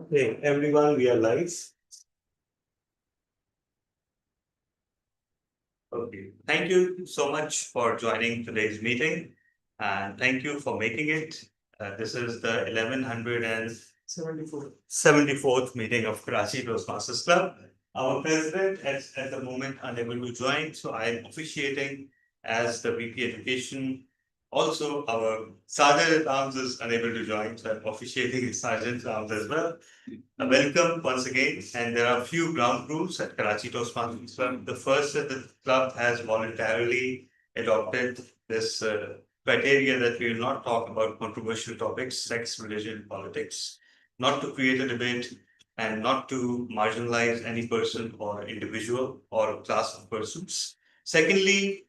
Hey, everyone, we are live. Okay. Thank you so much for joining today's meeting, and thank you for making it. This is the 1174th meeting of Karachi Toastmasters Club. Our president is at the moment unable to join, so I am officiating as the VP Education. Also, our Sergeant at Arms is unable to join, so I'm officiating as Sergeant at Arms as well. Welcome once again, and there are a few ground rules at Karachi Toastmasters Club. The first is the club has voluntarily adopted this criteria that we will not talk about controversial topics, sex, religion, politics, not to create a debate, and not to marginalize any person or individual or class of persons. Secondly,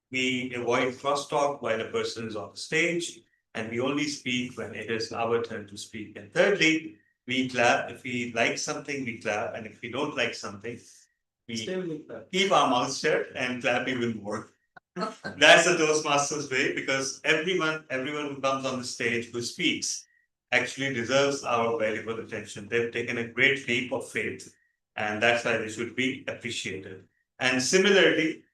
we avoid crosstalk while a person is on the stage, and we only speak when it is our turn to speak. And thirdly, we clap. If we like something, we clap. And if we don't like something, we keep our mouths shut and clap even more. That's the Toastmasters way, because everyone who comes on the stage who speaks actually deserves our valuable attention. They've taken a great leap of faith, and that's why they should be appreciated. And similarly,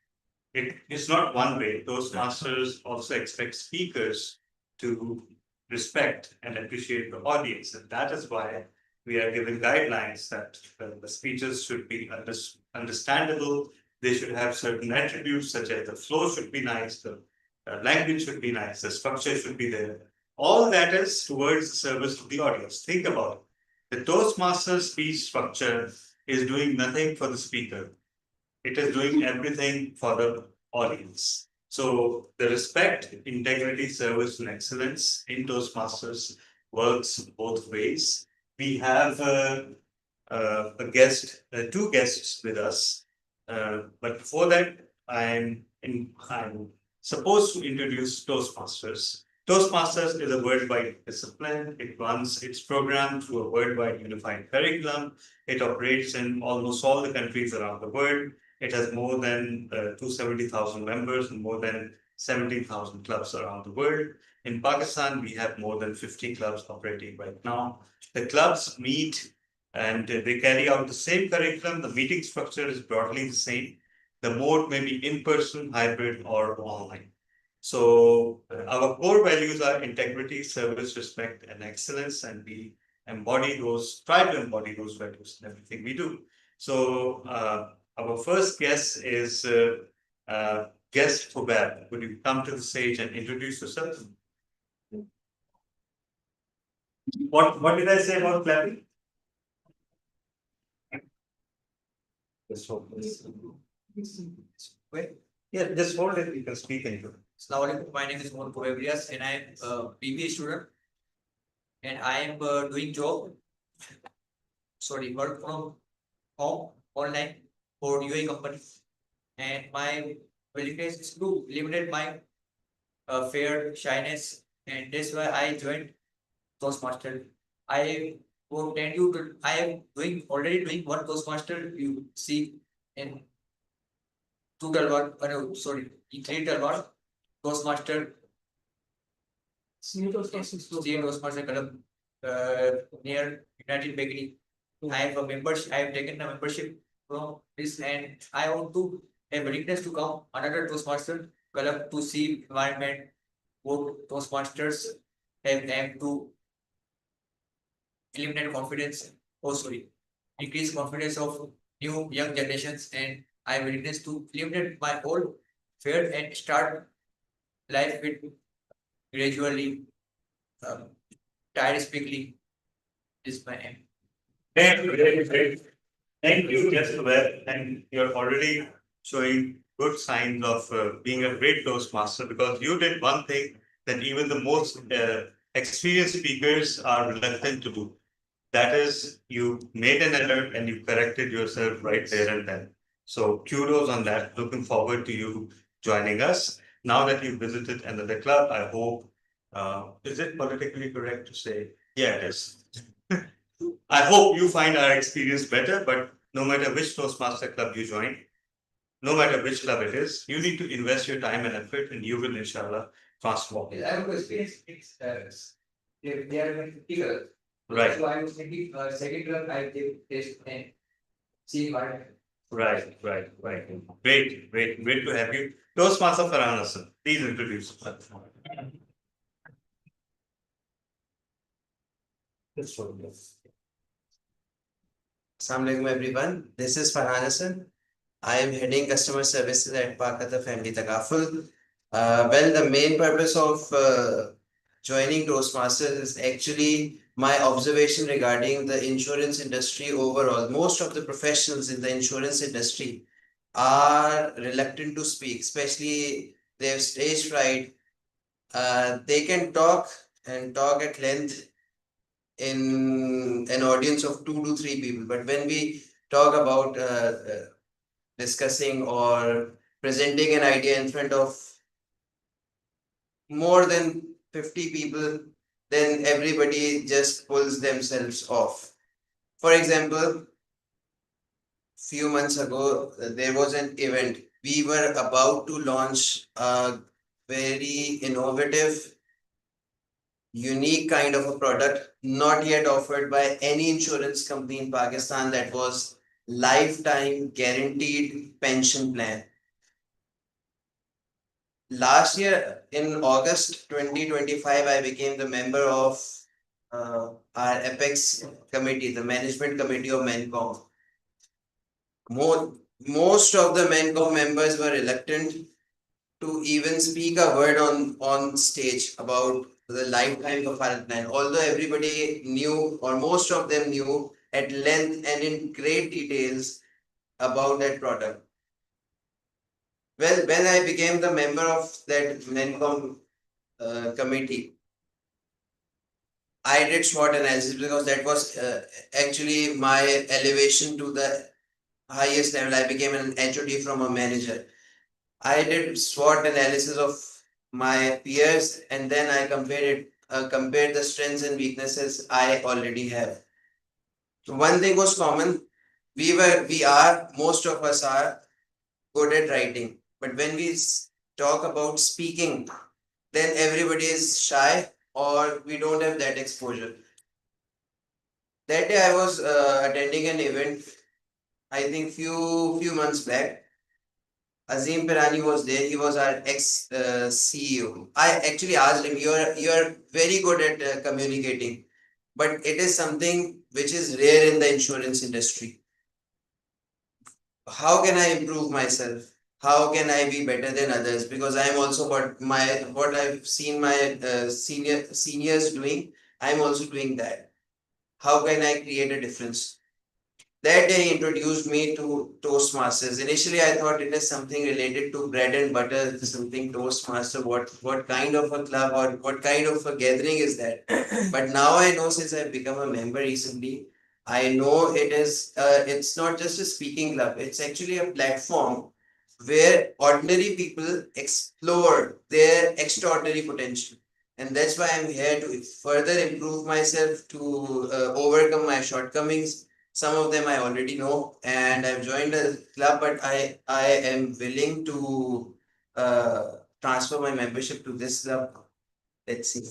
it is not one way. Toastmasters also expect speakers to respect and appreciate the audience. And that is why we are given guidelines that the speeches should be understandable. They should have certain attributes, such as the flow should be nice, the language should be nice, the structure should be there. All that is towards the service to the audience. Think about it. The Toastmaster speech structure is doing nothing for the speaker. It is doing everything for the audience. So the respect, integrity, service, and excellence in Toastmasters works both ways. We have a guest, two guests with us. But before that, I'm supposed to introduce Toastmasters. Toastmasters is a worldwide discipline. It runs its program through a worldwide unified curriculum. It operates in almost all the countries around the world. It has more than 270,000 members and more than 17,000 clubs around the world. In Pakistan, we have more than 50 clubs operating right now. The clubs meet and they carry out the same curriculum. The meeting structure is broadly the same. The mode may be in-person, hybrid, or online. So our core values are integrity, service, respect, and excellence, and we try to embody those values in everything we do. So our first guest is guest Hubab. Would you come to the stage and introduce yourself? What did I say about clapping? Just hold this. Wait. Yeah, just hold it. You can speak into it. Assalamualaikum. My name is Mohan Kurebrias and I am a BBA student and I am doing work from home online for UAE company, and my willingness is to eliminate my fear, shyness, and that's why I joined Toastmaster. I would tend you to I am already doing one Toastmaster you see in 2.1, in 3.1 Toastmaster. Senior Toastmaster Club near United Bakery. I have a membership. I have taken a membership from this, and I want to have willingness to come another Toastmaster Club to see environment. What Toastmasters have them to eliminate confidence. Increase confidence of new young generations, and I have willingness to eliminate my old fear and start life with gradually, tire speakly is my aim. Thank you, just well, and you're already showing good signs of being a great Toastmaster, because you did one thing that even the most experienced speakers are reluctant to do. That is, you made an error and you corrected yourself right there and then. So kudos on that. Looking forward to you joining us. Now that you've visited another club, I hope, is it politically correct to say? Yeah, it is. I hope you find our experience better, but no matter which Toastmaster club you join, no matter which club it is, you need to invest your time and effort and you will, inshallah, transform. I have experience. they are even 50 girls. Right. So I was thinking, second girl I give test and see what. Right. Great to have you. Toastmaster Farhan Hassan, please introduce yourself. Assalamualaikum everyone. This is Farhan Hassan. I am heading customer services at Pakata Family Takaful. Well, the main purpose of joining Toastmasters is actually my observation regarding the insurance industry overall. Most of the professionals in the insurance industry are reluctant to speak, especially they have stage fright. They can talk and talk at length in an audience of 2 to 3 people. But when we talk about discussing or presenting an idea in front of more than 50 people, then everybody just pulls themselves off. For example, few months ago, there was an event. We were about to launch a very innovative unique kind of a product not yet offered by any insurance company in Pakistan, that was lifetime guaranteed pension plan. Last year in August 2025, I became the member of our Apex committee, the management committee of Mencom. Most of the Mencom members were reluctant to even speak a word on stage about the lifetime of our plan, although everybody knew, or most of them knew at length and in great details about that product. Well, when I became the member of that Mencom committee, I did SWOT analysis because that was actually my elevation to the highest level. I became an HOD from a manager. I did SWOT analysis of my peers, and then I compared the strengths and weaknesses I already have. So one thing was common. Most of us are good at writing, but when we talk about speaking, then everybody is shy or we don't have that exposure. That day I was attending an event, I think few months back. Azim Pirani was there. He was our ex CEO. I actually asked him, "You are very good at communicating, but it is something which is rare in the insurance industry. How can I improve myself? How can I be better than others? Because I am also what I've seen my seniors doing. I am also doing that. How can I create a difference?" That day he introduced me to Toastmasters. Initially, I thought it is something related to bread and butter, something Toastmaster. What kind of a club or what kind of a gathering is that? But now I know, since I've become a member recently, I know it's not just a speaking club. It's actually a platform where ordinary people explore their extraordinary potential. And that's why I'm here to further improve myself, to overcome my shortcomings. Some of them I already know, and I've joined a club, but I am willing to transfer my membership to this club. Let's see.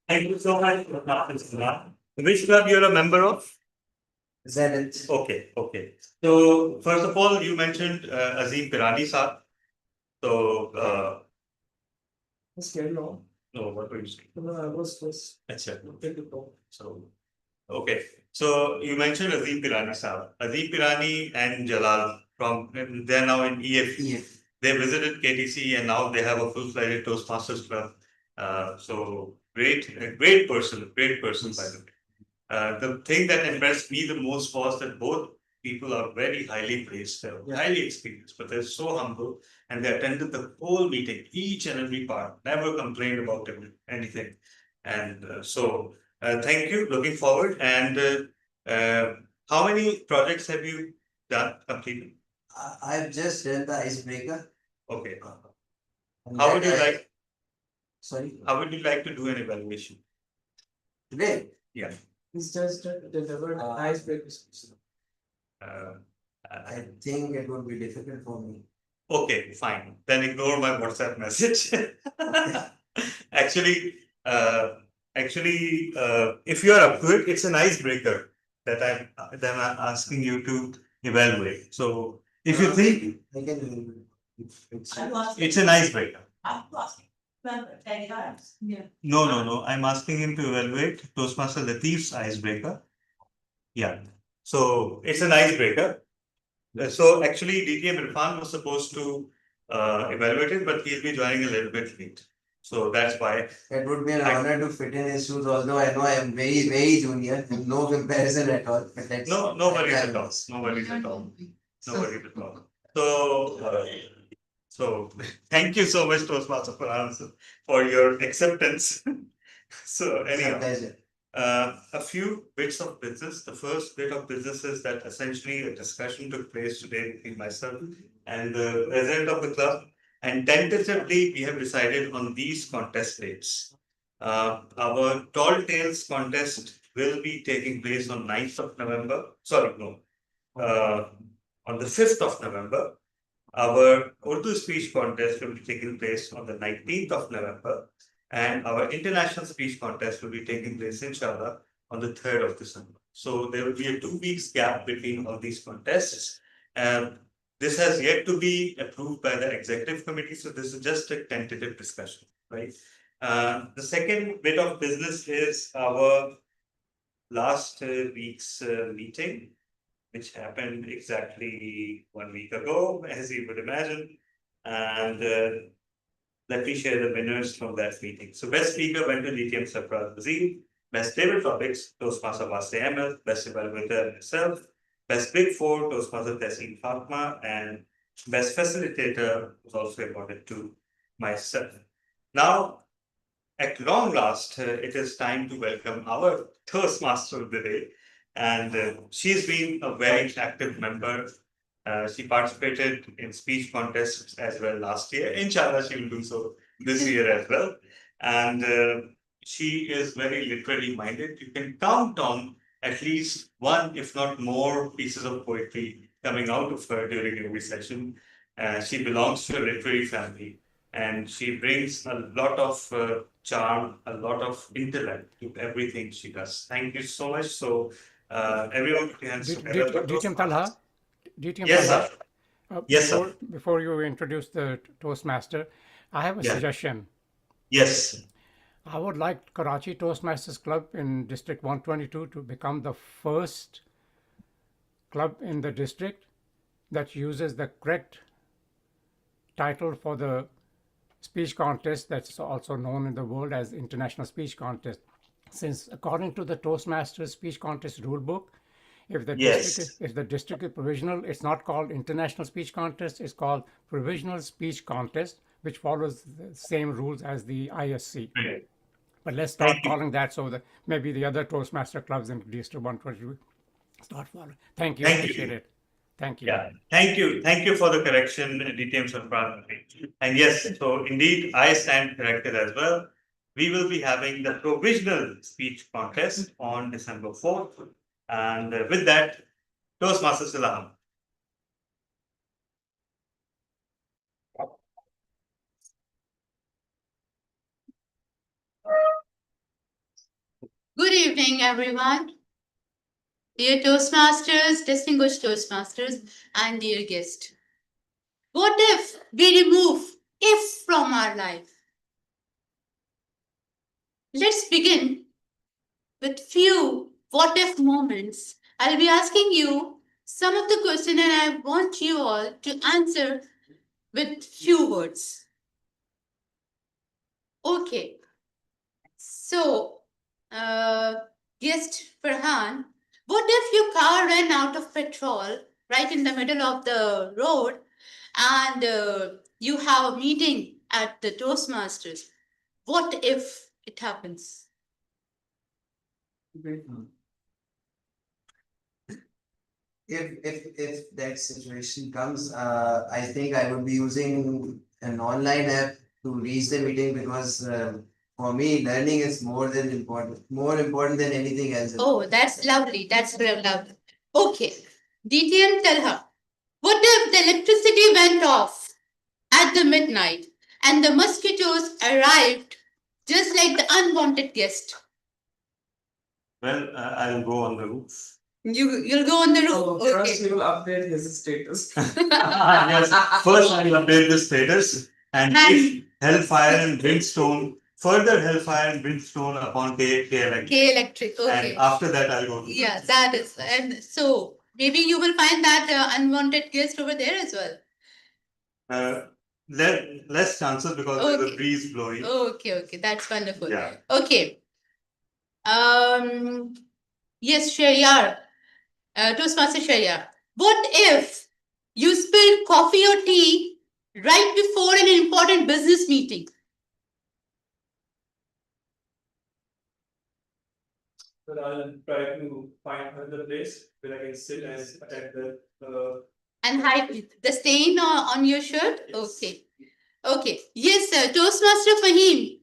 Thank you so much, Farhan. Which club you're a member of? Zenith. Okay. So first of all, you mentioned Azim Pirani sir. So no, what were you saying? Achha. So okay. So you mentioned Azim Pirani sir. Azim Pirani and Jalal they're now in EF. They visited KTC and now they have a full-fledged Toastmasters club. So great person by the way. The thing that impressed me the most was that both people are very highly praised, they're highly experienced, but they're so humble and they attended the whole meeting, each and every part, never complained about anything. And thank you, looking forward. And how many projects have you done completed? I've just done the icebreaker. Okay. And How would you like? Sorry. How would you like to do an evaluation? Today? Yeah. It's just delivered icebreakers. Uh, I think it would be difficult for me. Okay, fine. Then ignore my WhatsApp message. Actually, Actually, if you are up to it, it's an icebreaker that I'm asking you to evaluate. So if you think I can. it's an icebreaker. No. I'm asking him to evaluate Toastmaster Latif's icebreaker. Yeah. So it's an icebreaker. So actually, DTM Irfan was supposed to evaluate it, but he'll be joining a little bit late. So that's why. It would be an honor to fit in his shoes, although I know I am very, very junior, no comparison at all. But let's No worries at all. No worries at all. No worries at all. So thank you so much, Toastmaster, for your acceptance. So It's a anyhow, pleasure. a few bits of business. The first bit of business is that essentially a discussion took place today between myself and the president of the club, and tentatively we have decided on these contest dates. Our Tall Tales contest will be taking place on 9th of November. Sorry, no. On the 5th of November. Our Urdu speech contest will be taking place on the 19th of November, and our international speech contest will be taking place, inshallah, on the 3rd of December. So there will be a 2 weeks gap between all these contests. And this has yet to be approved by the executive committee, so this is just a tentative discussion, right? The second bit of business is our last week's meeting, which happened exactly 1 week ago, as you would imagine. And let me share the winners from that meeting. So best speaker went to DTM Sarfraz Wazir, best table topics, Toastmaster Vaste Ahmed, best evaluator myself, best big four, Toastmaster Tessin Fatma, and best facilitator was also awarded to myself. Now, at long last, it is time to welcome our Toastmaster of the day. And she's been a very active member. She participated in speech contests as well last year. Inshallah, she will do so this year as well. And she is very literally minded. You can count on at least one, if not more, pieces of poetry coming out of her during every session. She belongs to a literary family, and she brings a lot of charm, a lot of intellect to everything she does. Thank you so much. So, everyone, put your hands together. DTM Talha, DTM Yes, Talha, sir. Yes, sir. before you introduce the Toastmaster, I have a Yeah. suggestion. Yes. I would like Karachi Toastmasters Club in District 122 to become the first club in the district that uses the correct title for the speech contest that's also known in the world as International Speech Contest. Since according to the Toastmasters Speech Contest rulebook, if the district is provisional, it's not called International Speech Contest, it's called Provisional Speech Contest, which follows the same rules as the ISC. Right. But let's start calling that so that maybe the other Toastmaster clubs in District 122 start following. Thank you. Appreciate it. Thank you. Yeah, thank you. Thank you for the correction, DTM Sarfraz. And yes, so indeed, I stand corrected as well. We will be having the provisional speech contest on December 4th. And with that, Toastmaster Salam. Good evening, everyone. Dear Toastmasters, distinguished Toastmasters, and dear guest. What if we remove if from our life? Let's begin with few what if moments. I'll be asking you some of the questions and I want you all to answer with few words. Okay. So, guest Farhan, what if your car ran out of petrol right in the middle of the road and you have a meeting at the Toastmasters? What if it happens? If that situation comes, I think I would be using an online app to reach the meeting because for me, learning is more important than anything else. Oh, that's lovely. That's very lovely. Okay. DTM Talha, what if the electricity went off at the midnight and the mosquitoes arrived just like the unwanted guest. Well, I'll go on the roof. You'll go on the roof. Oh, first Okay. we will update his status. Yes, first I will update the status, and if hellfire and brimstone, further hellfire and brimstone upon K Electric. K Electric. Okay. And after that, I'll go. To Yeah, that is, and so maybe you will find that unwanted guest over there as well. Less chances because there's Okay. a breeze blowing. Okay, that's wonderful. Yeah. Okay. Yes, Shreya, Toastmaster Shreya. What if you spilled coffee or tea right before an important business meeting? But I'll try to find another place where I can sit and attend the And hide the stain on your shirt? Yes. Okay. Okay. Yes, sir. Toastmaster Fahim.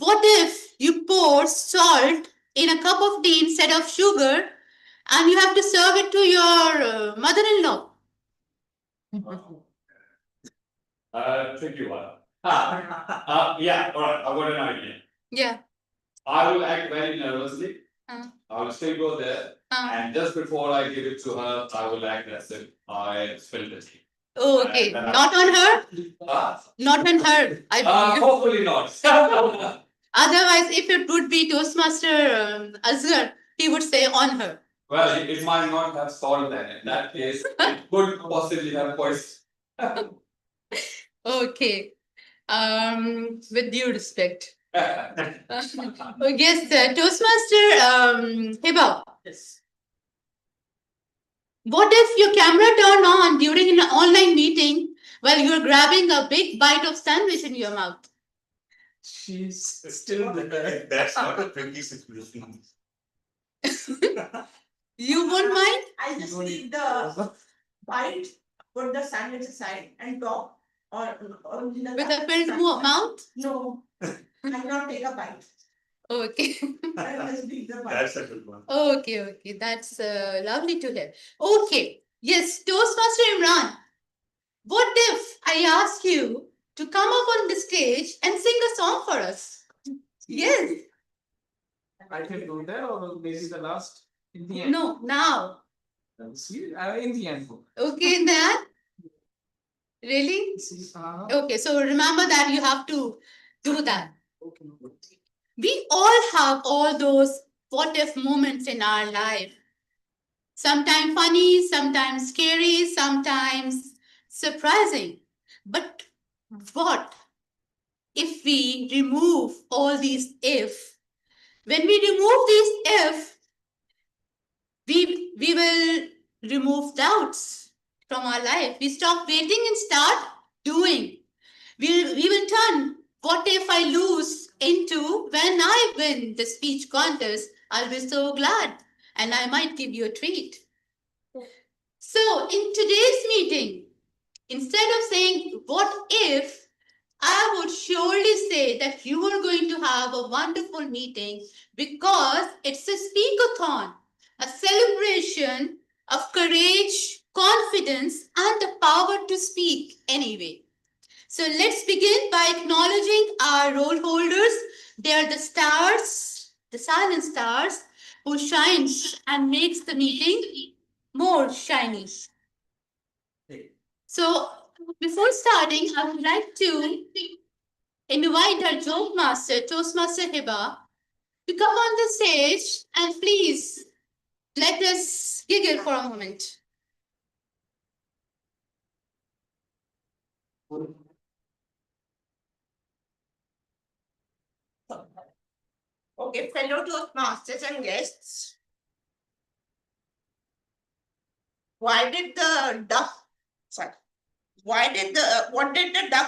What if you pour salt in a cup of tea instead of sugar and you have to serve it to your mother-in-law? Tricky one. Yeah, all right, I've got an idea. Yeah. I will act very nervously. Uh. I will still go there, and just before I give it to her, I will act as if I spilled the tea. Okay. And- Not on her? Ah, Not on her. I believe. hopefully not. Otherwise, if it would be Toastmaster Azhar, he would say on her. Well, it might not have salt then. In that case, it could possibly have poison. Okay. With due respect. Yes, Toastmaster Hiba. Yes. What if your camera turned on during an online meeting while you're grabbing a big bite of sandwich in your mouth? She's still there. That's not a tricky situation. You won't mind? I just leave the bite, put the sandwich aside and talk or With a filled mouth? No, I cannot take a bite. Okay. I just leave the bite. That's a good one. Okay. That's lovely to hear. Okay. Yes, Toastmaster Imran. What if I ask you to come up on the stage and sing a song for us? Yes. I can go there or maybe the last in the end. No, now. See, in the end. Okay, then. Really? See, Okay, so remember that you have to do that. okay. We all have all those what if moments in our life. Sometimes funny, sometimes scary, sometimes surprising. But what if we remove all these if? When we remove these if, we will remove doubts from our life. We stop waiting and start doing. We will turn what if I lose into when I win the speech contest, I'll be so glad and I might give you a treat. So in today's meeting, instead of saying what if, I would surely say that you are going to have a wonderful meeting because it's a speakathon, a celebration of courage, confidence, and the power to speak anyway. So let's begin by acknowledging our role holders. They are the stars, the silent stars, who shines and makes the meeting more shiny. So before starting, I would like to invite our joke master, Toastmaster Hiba, to come on the stage and please let us giggle for a moment. Okay, fellow Toastmasters and guests. What did the duck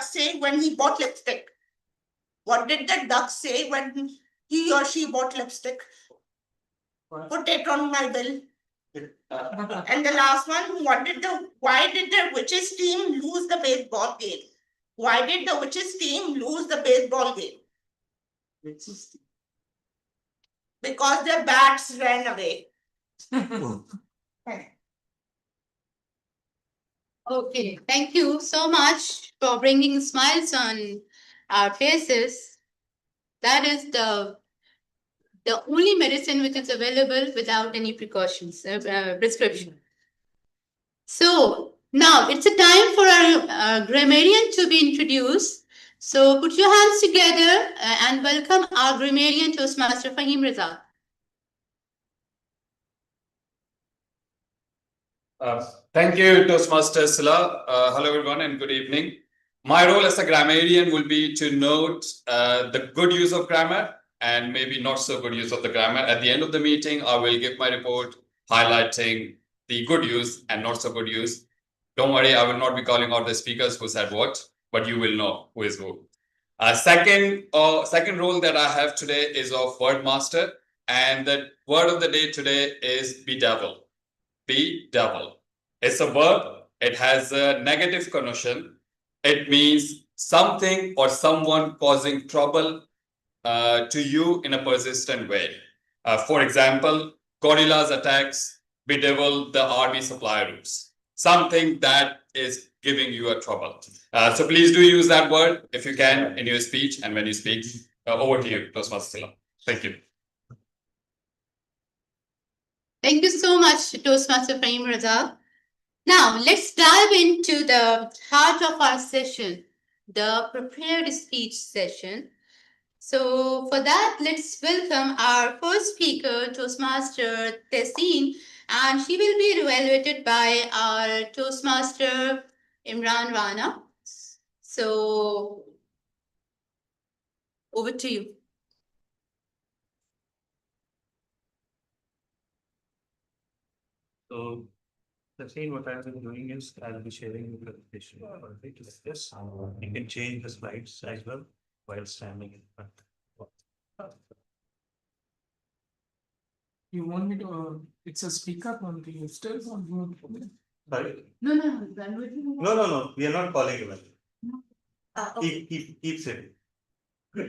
say when he bought lipstick? What did the duck say when he or she bought lipstick? Put it on my bill. And the last one, why did the witches team lose the baseball game? Why did the witches team lose the baseball game? Because their bats ran away. Okay, thank you so much for bringing smiles on our faces. That is the only medicine which is available without any precautions, prescription. So now it's a time for our grammarian to be introduced. So put your hands together and welcome our grammarian Toastmaster Fahim Raza. Thank you, Toastmasters Sila. Hello, everyone, and good evening. My role as a grammarian will be to note the good use of grammar and maybe not so good use of the grammar. At the end of the meeting, I will give my report highlighting the good use and not so good use. Don't worry, I will not be calling out the speakers who said what, but you will know who is who. Second role that I have today is of word master, and the word of the day today is bedevil. Bedevil. It's a verb. It has a negative connotation. It means something or someone causing trouble to you in a persistent way. For example, gorillas attacks bedevil the army supply routes. Something that is giving you a trouble. So please do use that word if you can in your speech and when you speak. Over to you, Toastmaster Sila. Thank you. Thank you so much, Toastmaster Fahim Raza. Now, let's dive into the heart of our session, the prepared speech session. So, for that, let's welcome our first speaker, Toastmaster Tessin, and she will be evaluated by our Toastmaster Imran Rana. So, over to you. So the thing what I've been doing is I'll be sharing the presentation. Yes, you can change the slides as well while standing in front. You want me to, it's a speaker on the still on. Sorry? No. No. We are not calling you. Okay. Keep saying.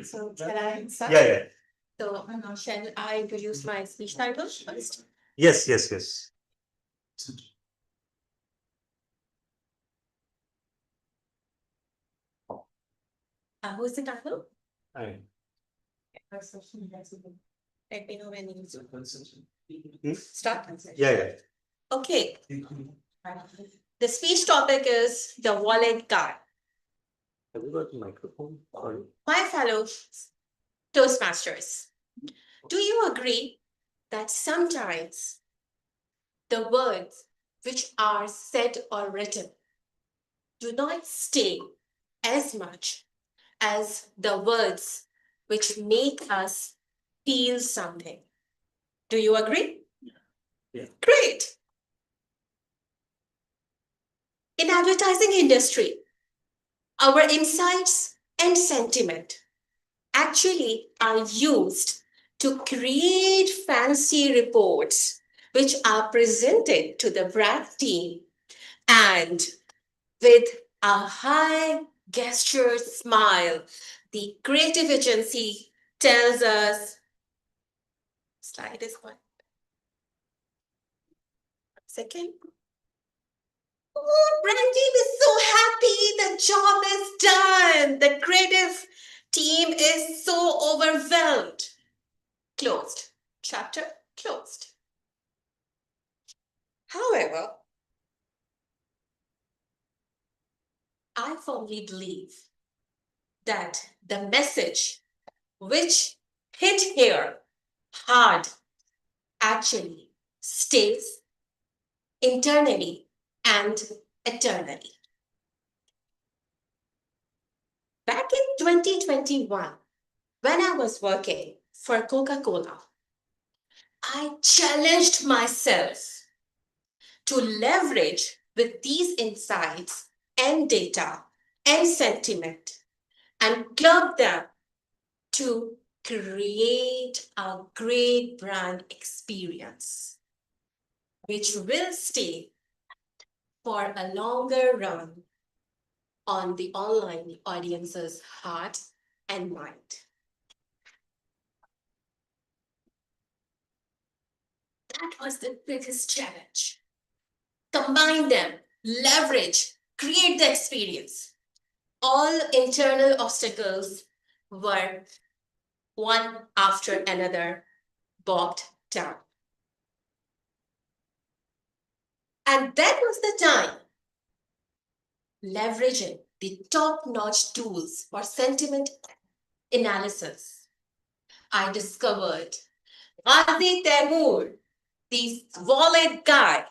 So can I start? Yeah. So shall I introduce my speech title first? Yes. Who's the title? Fine. Let me know when you Hmm? start. Yeah. Okay. The speech topic is the wallet card. Have you got the microphone? Sorry. My fellow Toastmasters, do you agree that sometimes the words which are said or written do not stay as much as the words which make us feel something? Do you agree? Yeah. Great. In advertising industry, our insights and sentiment actually are used to create fancy reports which are presented to the brand team, and with a high gesture smile, the creative agency tells us, slide is one second. Oh, brand team is so happy, the job is done. The creative team is so overwhelmed. Closed. Chapter closed. However, I firmly believe that the message which hit here hard actually stays internally and eternally. Back in 2021, when I was working for Coca-Cola, I challenged myself to leverage with these insights and data and sentiment and club them to create a great brand experience, which will stay for a longer run on the online audience's heart and mind. That was the biggest challenge. Combine them, leverage, create the experience. All internal obstacles were one after another, bogged down. And that was the time, leveraging the top-notch tools for sentiment analysis, I discovered Ghazi Taimur, the wallet guy,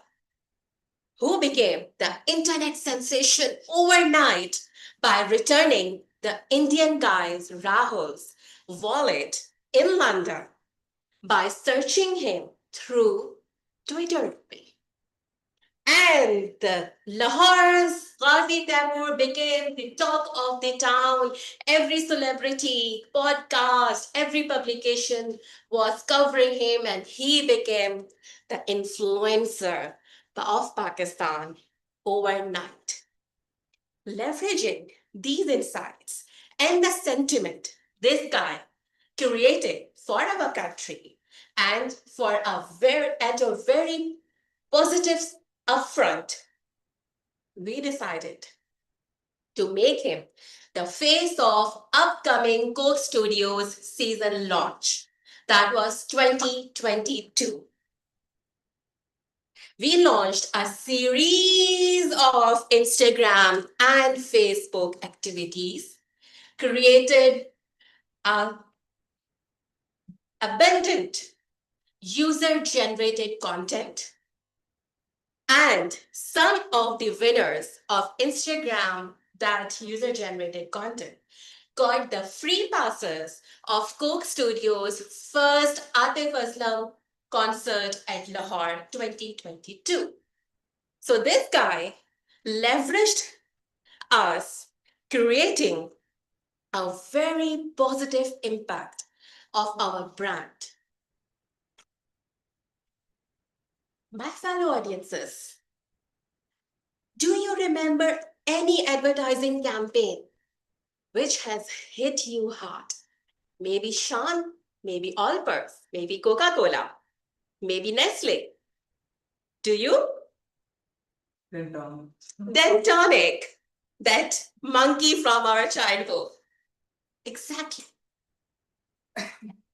who became the internet sensation overnight by returning the Indian guy's Rahul's wallet in London by searching him through Twitter. And Lahore's Ghazi Taimur became the talk of the town. Every celebrity, podcast, every publication was covering him, and he became the influencer of Pakistan overnight. Leveraging these insights and the sentiment this guy created for our country and for a very positive upfront, we decided to make him the face of upcoming Coke Studios season launch. That was 2022. We launched a series of Instagram and Facebook activities, created abundant user-generated content, and some of the winners of Instagram that user-generated content got the free passes of Coke Studios' first Atif Aslam concert at Lahore 2022. So this guy leveraged us, creating a very positive impact of our brand. My fellow audiences, do you remember any advertising campaign which has hit you hard? Maybe Shan, maybe Allbirds, maybe Coca-Cola, maybe Nestle. Do you? Dentonic, that monkey from our childhood. Exactly.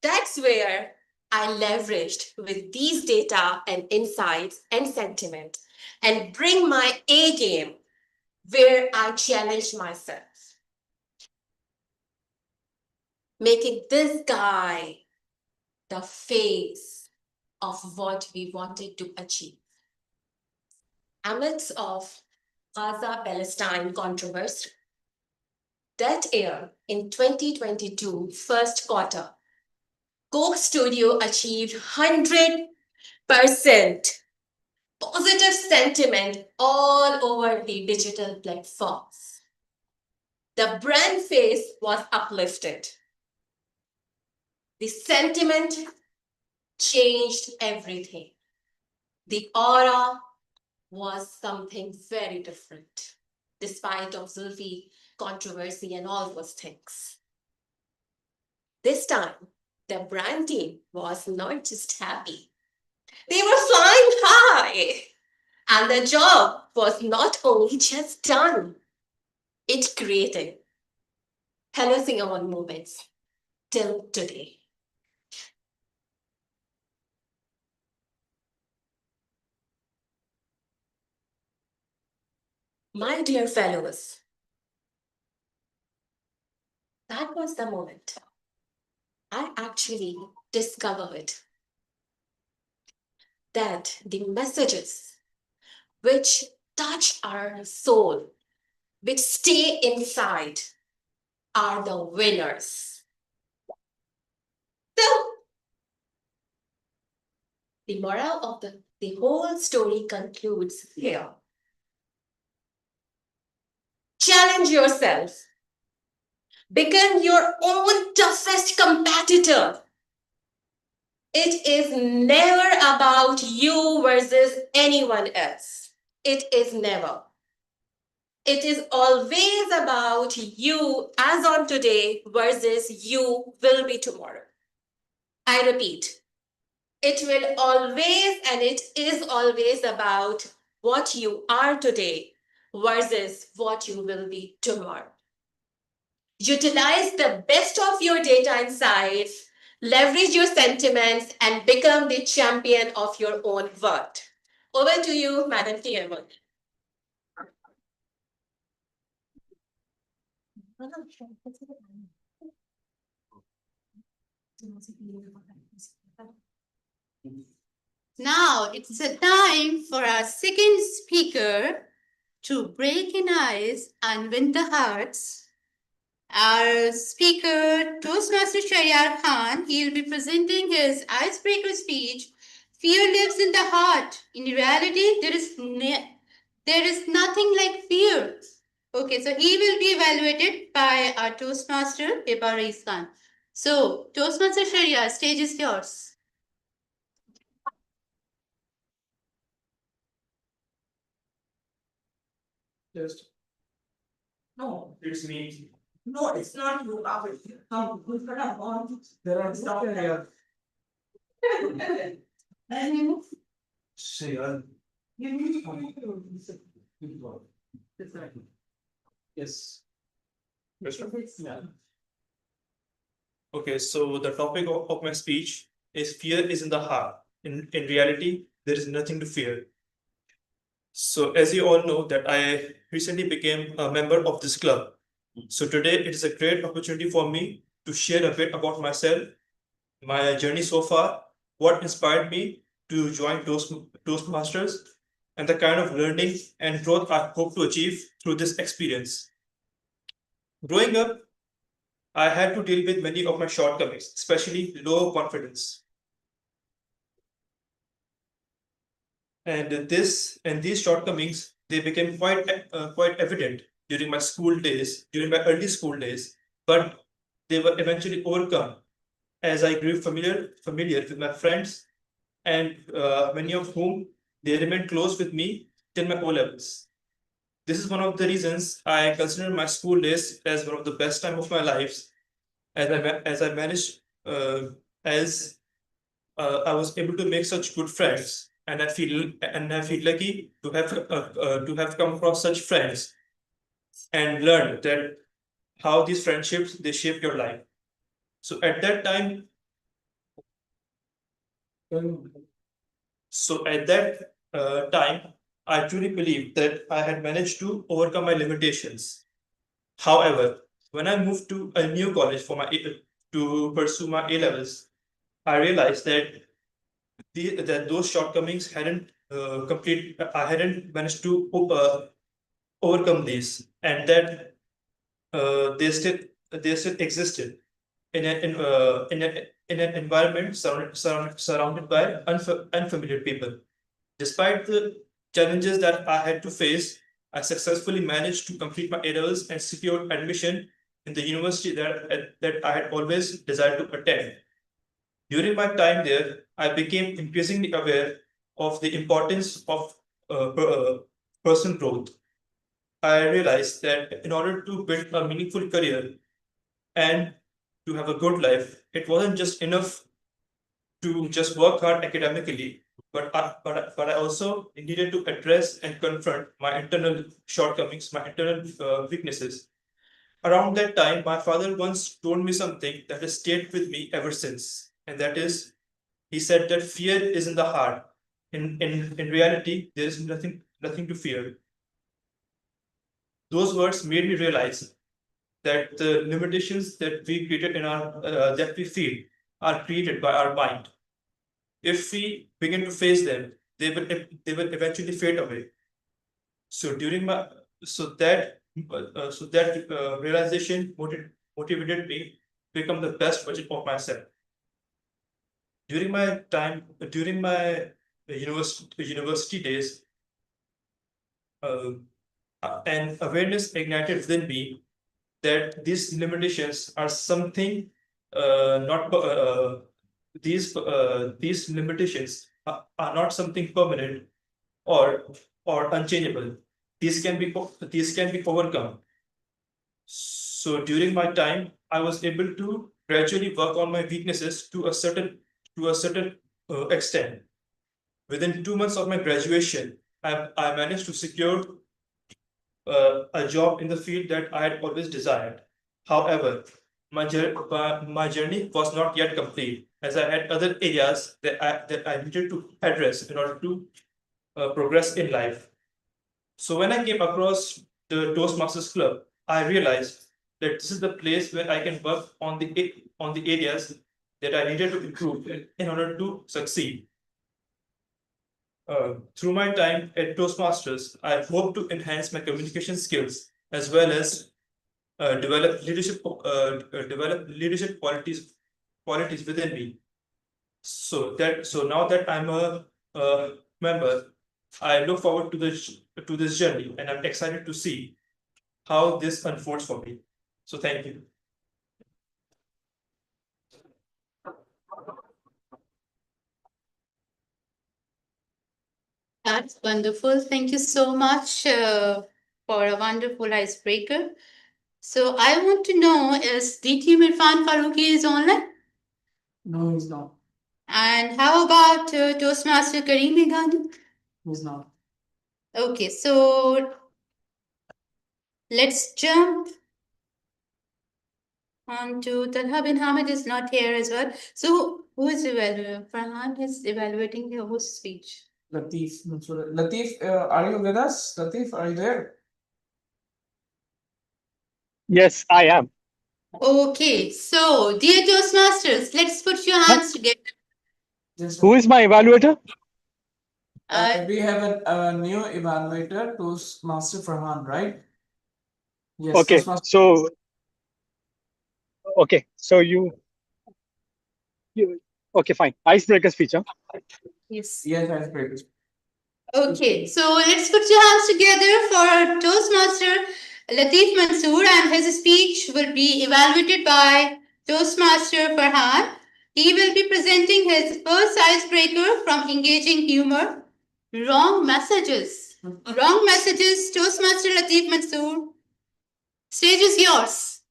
That's where I leveraged with these data and insights and sentiment and bring my A game where I challenged myself, making this guy the face of what we wanted to achieve. Amidst of Gaza-Palestine controversy, that year in 2022 first quarter, Coke Studio achieved 100% positive sentiment all over the digital platforms. The brand face was uplifted. The sentiment changed everything. The aura was something very different, despite of Zulfi controversy and all those things. This time, the brand team was not just happy. They were flying high. And the job was not only just done, it created Hello Singapore moments till today. My dear fellows, that was the moment I actually discovered that the messages which touch our soul, which stay inside, are the winners. So, the moral of the whole story concludes here. Challenge yourself. Become your own toughest competitor. It is never about you versus anyone else. It is never. It is always about you as on today versus you will be tomorrow. I repeat, it will always and it is always about what you are today versus what you will be tomorrow. Utilize the best of your data insights, leverage your sentiments, and become the champion of your own world. Over to you, Madam TM. Now it's a time for our second speaker to break in ice and win the hearts. Our speaker, Toastmaster Sharyar Khan, he'll be presenting his icebreaker speech. Fear lives in the heart. In reality, there is nothing like fear. Okay, so he will be evaluated by our Toastmaster, Biba Reis Khan. So, Toastmaster Sharyar, stage is yours. Just. No, it's me. No, it's not you, Rahul. How good for a bond. There are stuff here. Yes. Yeah. Okay, so the topic of my speech is fear is in the heart. In reality, there is nothing to fear. So as you all know that I recently became a member of this club. So today it is a great opportunity for me to share a bit about myself, my journey so far, what inspired me to join Toastmasters, and the kind of learning and growth I hope to achieve through this experience. Growing up, I had to deal with many of my shortcomings, especially low confidence. And these shortcomings, they became quite evident during my school days, during my early school days, but they were eventually overcome as I grew familiar with my friends, and many of whom they remained close with me till my O levels. This is one of the reasons I consider my school days as one of the best time of my lives, as I managed as I was able to make such good friends, and I feel lucky to have come across such friends and learned that how these friendships they shape your life. So at that time, I truly believe that I had managed to overcome my limitations. However, when I moved to a new college to pursue my A levels, I realized that those shortcomings I hadn't managed to overcome these, and that they still existed in an environment surrounded by unfamiliar people. Despite the challenges that I had to face, I successfully managed to complete my A levels and secured admission in the university that I had always desired to attend. During my time there, I became increasingly aware of the importance of personal growth. I realized that in order to build a meaningful career and to have a good life, it wasn't just enough to just work hard academically, but I also needed to address and confront my internal shortcomings, my internal weaknesses. Around that time, my father once told me something that has stayed with me ever since, and that is, he said that fear is in the heart. In reality, there is nothing to fear. Those words made me realize that the limitations that we created that we feel are created by our mind. If we begin to face them, they will eventually fade away. So during my so that realization motivated me to become the best version of myself. During my university days, an awareness ignited within me that these limitations are something not these limitations are not something permanent or unchangeable. These can be overcome. So during my time, I was able to gradually work on my weaknesses to a certain extent. Within 2 months of my graduation, I managed to secure a job in the field that I had always desired. However, my journey was not yet complete, as I had other areas that I needed to address in order to progress in life. So when I came across the Toastmasters Club, I realized that this is the place where I can work on the areas that I needed to improve in order to succeed. Through my time at Toastmasters, I hope to enhance my communication skills as well as develop leadership qualities within me. So now that I'm a member, I look forward to this journey, and I'm excited to see how this unfolds for me. So thank you. That's wonderful. Thank you so much for a wonderful icebreaker. So I want to know, is DT Irfan Faruqi is online? No, he's not. And how about Toastmaster Kareem Meghani? He's not. Okay, so let's jump on to Talha bin Hamid is not here as well. So who is evaluating? Farhan is evaluating the host speech. Latif. Latif, are you with us? Latif, are you there? Yes, I am. Okay, so dear Toastmasters, let's put your hands together. Who is my evaluator? We have a new evaluator, Toastmaster Farhan, right? Yes, Okay, Toastmaster. so you okay, fine. Icebreaker speech, huh? Yes. Yes, icebreakers. Okay, so let's put your hands together for Toastmaster Latif Mansoor, and his speech will be evaluated by Toastmaster Farhan. He will be presenting his first icebreaker from engaging humor. Wrong messages. Wrong messages, Toastmaster Latif Mansoor. Stage is yours.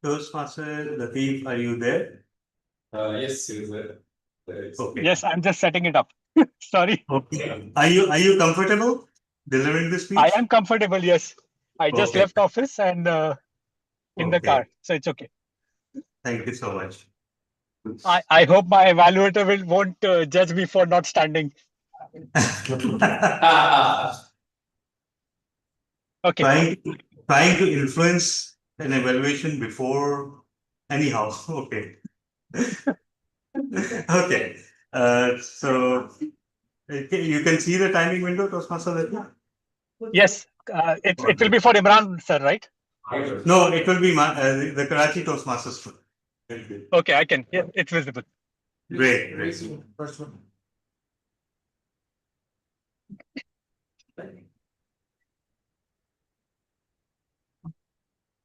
Toastmaster Latif, are you there? Yes, sir. Okay. Yes, I'm just setting it up. Sorry. Okay. Are you comfortable delivering the speech? I am comfortable, yes. I just Okay. left office and in the Okay. car, so it's okay. Thank you so much. I hope my evaluator won't judge me for not standing. Okay. Trying to influence an evaluation before anyhow. Okay. Okay. So you can see the timing window, Toastmaster Latif? Yes, it will be for Imran, sir, right? No, it will be the Karachi Toastmasters. Okay, I can. Yeah, it's visible. Great, great. First one.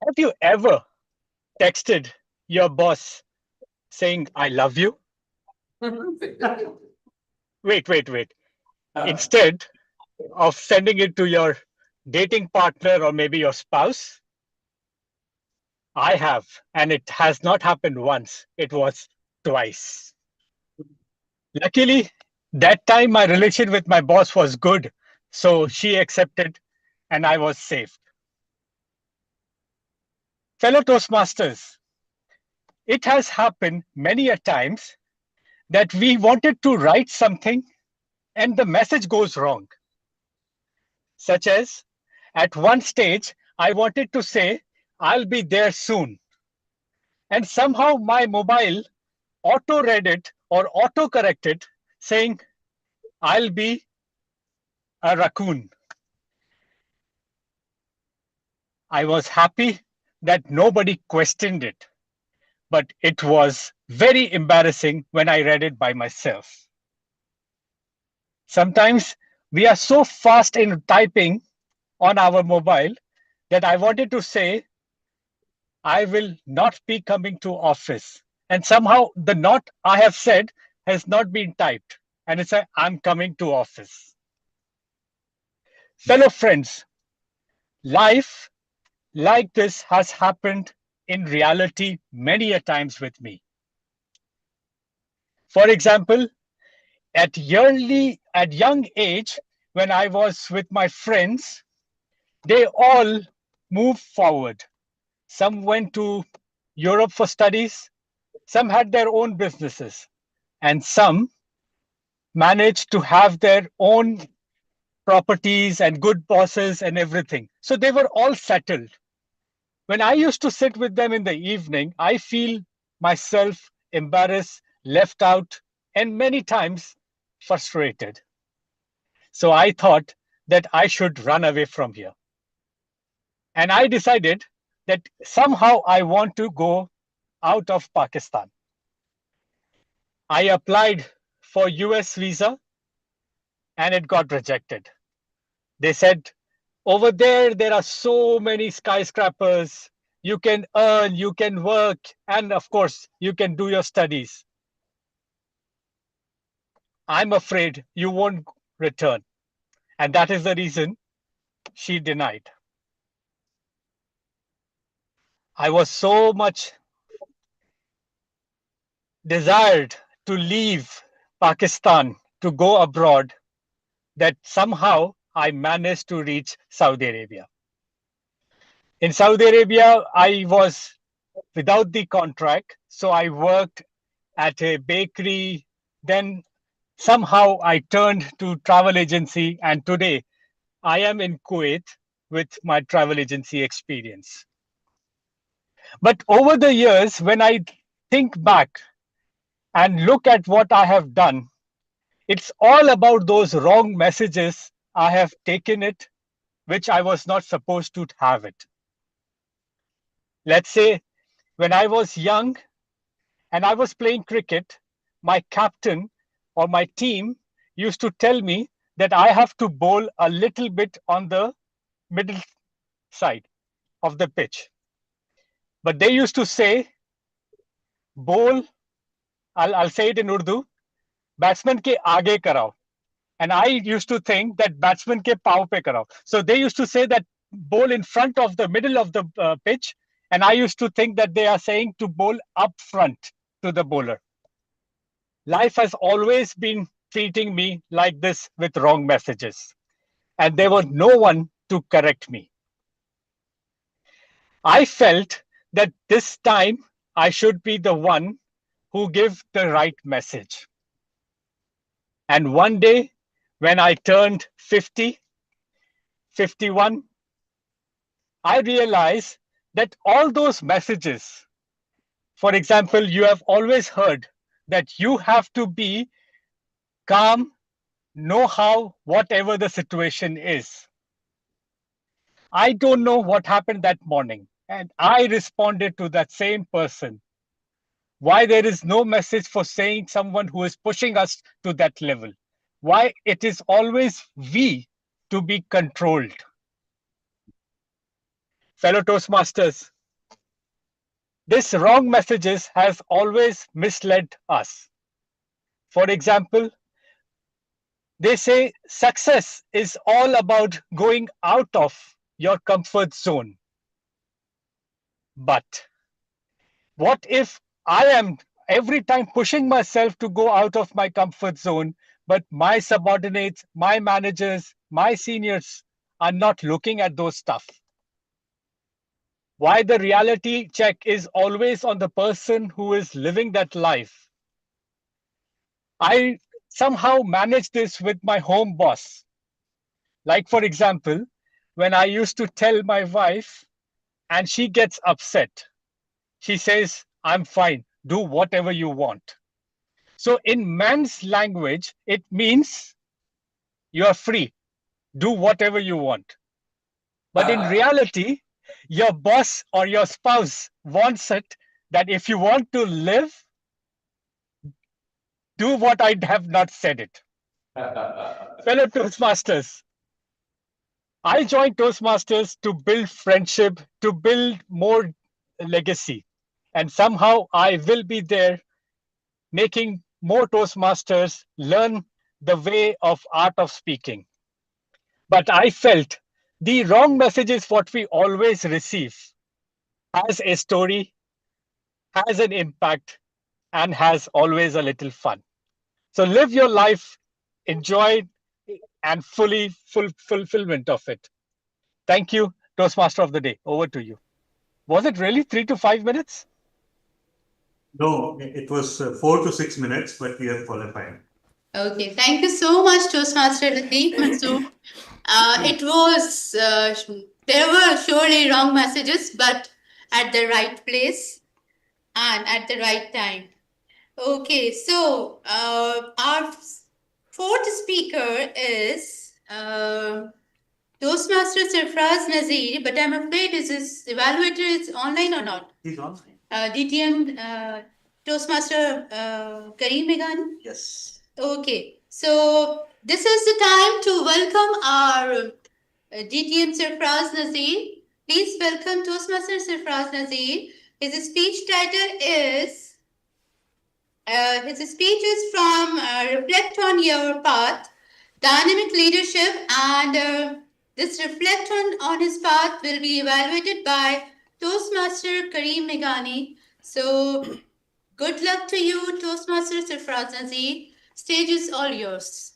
Have you ever texted your boss saying, I love you? Wait. Instead of sending it to your dating partner or maybe your spouse, I have, and it has not happened once, it was twice. Luckily, that time my relation with my boss was good, so she accepted and I was safe. Fellow Toastmasters, it has happened many a times that we wanted to write something and the message goes wrong. Such as, at one stage, I wanted to say, I'll be there soon. And somehow my mobile auto read it or auto corrected saying, I'll be a raccoon. I was happy that nobody questioned it, but it was very embarrassing when I read it by myself. Sometimes we are so fast in typing on our mobile that I wanted to say, I will not be coming to office. And somehow the not I have said has not been typed. And it's a I'm coming to office. Fellow friends, life like this has happened in reality many a times with me. For example, at young age, when I was with my friends, they all moved forward. Some went to Europe for studies, some had their own businesses, and some managed to have their own properties and good bosses and everything. So they were all settled. When I used to sit with them in the evening, I feel myself embarrassed, left out, and many times frustrated. So I thought that I should run away from here. And I decided that somehow I want to go out of Pakistan. I applied for US visa and it got rejected. They said, over there are so many skyscrapers. You can earn, you can work, and of course, you can do your studies. I'm afraid you won't return. And that is the reason she denied. I was so much desired to leave Pakistan to go abroad that somehow I managed to reach Saudi Arabia. In Saudi Arabia, I was without the contract, so I worked at a bakery. Then somehow I turned to travel agency, and today I am in Kuwait with my travel agency experience. But over the years, when I think back and look at what I have done, it's all about those wrong messages I have taken it, which I was not supposed to have it. Let's say when I was young and I was playing cricket, my captain or my team used to tell me that I have to bowl a little bit on the middle side of the pitch. But they used to say, bowl, I'll say it in Urdu, batsman ke aage karao. And I used to think that batsman ke pav pe karao. So they used to say that bowl in front of the middle of the pitch. And I used to think that they are saying to bowl up front to the bowler. Life has always been treating me like this with wrong messages. And there was no one to correct me. I felt that this time I should be the one who gives the right message. And one day, when I turned 50, 51, I realized that all those messages, for example, you have always heard that you have to be calm, know how, whatever the situation is. I don't know what happened that morning, and I responded to that same person. Why there is no message for saying someone who is pushing us to that level? Why it is always we to be controlled? Fellow Toastmasters, this wrong messages has always misled us. For example, they say success is all about going out of your comfort zone. But what if I am every time pushing myself to go out of my comfort zone, but my subordinates, my managers, my seniors are not looking at those stuff? Why the reality check is always on the person who is living that life. I somehow manage this with my home boss. Like, for example, when I used to tell my wife and she gets upset, she says, I'm fine, do whatever you want. So in man's language, it means you are free, do whatever you want. But in reality, your boss or your spouse wants it that if you want to live, do what I have not said it. Fellow Toastmasters, I joined Toastmasters to build friendship, to build more legacy. And somehow I will be there making more Toastmasters learn the way of art of speaking. But I felt the wrong message is what we always receive has a story, has an impact, and has always a little fun. So live your life, enjoy and fulfillment of it. Thank you, Toastmaster of the Day. Over to you. Was it really 3 to 5 minutes? No, it was 4 to 6 minutes, but we are qualified. Okay, thank you so much, Toastmaster Lateef Mansoor. There were surely wrong messages, but at the right place and at the right time. Okay, so our fourth speaker is Toastmaster Sarfraz Nazir, but I'm afraid his evaluator is online or not? He's online. DTM Toastmaster Kareem Megani? Yes. Okay, so this is the time to welcome our DTM Sarfraz Nazir. Please welcome Toastmaster Sarfraz Nazir. His speech title is from Reflect on Your Path, Dynamic Leadership, and this reflect on his path will be evaluated by Toastmaster Kareem Megani. So, good luck to you, Toastmaster Sarfraz Nazir. Stage is all yours.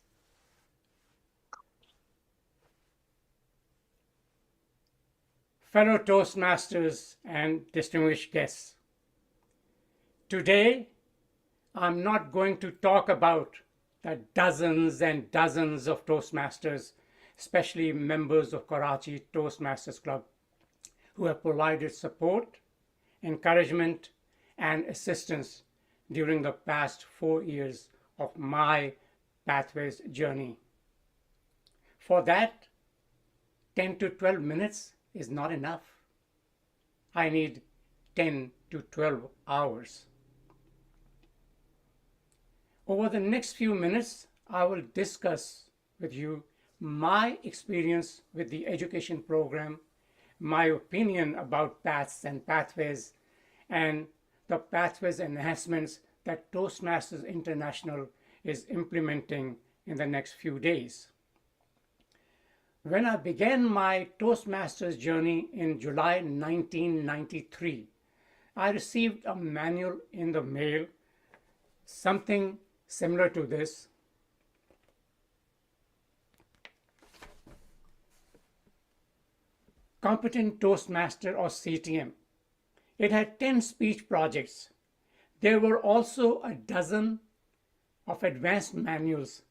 Fellow Toastmasters and distinguished guests, today I'm not going to talk about the dozens and dozens of Toastmasters, especially members of Karachi Toastmasters Club, who have provided support, encouragement, and assistance during the past 4 years of my Pathways journey. For that, 10 to 12 minutes is not enough. I need 10 to 12 hours. Over the next few minutes, I will discuss with you my experience with the education program, my opinion about paths and pathways, and the pathways enhancements that Toastmasters International is implementing in the next few days. When I began my Toastmasters journey in July 1993, I received a manual in the mail, something similar to this. Competent Toastmaster or CTM. It had 10 speech projects. There were also a dozen of advanced manuals.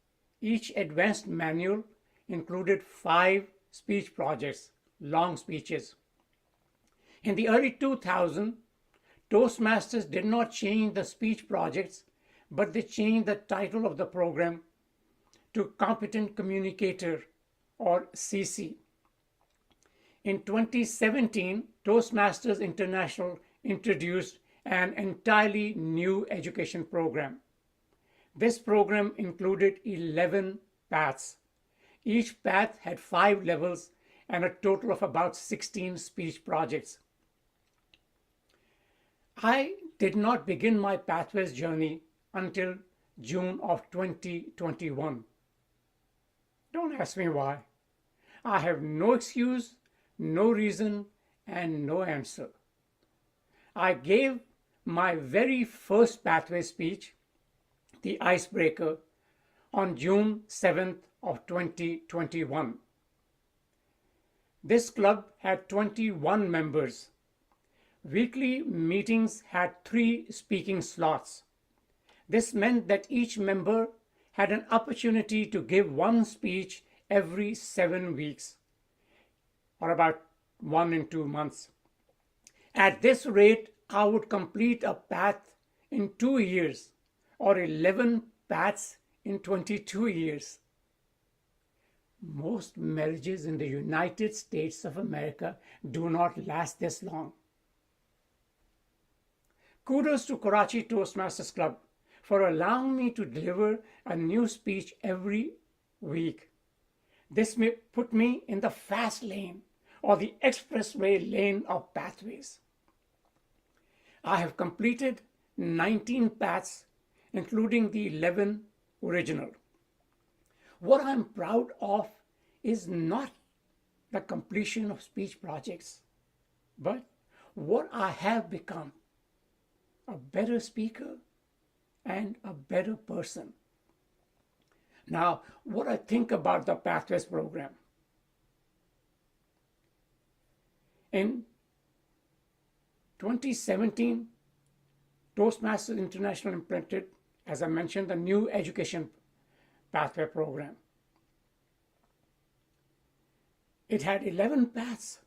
Each advanced manual included 5 speech projects, long speeches. In the early 2000s, Toastmasters did not change the speech projects, but they changed the title of the program to Competent Communicator or CC. In 2017, Toastmasters International introduced an entirely new education program. This program included 11 paths. Each path had 5 levels and a total of about 16 speech projects. I did not begin my Pathways journey until June of 2021. Don't ask me why. I have no excuse, no reason, and no answer. I gave my very first Pathway speech, the Icebreaker, on June 7th of 2021. This club had 21 members. Weekly meetings had 3 speaking slots. This meant that each member had an opportunity to give one speech every 7 weeks, or about 1 in 2 months. At this rate, I would complete a path in 2 years, or 11 paths in 22 years. Most marriages in the United States of America do not last this long. Kudos to Karachi Toastmasters Club for allowing me to deliver a new speech every week. This may put me in the fast lane or the expressway lane of pathways. I have completed 19 paths, including the 11 original. What I'm proud of is not the completion of speech projects, but what I have become: a better speaker and a better person. Now, what I think about the Pathways program. In 2017, Toastmasters International implemented, as I mentioned, the new education pathway program. It had 11 paths.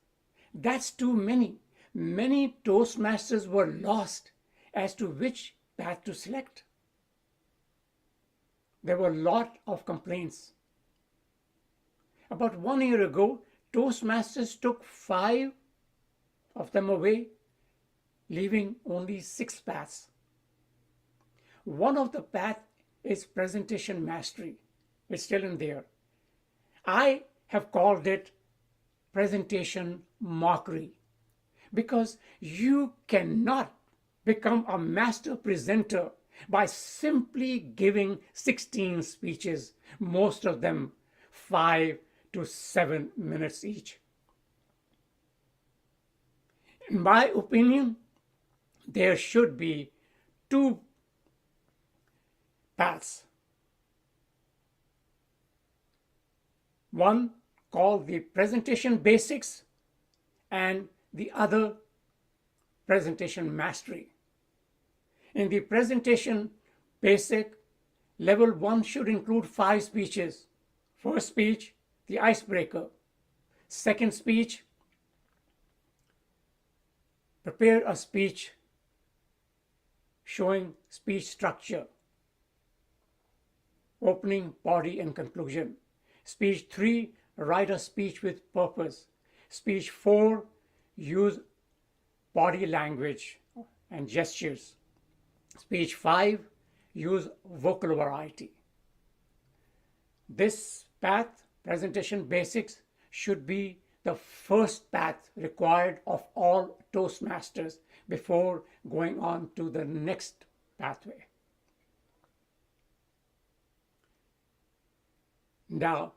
That's too many. Many Toastmasters were lost as to which path to select. There were a lot of complaints. About 1 year ago, Toastmasters took 5 of them away, leaving only 6 paths. One of the paths is presentation mastery. It's still in there. I have called it presentation mockery because you cannot become a master presenter by simply giving 16 speeches, most of them 5 to 7 minutes each. In my opinion, there should be 2 paths. One called the presentation basics and the other presentation mastery. In the presentation basic, level 1 should include 5 speeches. First speech, the icebreaker. Second speech, prepare a speech showing speech structure. Opening, body, and conclusion. Speech 3, write a speech with purpose. Speech 4, use body language and gestures. Speech 5, use vocal variety. This path, presentation basics, should be the first path required of all Toastmasters before going on to the next pathway. Now,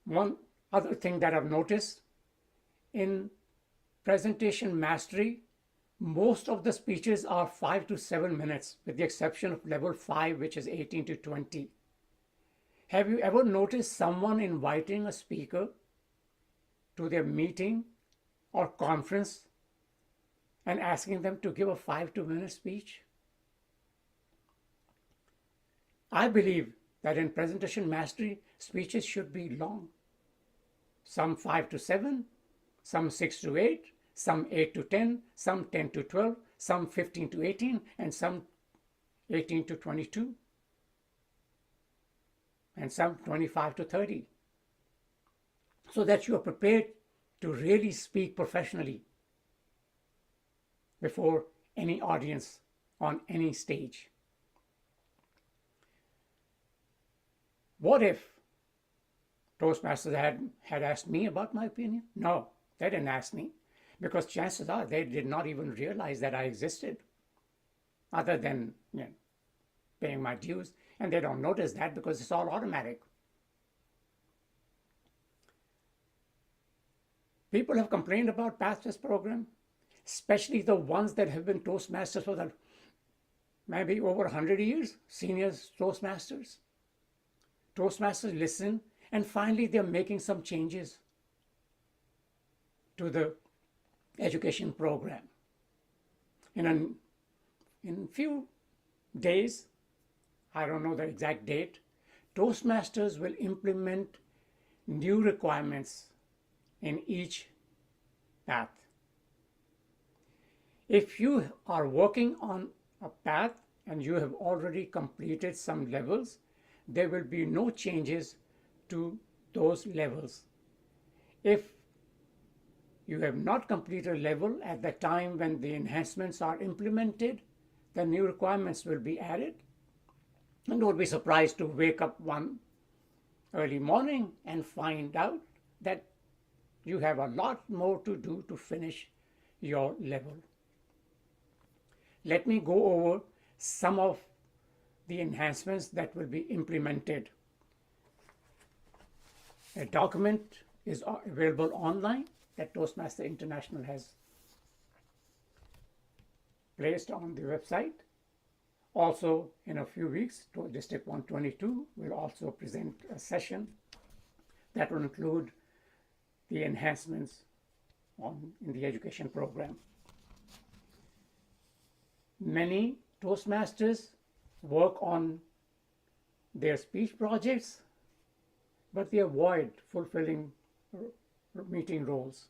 one other thing that I've noticed in presentation mastery, most of the speeches are 5 to 7 minutes, with the exception of level 5, which is 18 to 20. Have you ever noticed someone inviting a speaker to their meeting or conference and asking them to give a 5 to 2 minute speech? I believe that in presentation mastery, speeches should be long. Some 5 to 7, some 6 to 8, some 8 to 10, some 10 to 12, some 15 to 18, and some 18 to 22, and some 25 to 30. So that you are prepared to really speak professionally before any audience on any stage. What if Toastmasters had asked me about my opinion? No, they didn't ask me, because chances are they did not even realize that I existed, other than paying my dues, and they don't notice that because it's all automatic. People have complained about Pathways program, especially the ones that have been Toastmasters for maybe over 100 years, senior Toastmasters. Toastmasters listen, and finally they're making some changes to the education program. In a few days, I don't know the exact date, Toastmasters will implement new requirements in each path. If you are working on a path and you have already completed some levels, there will be no changes to those levels. If you have not completed a level at the time when the enhancements are implemented, the new requirements will be added. And don't be surprised to wake up one early morning and find out that you have a lot more to do to finish your level. Let me go over some of the enhancements that will be implemented. A document is available online that Toastmaster International has placed on the website. Also, in a few weeks, to District 122 will also present a session that will include the enhancements in the education program. Many Toastmasters work on their speech projects, but they avoid fulfilling meeting roles.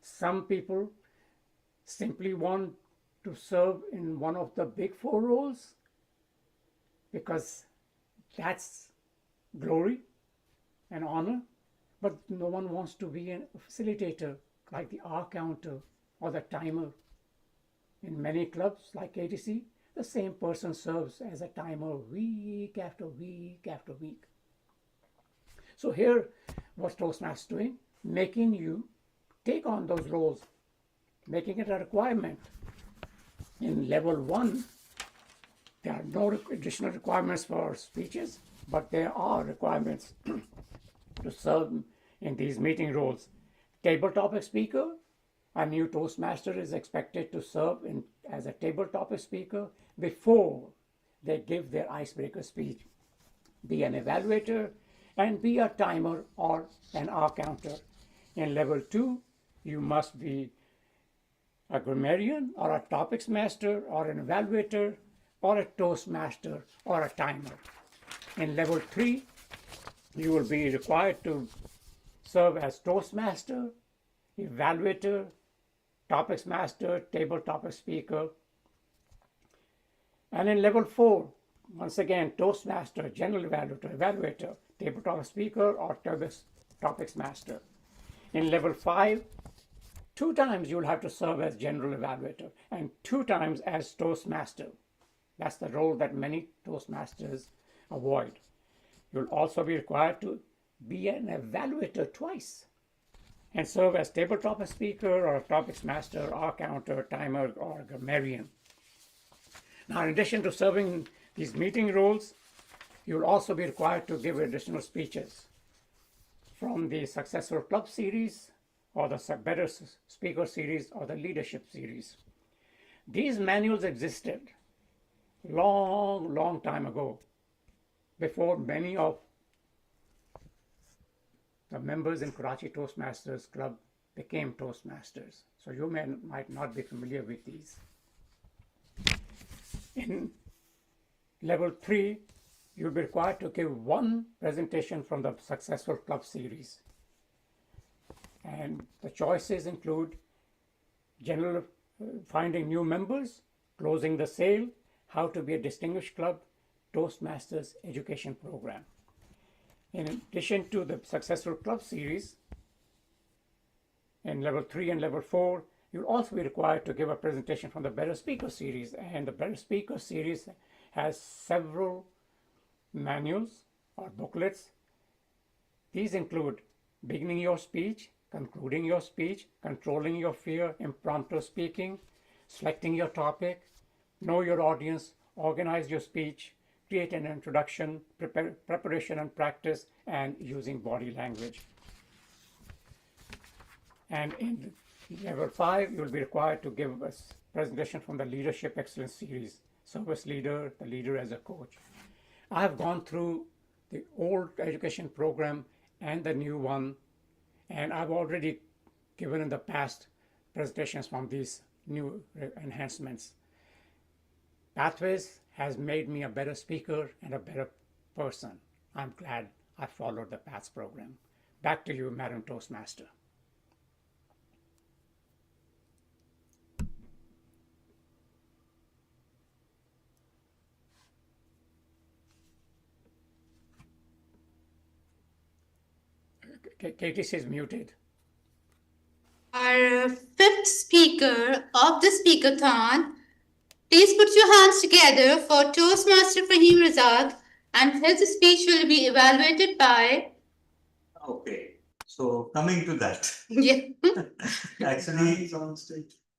Some people simply want to serve in one of the big four roles because that's glory and honor, but no one wants to be a facilitator like the hour counter or the timer. In many clubs like KTC, the same person serves as a timer week after week after week. So here, what's Toastmasters doing? Making you take on those roles, making it a requirement. In level 1, there are no additional requirements for speeches, but there are requirements to serve in these meeting roles. Table topic speaker, a new Toastmaster is expected to serve as a table topic speaker before they give their icebreaker speech. Be an evaluator and be a timer or an hour counter. In level 2, you must be a grammarian or a topics master or an evaluator or a Toastmaster or a timer. In level 3, you will be required to serve as Toastmaster, evaluator, topics master, table topic speaker. And in level 4, once again, Toastmaster, general evaluator, table topic speaker, or topics master. In level 5, 2 times you'll have to serve as general evaluator and 2 times as Toastmaster. That's the role that many Toastmasters avoid. You'll also be required to be an evaluator twice and serve as table topic speaker or a topics master, hour counter, timer, or grammarian. Now, in addition to serving these meeting roles, you'll also be required to give additional speeches from the Successful Club series or the Better Speaker series or the Leadership series. These manuals existed long time ago, before many of the members in Karachi Toastmasters Club became Toastmasters. So you might not be familiar with these. In level 3, you'll be required to give 1 presentation from the Successful Club series. And the choices include general finding new members, closing the sale, how to be a distinguished club, Toastmasters education program. In addition to the Successful Club series, in level 3 and level 4, you'll also be required to give a presentation from the Better Speaker series. And the Better Speaker series has several manuals or booklets. These include beginning your speech, concluding your speech, controlling your fear, impromptu speaking, selecting your topic, know your audience, organize your speech, create an introduction, preparation and practice, and using body language. And in level 5, you'll be required to give a presentation from the Leadership Excellence series, service leader, the leader as a coach. I have gone through the old education program and the new one, and I've already given in the past presentations from these new enhancements. Pathways has made me a better speaker and a better person. I'm glad I followed the PATHS program. Back to you, Madam Toastmaster. KTC is muted. Our 5th speaker of the Speakathon, please put your hands together for Toastmaster Fahim Razak, and his speech will be evaluated by... Okay, so coming to that. Yeah. Actually,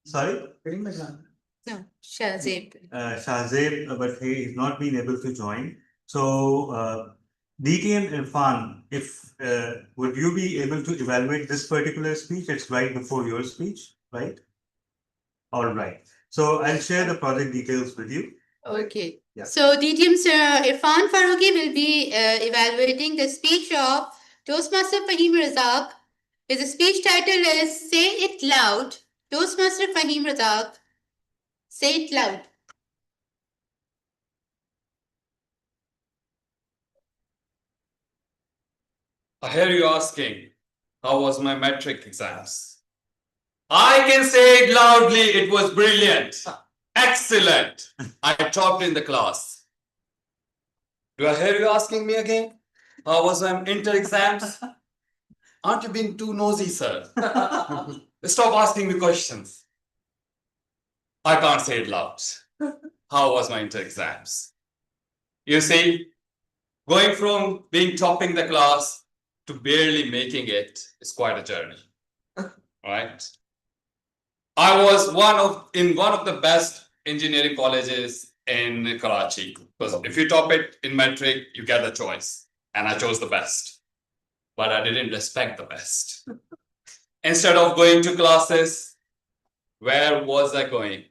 sorry? No, Shahzeb. Shahzeb, but he is not been able to join. So, DT and Irfan, if would you be able to evaluate this particular speech? It's right before your speech, right? All right. So I'll share the project details with you. Okay. Yeah. So DTM Sir Irfan Faruqi will be evaluating the speech of Toastmaster Fahim Razak. His speech title is Say It Loud. Toastmaster Fahim Razak, say it loud. I hear you asking, how was my metric exams? I can say it loudly, it was brilliant. Excellent. I topped in the class. Do I hear you asking me again? How was my inter exams? Aren't you being too nosy, sir? Stop asking me questions. I can't say it loud. How was my inter exams? You see, going from being topping the class to barely making it is quite a journey. Right? I was in one of the best engineering colleges in Karachi. Because if you top it in metric, you get the choice. And I chose the best. But I didn't respect the best. Instead of going to classes, where was I going?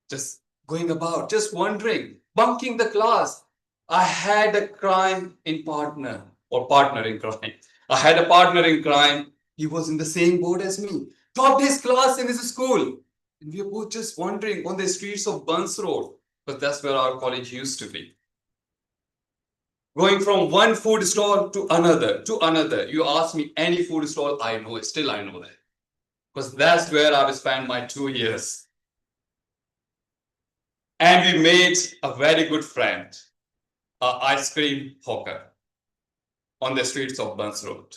Just going about, just wondering, bunking the class. I had a crime in partner or partner in crime. I had a partner in crime. He was in the same boat as me. Topped his class in his school. And we were both just wandering on the streets of Buns Road. But that's where our college used to be. Going from one food stall to another. You ask me any food stall, I know it. Still, I know that. Because that's where I've spent my 2 years. And we made a very good friend, an ice cream hawker on the streets of Buns Road.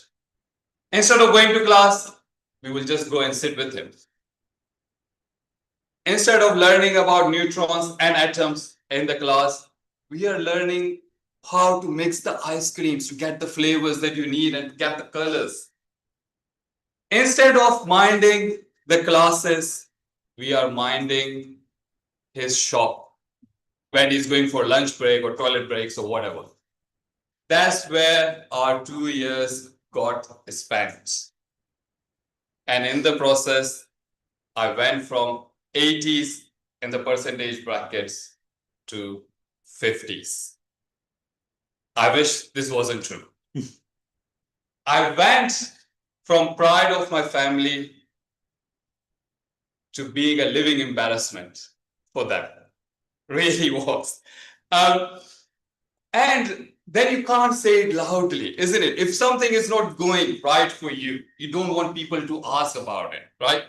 Instead of going to class, we will just go and sit with him. Instead of learning about neutrons and atoms in the class, we are learning how to mix the ice creams to get the flavors that you need and get the colors. Instead of minding the classes, we are minding his shop when he's going for lunch break or toilet breaks or whatever. That's where our 2 years got spent. And in the process, I went from 80s in the percentage brackets to 50s. I wish this wasn't true. I went from pride of my family to being a living embarrassment for them. Really was. And then you can't say it loudly, isn't it? If something is not going right for you, you don't want people to ask about it, right?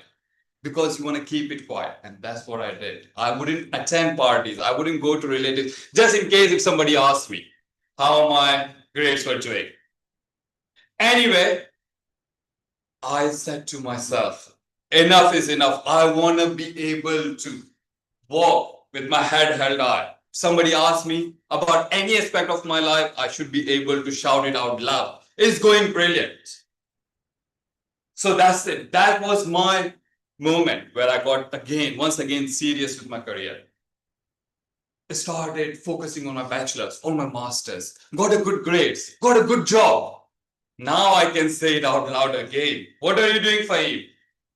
Because you want to keep it quiet. And that's what I did. I wouldn't attend parties. I wouldn't go to relatives, just in case if somebody asked me how my grades were doing. Anyway, I said to myself, enough is enough. I want to be able to walk with my head held high. Somebody asks me about any aspect of my life, I should be able to shout it out loud. It's going brilliant. So that's it. That was my moment where I got once again serious with my career. I started focusing on my bachelor's, on my master's, got a good grades, got a good job. Now I can say it out loud again. What are you doing, Fahim?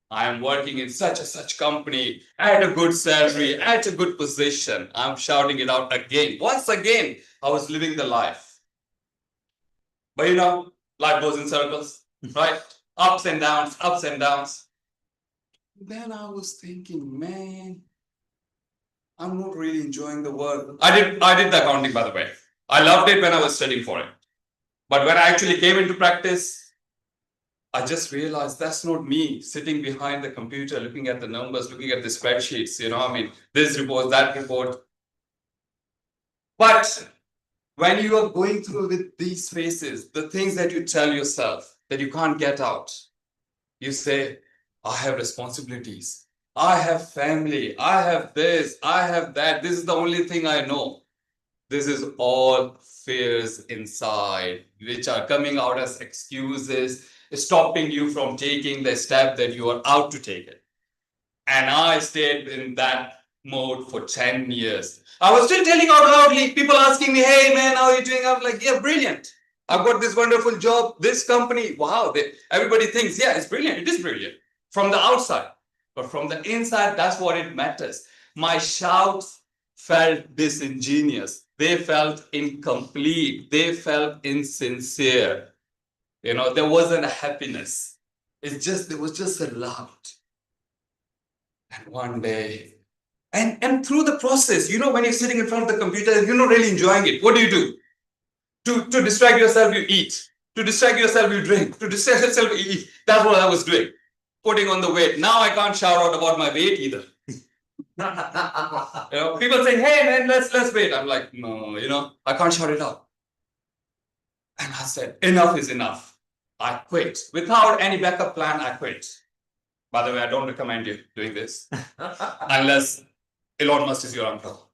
I am working in such a such company, at a good salary, at a good position. I'm shouting it out again. Once again, I was living the life. But life goes in circles, right? Ups and downs, ups and downs. Then I was thinking, man, I'm not really enjoying the work. I did the accounting, by the way. I loved it when I was studying for it. But when I actually came into practice, I just realized that's not me sitting behind the computer, looking at the numbers, looking at the spreadsheets, this report, that report. But when you are going through with these phases, the things that you tell yourself that you can't get out, you say, I have responsibilities. I have family. I have this. I have that. This is the only thing I know. This is all fears inside, which are coming out as excuses, stopping you from taking the step that you are out to take it. And I stayed in that mode for 10 years. I was still telling out loudly, people asking me, hey man, how are you doing? I'm like, yeah, brilliant. I've got this wonderful job, this company. Wow, everybody thinks, yeah, it's brilliant. It is brilliant from the outside. But from the inside, that's what it matters. My shouts felt disingenuous. They felt incomplete. They felt insincere. You know, there wasn't a happiness. There was just a loud. And one day, and through the process, you know, when you're sitting in front of the computer and you're not really enjoying it, what do? To distract yourself, you eat. To distract yourself, you drink. To distract yourself, you eat. That's what I was doing. Putting on the weight. Now I can't shout out about my weight either. You know, people say, "Hey man, let's wait." I'm like, no, you know, I can't shout it out. And I said, enough is enough. I quit. Without any backup plan, I quit. By the way, I don't recommend you doing this unless Elon Musk is your uncle.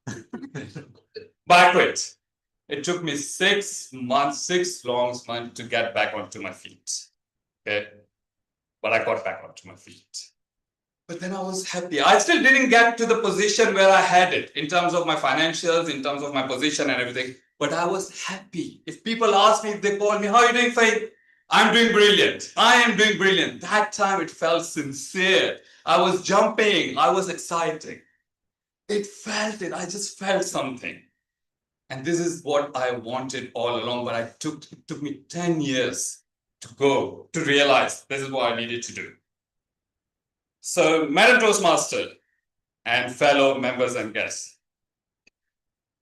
But I quit. It took me 6 months, 6 long months to get back onto my feet. Okay. But I got back onto my feet. But then I was happy. I still didn't get to the position where I had it in terms of my financials, in terms of my position and everything. But I was happy. If people ask me, if they call me, how are you doing, Fahim? I'm doing brilliant. I am doing brilliant. That time it felt sincere. I was jumping. I was excited. It felt it. I just felt something. And this is what I wanted all along. But it took me 10 years to realize this is what I needed to do. So, Madam Toastmaster and fellow members and guests,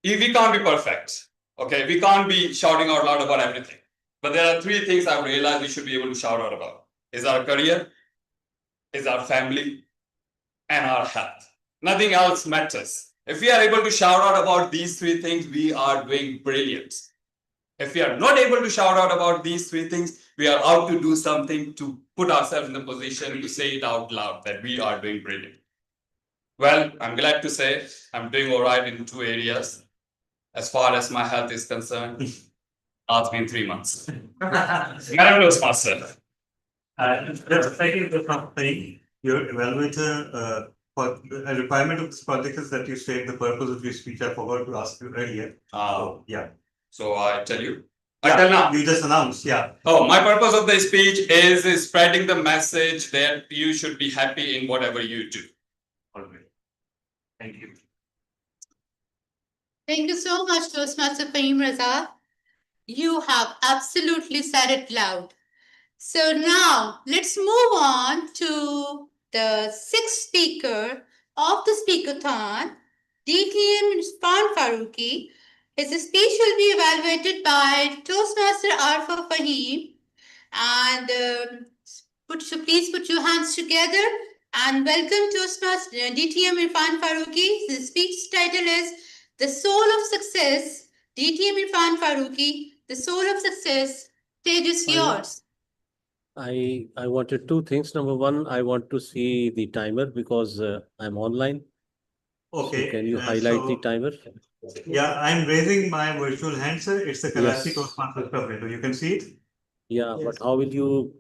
we can't be perfect, okay? We can't be shouting out loud about everything. But there are 3 things I've realized we should be able to shout out about. Is our career, is our family, and our health. Nothing else matters. If we are able to shout out about these 3 things, we are doing brilliant. If we are not able to shout out about these 3 things, we are out to do something to put ourselves in the position to say it out loud that we are doing brilliant. Well, I'm glad to say I'm doing all right in 2 areas. As far as my health is concerned, it's been 3 months. Madam Toastmaster. Just taking the company, your evaluator, for a requirement of this project is that you state the purpose of your speech. I forgot to ask you earlier. So, yeah. So I tell you. Yeah, I tell now. you just announced, yeah. Oh, my purpose of the speech is spreading the message that you should be happy in whatever you do. All right. Thank you. Thank you so much, Toastmaster Fahim Raza. You have absolutely said it loud. So now let's move on to the 6th speaker of the Speakathon, DTM Irfan Faruqi. His speech will be evaluated by Toastmaster Arfa Fahim. And please put your hands together and welcome Toastmaster DTM Irfan Faruqi. His speech title is The Soul of Success. DTM Irfan Faruqi, The Soul of Success. Stage is yours. I wanted 2 things. Number 1, I want to see the timer because I'm online. Okay. So can you highlight the timer? Yeah, I'm raising my virtual hand, sir. It's the Karachi Yes. Toastmasters Club window. You can see it? Yeah, but how will you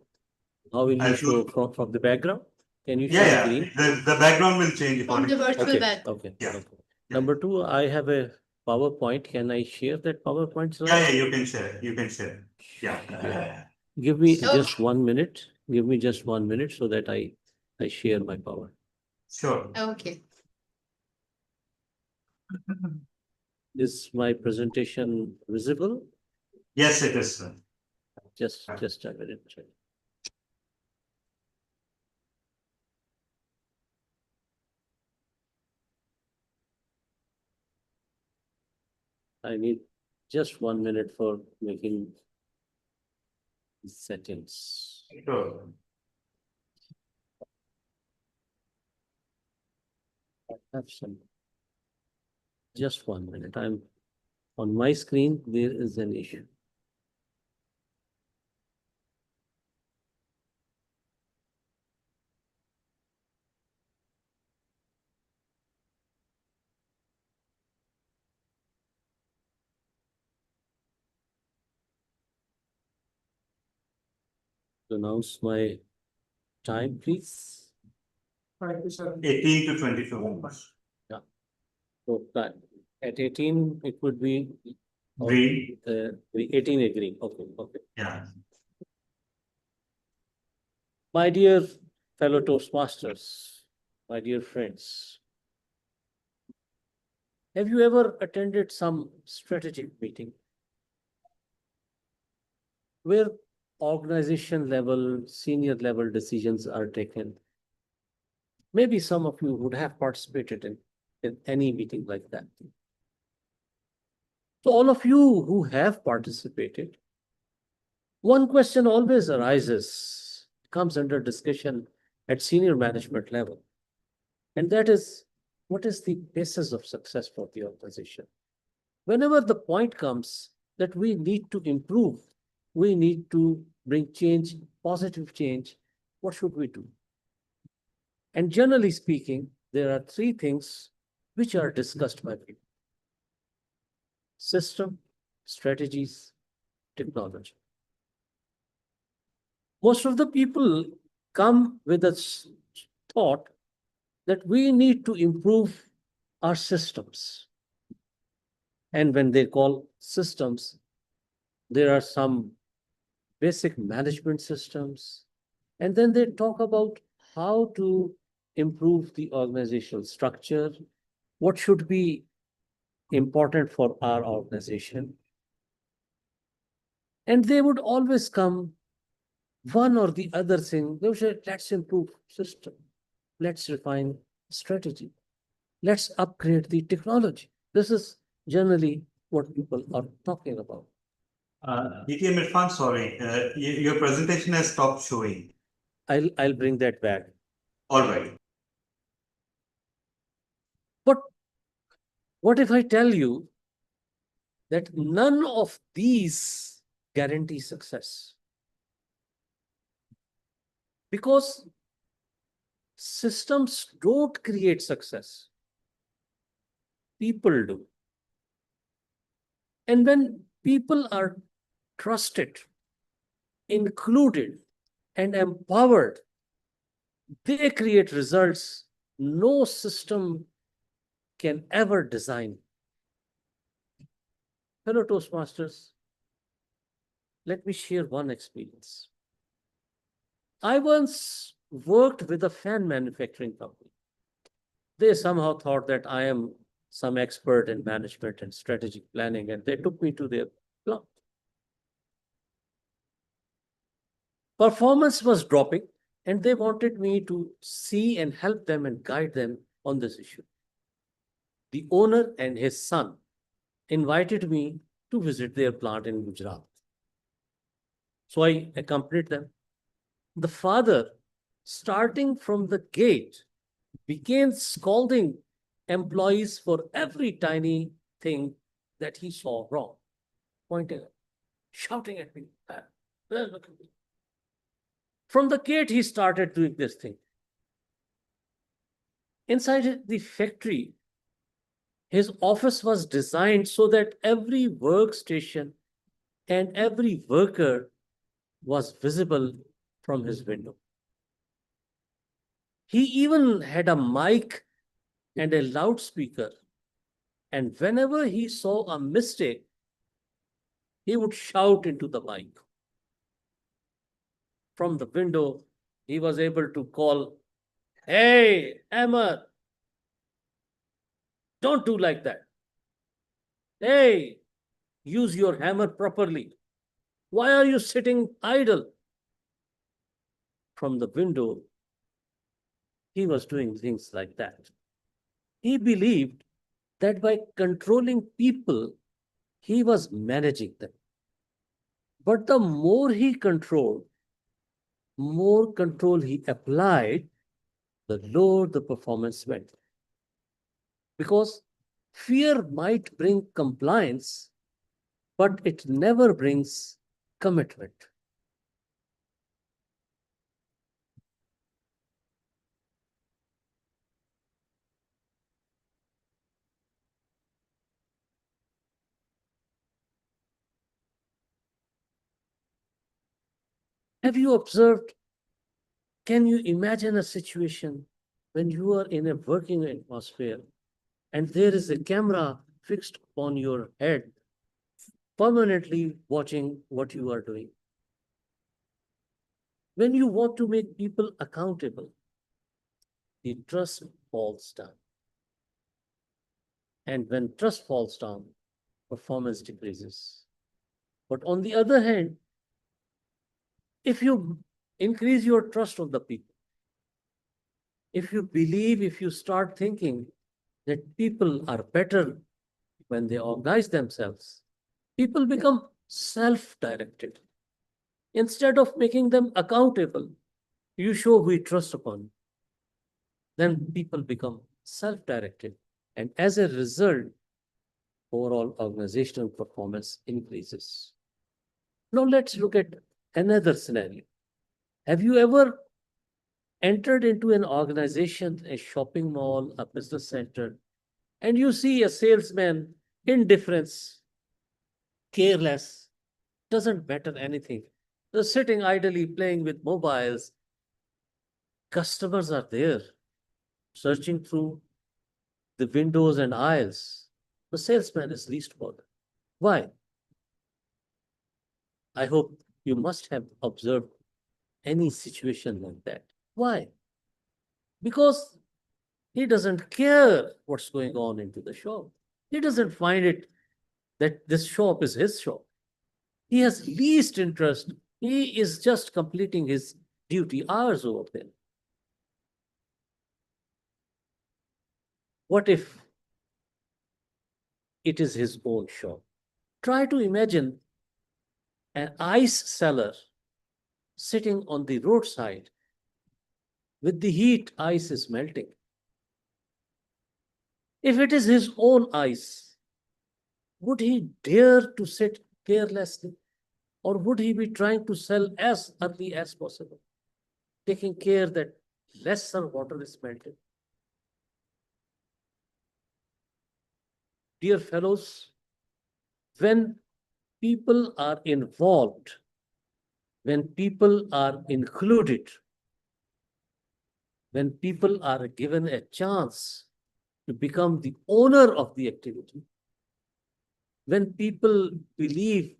show from the background? Can you show Yeah, green? the background will change From the virtual Okay, back. okay, Yeah. okay. Number 2, I have a PowerPoint. Can I share that PowerPoint slide? Yeah, you can share. You can share. Yeah. Give me Okay. just 1 minute. Give me just 1 minute so that I share my power. Sure. Okay. Is my presentation visible? Yes, it is, sir. Just a minute. I need just 1 minute for making settings. Sure. I have some. Just 1 minute. I'm on my screen. There is an issue. Announce my time, please. 18 to 22 members. Yeah. So at 18, it would be Green. 18 agree. Okay. Yeah. My dear fellow Toastmasters, my dear friends, Have you ever attended some strategic meeting where organization level, senior level decisions are taken? Maybe some of you would have participated in any meeting like that. So all of you who have participated, one question always arises, comes under discussion at senior management level. And that is, what is the basis of success for the organization? Whenever the point comes that we need to improve, we need to bring change, positive change, what should we do? And generally speaking, there are three things which are discussed by people: system, strategies, technology. Most of the people come with a thought that we need to improve our systems. And when they call systems, there are some basic management systems. And then they talk about how to improve the organizational structure, what should be important for our organization. And they would always come one or the other thing. They would say, let's improve system, let's refine strategy, let's upgrade the technology. This is generally what people are talking about. DTM Irfan, sorry, your presentation has stopped showing. I'll bring that back. All right. But what if I tell you that none of these guarantee success? Because systems don't create success, people do. And when people are trusted, included, and empowered, they create results no system can ever design. Fellow Toastmasters, let me share one experience. I once worked with a fan manufacturing company. They somehow thought that I am some expert in management and strategic planning, and they took me to their plant. Performance was dropping, and they wanted me to see and help them and guide them on this issue. The owner and his son invited me to visit their plant in Gujarat. So I accompanied them. The father, starting from the gate, began scolding employees for every tiny thing that he saw wrong, pointing, shouting at me. From the gate, he started doing this thing. Inside the factory, his office was designed so that every workstation and every worker was visible from his window. He even had a mic and a loudspeaker. And whenever he saw a mistake, he would shout into the mic. From the window, he was able to call, "Hey, Ahmed, don't do like that. Hey, use your hammer properly. Why are you sitting idle?" From the window, he was doing things like that. He believed that by controlling people, he was managing them. But the more he controlled, more control he applied, the lower the performance went. Because fear might bring compliance, but it never brings commitment. Have you observed? Can you imagine a situation when you are in a working atmosphere and there is a camera fixed on your head, permanently watching what you are doing? When you want to make people accountable, the trust falls down. And when trust falls down, performance decreases. But on the other hand, if you increase your trust of the people, if you start thinking that people are better when they organize themselves, people become self-directed. Instead of making them accountable, you show we trust upon you. Then people become self-directed. And as a result, overall organizational performance increases. Now let's look at another scenario. Have you ever entered into an organization, a shopping mall, a business center, and you see a salesman, indifference, careless, doesn't matter anything. They're sitting idly playing with mobiles. Customers are there, searching through the windows and aisles. The salesman is least bothered. Why? I hope you must have observed any situation like that. Why? Because he doesn't care what's going on into the shop. He doesn't find it that this shop is his shop. He has least interest. He is just completing his duty hours over there. What if it is his own shop? Try to imagine an ice seller sitting on the roadside. With the heat, ice is melting. If it is his own ice, would he dare to sit carelessly? Or would he be trying to sell as early as possible, taking care that lesser water is melted? Dear fellows, when people are involved, when people are included, when people are given a chance to become the owner of the activity, when people believe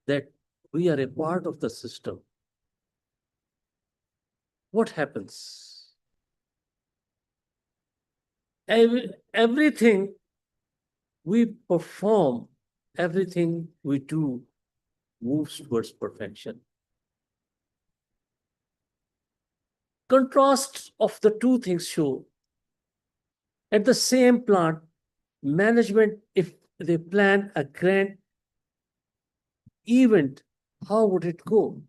that we are a part of the system, what happens? Everything we perform, everything we do moves towards perfection. Contrast of the two things show at the same plant, management, if they plan a grand event, how would it go?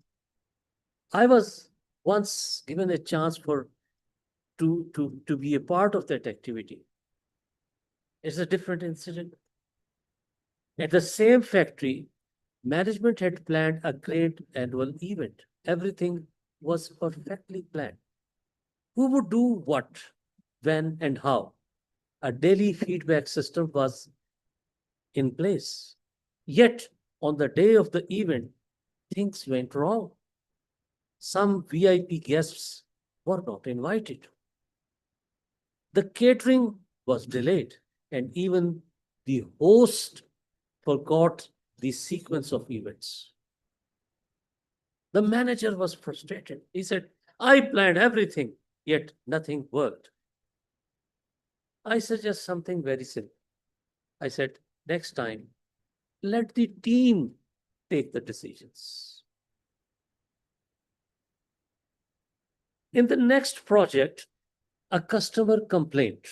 I was once given a chance to be a part of that activity. It's a different incident. At the same factory, management had planned a great annual event. Everything was perfectly planned. Who would do what, when, and how? A daily feedback system was in place. Yet, on the day of the event, things went wrong. Some VIP guests were not invited. The catering was delayed, and even the host forgot the sequence of events. The manager was frustrated. He said, I planned everything, yet nothing worked. I suggest something very simple. I said, next time, let the team take the decisions. In the next project, a customer complained.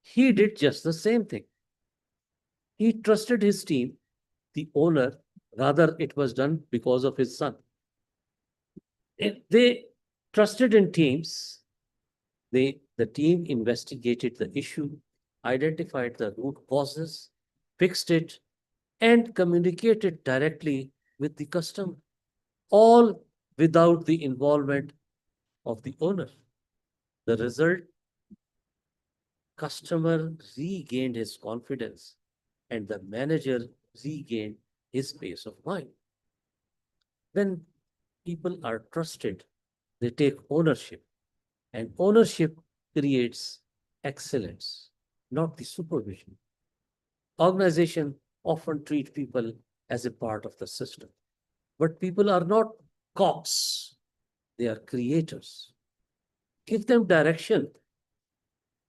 He did just the same thing. He trusted his team, the owner, rather it was done because of his son. They trusted in teams. The team investigated the issue, identified the root causes, fixed it, and communicated directly with the customer, all without the involvement of the owner. The result, customer regained his confidence and the manager regained his peace of mind. When people are trusted, they take ownership, and ownership creates excellence, not the supervision. Organizations often treat people as a part of the system, but people are not cogs, they are creators. Give them direction,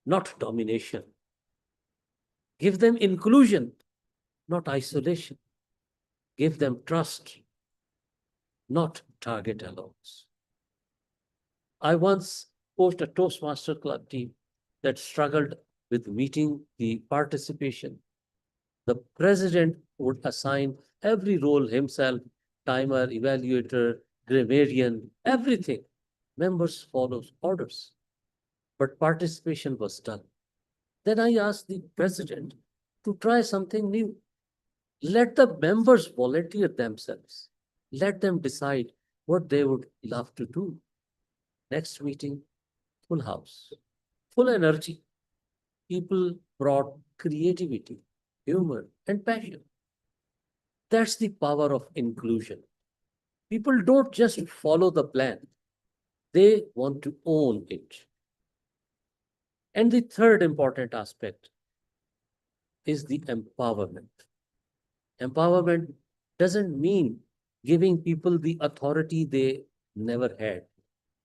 not domination. Give them inclusion, not isolation. Give them trust, not target alone. I once coached a Toastmaster club team that struggled with meeting the participation. The president would assign every role himself, timer, evaluator, grammarian, everything. Members followed orders, but participation was dull. Then I asked the president to try something new. Let the members volunteer themselves. Let them decide what they would love to do. Next meeting, full house, full energy. People brought creativity, humor, and passion. That's the power of inclusion. People don't just follow the plan, they want to own it. And the third important aspect is the empowerment. Empowerment doesn't mean giving people the authority they never had.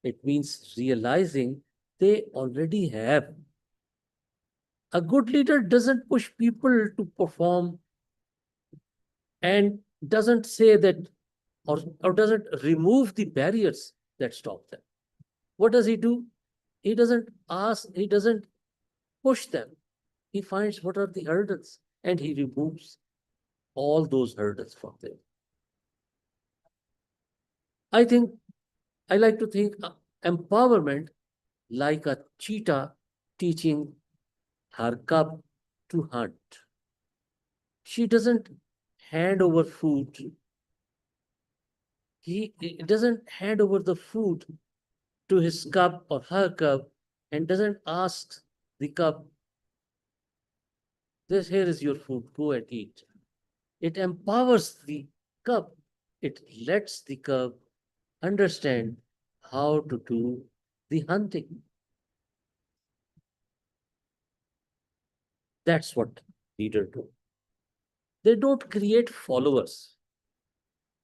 It means realizing they already have. A good leader doesn't push people to perform and doesn't say that or doesn't remove the barriers that stop them. What does he do? He doesn't ask, he doesn't push them. He finds what are the hurdles and he removes all those hurdles from them. I think I like to think empowerment like a cheetah teaching her cub to hunt. She doesn't hand over food. He doesn't hand over the food to his cub or her cub and doesn't ask the cub, this here is your food, go and eat. It empowers the cub. It lets the cub understand how to do the hunting. That's what leaders do. They don't create followers.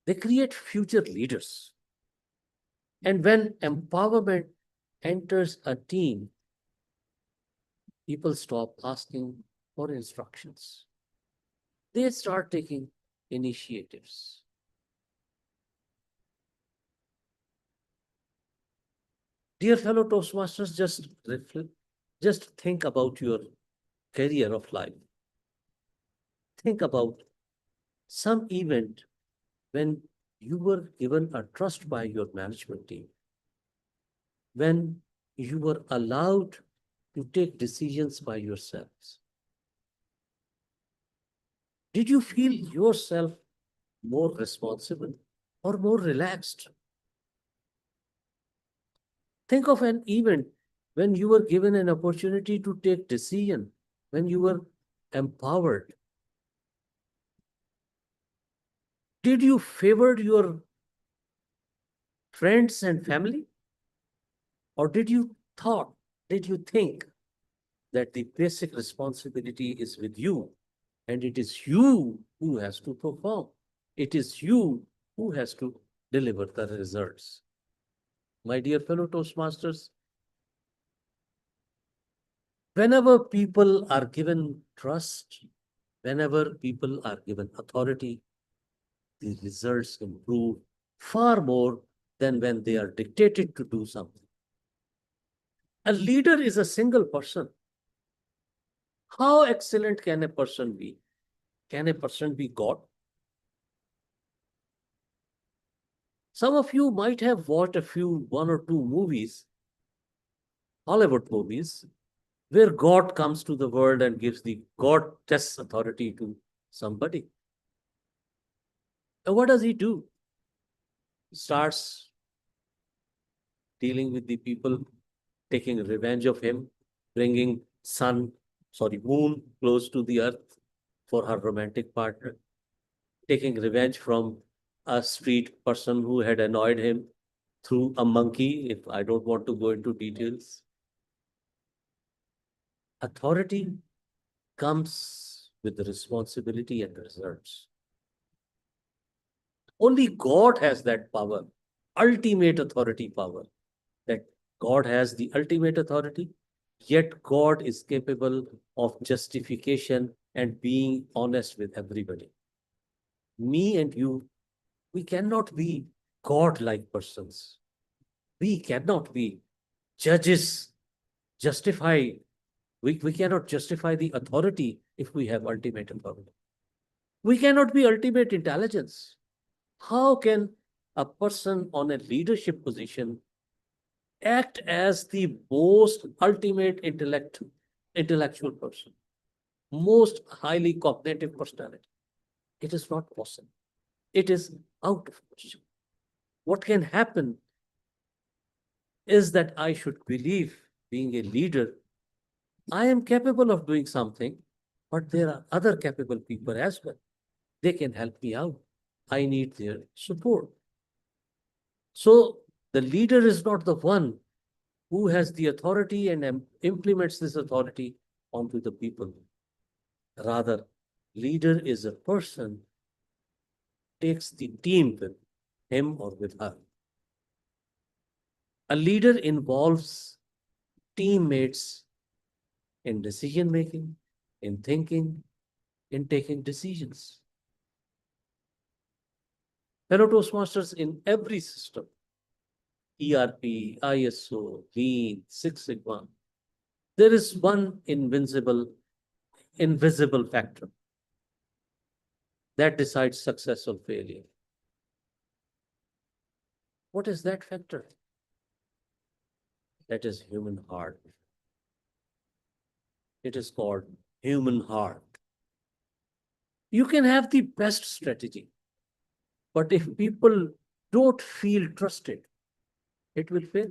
They create future leaders. And when empowerment enters a team, people stop asking for instructions. They start taking initiatives. Dear fellow Toastmasters, just think about your career of life. Think about some event when you were given a trust by your management team, when you were allowed to take decisions by yourselves. Did you feel yourself more responsible or more relaxed? Think of an event when you were given an opportunity to take decision, when you were empowered. Did you favor your friends and family? Or did you think that the basic responsibility is with you and it is you who has to perform? It is you who has to deliver the results. My dear fellow Toastmasters, whenever people are given trust, whenever people are given authority, the results improve far more than when they are dictated to do something. A leader is a single person. How excellent can a person be? Can a person be God? Some of you might have watched one or two movies, Hollywood movies, where God comes to the world and gives the God tests authority to somebody. And what does he do? He starts dealing with the people, taking revenge of him, bringing moon close to the earth for her romantic partner, taking revenge from a street person who had annoyed him through a monkey, if I don't want to go into details. Authority comes with the responsibility and results. Only God has that power, ultimate authority power. That God has the ultimate authority, Yet God is capable of justification and being honest with everybody. Me and you, we cannot be God-like persons. We cannot be judges, justify. We cannot justify the authority if we have ultimate authority. We cannot be ultimate intelligence. How can a person on a leadership position act as the most ultimate intellectual person, most highly cognitive personality? It is not possible. It is out of question. What can happen is that I should believe, being a leader, I am capable of doing something, but there are other capable people as well. They can help me out. I need their support. So the leader is not the one who has the authority and implements this authority onto the people. Rather, leader is a person takes the team with him or with her. A leader involves teammates in decision making, in thinking, in taking decisions. Fellow Toastmasters, in every system, ERP, ISO, Lean, Six Sigma, there is one invisible factor that decides success or failure. What is that factor? That is human heart. It is called human heart. You can have the best strategy, but if people don't feel trusted, it will fail.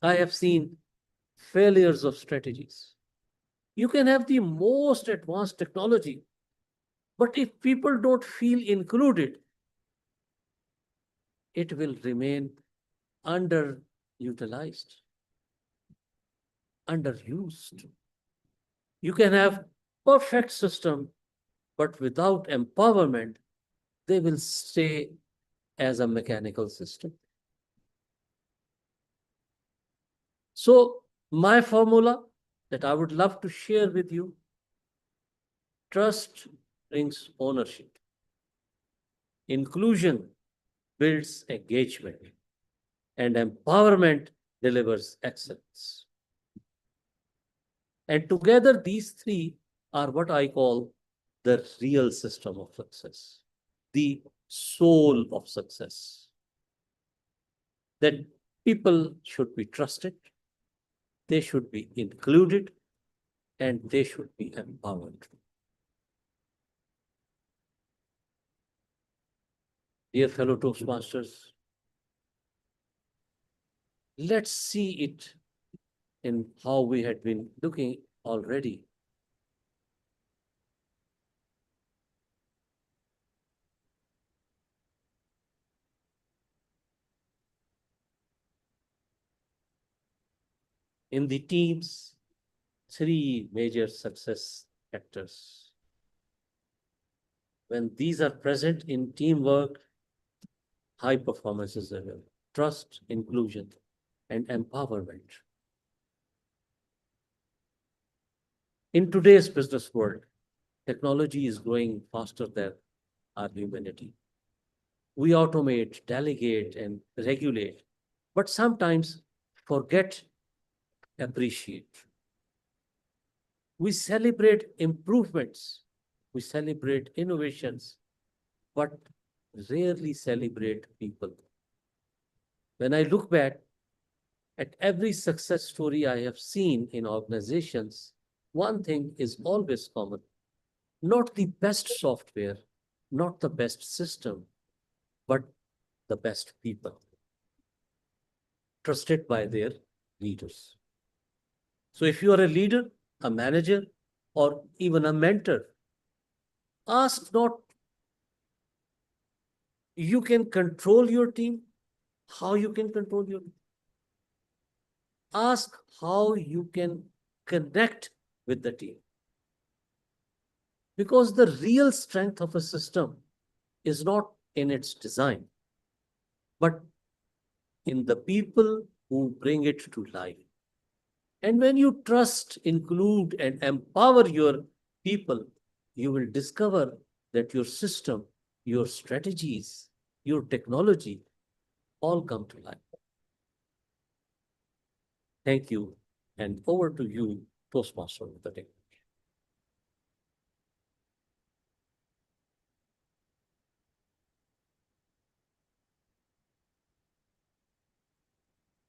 I have seen failures of strategies. You can have the most advanced technology, but if people don't feel included, it will remain underutilized, underused. You can have perfect system, but without empowerment, they will stay as a mechanical system. So my formula that I would love to share with you, trust brings ownership. Inclusion builds engagement, and empowerment delivers excellence. And together, these three are what I call the real system of success, the soul of success. That people should be trusted, they should be included, and they should be empowered. Dear fellow Toastmasters, let's see it in how we had been looking already. In the teams, three major success factors. When these are present in teamwork, high performance is available. Trust, inclusion, and empowerment. In today's business world, technology is growing faster than our humanity. We automate, delegate, and regulate, but sometimes forget to appreciate. We celebrate improvements, we celebrate innovations, but rarely celebrate people. When I look back at every success story I have seen in organizations, one thing is always common. Not the best software, not the best system, but the best people, trusted by their leaders. So if you are a leader, a manager, or even a mentor, ask not you can control your team, how you can control your team. Ask how you can connect with the team. Because the real strength of a system is not in its design, but in the people who bring it to life. And when you trust, include, and empower your people, you will discover that your system, your strategies, your technology all come to life. Thank you. And over to you, Toastmaster of the day.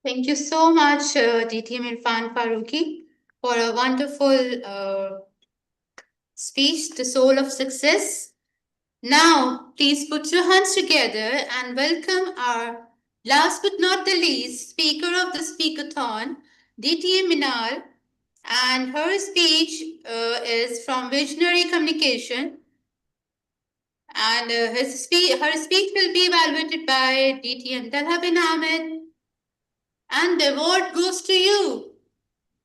Thank you so much, DTM Irfan Faruqi, for a wonderful speech, The Soul of Success. Now, please put your hands together and welcome our last but not the least speaker of the Speakathon, DTM Minal. And her speech is from Visionary Communication. And her speech will be evaluated by DTM Talha bin Ahmed. And the award goes to you,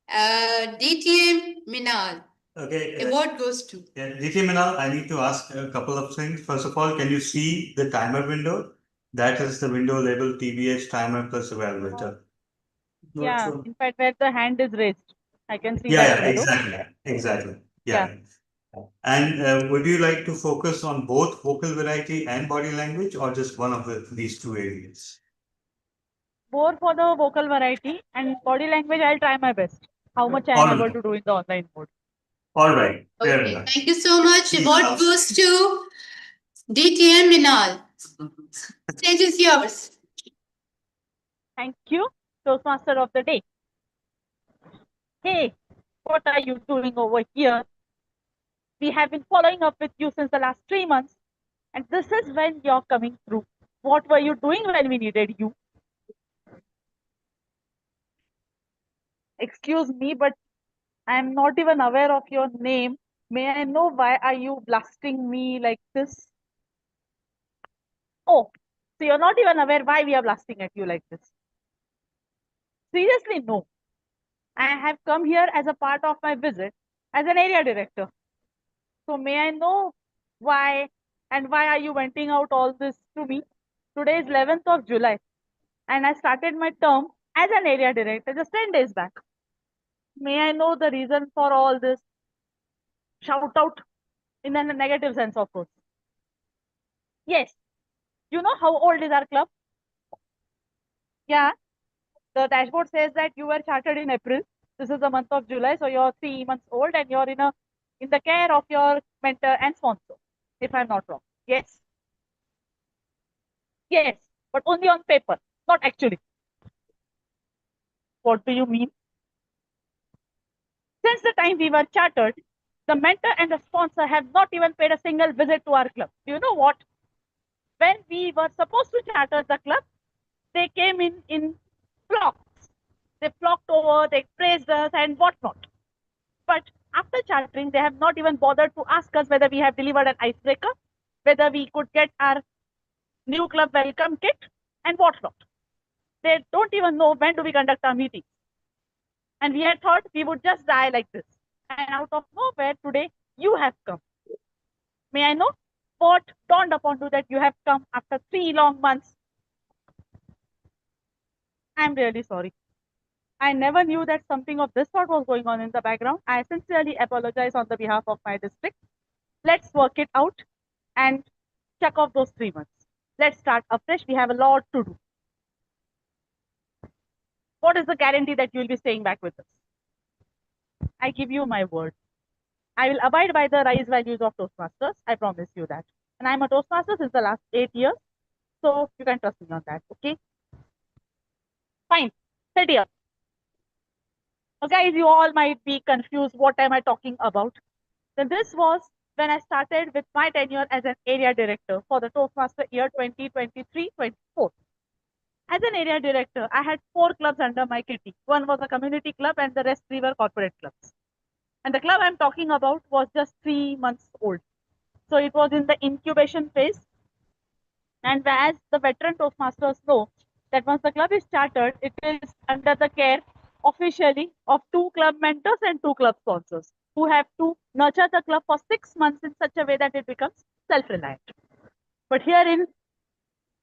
DTM Minal. Okay. Award goes to. Yeah, DT Minal, I need to ask a couple of things. First of all, can you see the timer window? That is the window labeled TBH timer plus evaluator. Yeah, in fact, where the hand is raised, I can see Yeah, that yeah, window. exactly. Yeah. And would you like to focus on both vocal variety and body language, or just one of these two areas? More for the vocal variety and body language, I'll try my best. How much I am All able right. to do in the online mode. All right. Fair Okay, enough. thank you so much. Award goes to DTM Minal. Stage is yours. Thank you, Toastmaster of the day. Hey, what are you doing over here? We have been following up with you since the last 3 months, and this is when you're coming through. What were you doing when we needed you? Excuse me, but I'm not even aware of your name. May I know why are you blasting me like this? Oh, so you're not even aware why we are blasting at you like this. Seriously, no. I have come here as a part of my visit as an area director. So may I know why and why are you venting out all this to me? Today is 11th of July and I started my term as an area director just 10 days back. May I know the reason for all this? Shout out in a negative sense, of course. Yes. You know how old is our club? Yeah. The dashboard says that you were chartered in April. This is the month of July, so you're 3 months old and you're in the care of your mentor and sponsor, if I'm not wrong. Yes. Yes, but only on paper, not actually. What do you mean? Since the time we were chartered, the mentor and the sponsor have not even paid a single visit to our club. Do you know what? When we were supposed to charter the club, they came in flocks. They flocked over, they praised us and whatnot. But after chartering, they have not even bothered to ask us whether we have delivered an icebreaker, whether we could get our new club welcome kit and whatnot. They don't even know when do we conduct our meetings. And we had thought we would just die like this. And out of nowhere, today, you have come. May I know what dawned upon you that you have come after 3 long months? I'm really sorry. I never knew that something of this sort was going on in the background. I sincerely apologize on the behalf of my district. Let's work it out and check off those 3 months. Let's start afresh. We have a lot to do. What is the guarantee that you will be staying back with us? I give you my word. I will abide by the rise values of Toastmasters. I promise you that. And I'm a Toastmaster since the last 8 years. So you can trust me on that. Okay? Fine. Sit here. So guys, you all might be confused. What am I talking about? Then this was when I started with my tenure as an area director for the Toastmaster year 2023-24. As an area director, I had 4 clubs under my kitty. One was a community club and the rest 3 were corporate clubs. And the club I'm talking about was just 3 months old. So it was in the incubation phase. And as the veteran Toastmasters know, that once the club is chartered, it is under the care officially of 2 club mentors and 2 club sponsors who have to nurture the club for 6 months in such a way that it becomes self-reliant. But herein,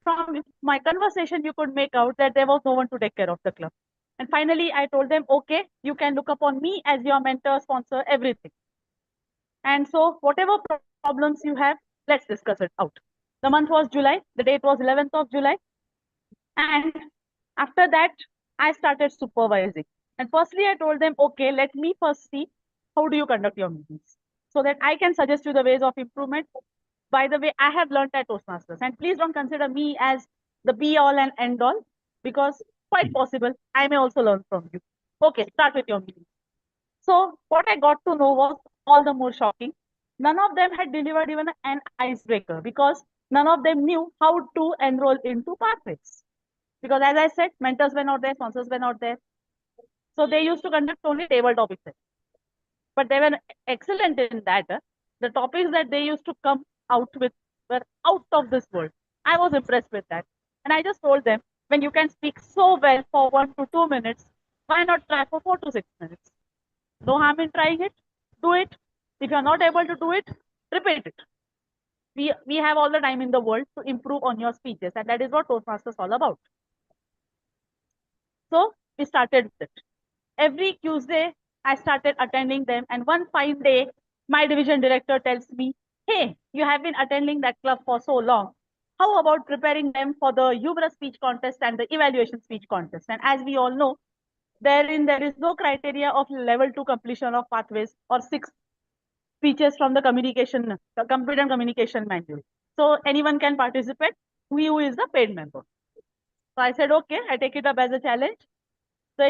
from my conversation, you could make out that there was no one to take care of the club. And finally, I told them, okay, you can look upon me as your mentor, sponsor, everything. And so whatever problems you have, let's discuss it out. The month was July, the date was 11th of July. And after that, I started supervising. And firstly, I told them, okay, let me first see how do you conduct your meetings so that I can suggest you the ways of improvement. By the way, I have learned at Toastmasters. And please don't consider me as the be all and end all, because quite possible I may also learn from you. Okay, start with your meeting. So what I got to know was all the more shocking. None of them had delivered even an icebreaker because none of them knew how to enroll into pathways. Because as I said, mentors were not there, sponsors were not there. So they used to conduct only table topics. But they were excellent in that. The topics that they used to come out with were out of this world. I was impressed with that. And I just told them, when you can speak so well for 1 to 2 minutes, why not try for 4 to 6 minutes? No harm in trying it. Do it. If you're not able to do it, repeat it. We have all the time in the world to improve on your speeches, and that is what Toastmasters is all about. So we started with it. Every Tuesday, I started attending them, and one fine day, my division director tells me, hey, you have been attending that club for so long. How about preparing them for the humorous speech contest and the evaluation speech contest? And as we all know, there is no criteria of level 2 completion of pathways or 6 speeches from the computer and communication manual. So anyone can participate, who is the paid member. So I said, okay, I take it up as a challenge. So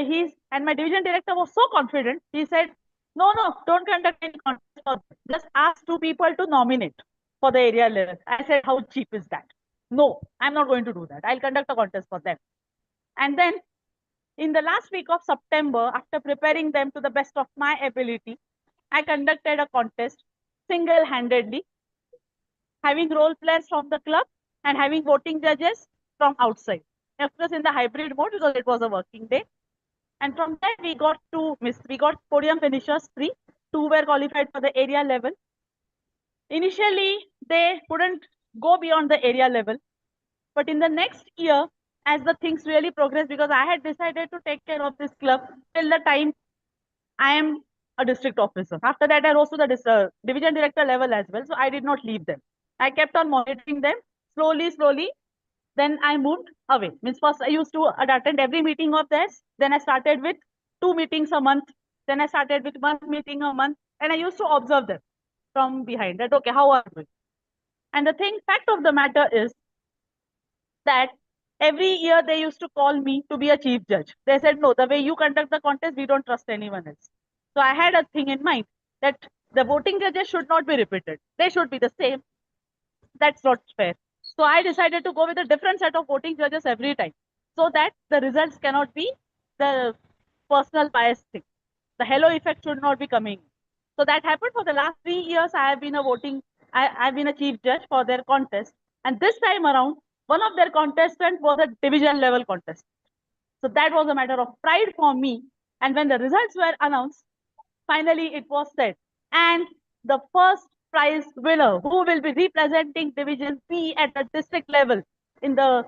and my division director was so confident. He said, no, don't conduct any contest. Just ask 2 people to nominate for the area level. I said, how cheap is that? No, I'm not going to do that. I'll conduct a contest for them. And then in the last week of September, after preparing them to the best of my ability, I conducted a contest single-handedly, having role players from the club and having voting judges from outside. Of course, in the hybrid mode because it was a working day. And from there, we got podium finishers 3. 2 were qualified for the area level. Initially, they couldn't go beyond the area level. But in the next year, as the things really progressed, because I had decided to take care of this club till the time I am a district officer. After that, I rose to the division director level as well. So I did not leave them. I kept on monitoring them slowly. Then I moved away. Means first I used to attend every meeting of theirs. Then I started with 2 meetings a month. Then I started with 1 meeting a month. And I used to observe them from behind that, okay, how are you doing? And the fact of the matter is that every year they used to call me to be a chief judge. They said, no, the way you conduct the contest, we don't trust anyone else. So I had a thing in mind that the voting judges should not be repeated. They should be the same. That's not fair. So I decided to go with a different set of voting judges every time so that the results cannot be the personal bias thing. The halo effect should not be coming. So that happened for the last 3 years. I have been I've been a chief judge for their contest. And this time around, one of their contestants was a division level contest. So that was a matter of pride for me. And when the results were announced, finally it was said. And the first prize winner who will be representing Division B at the district level in the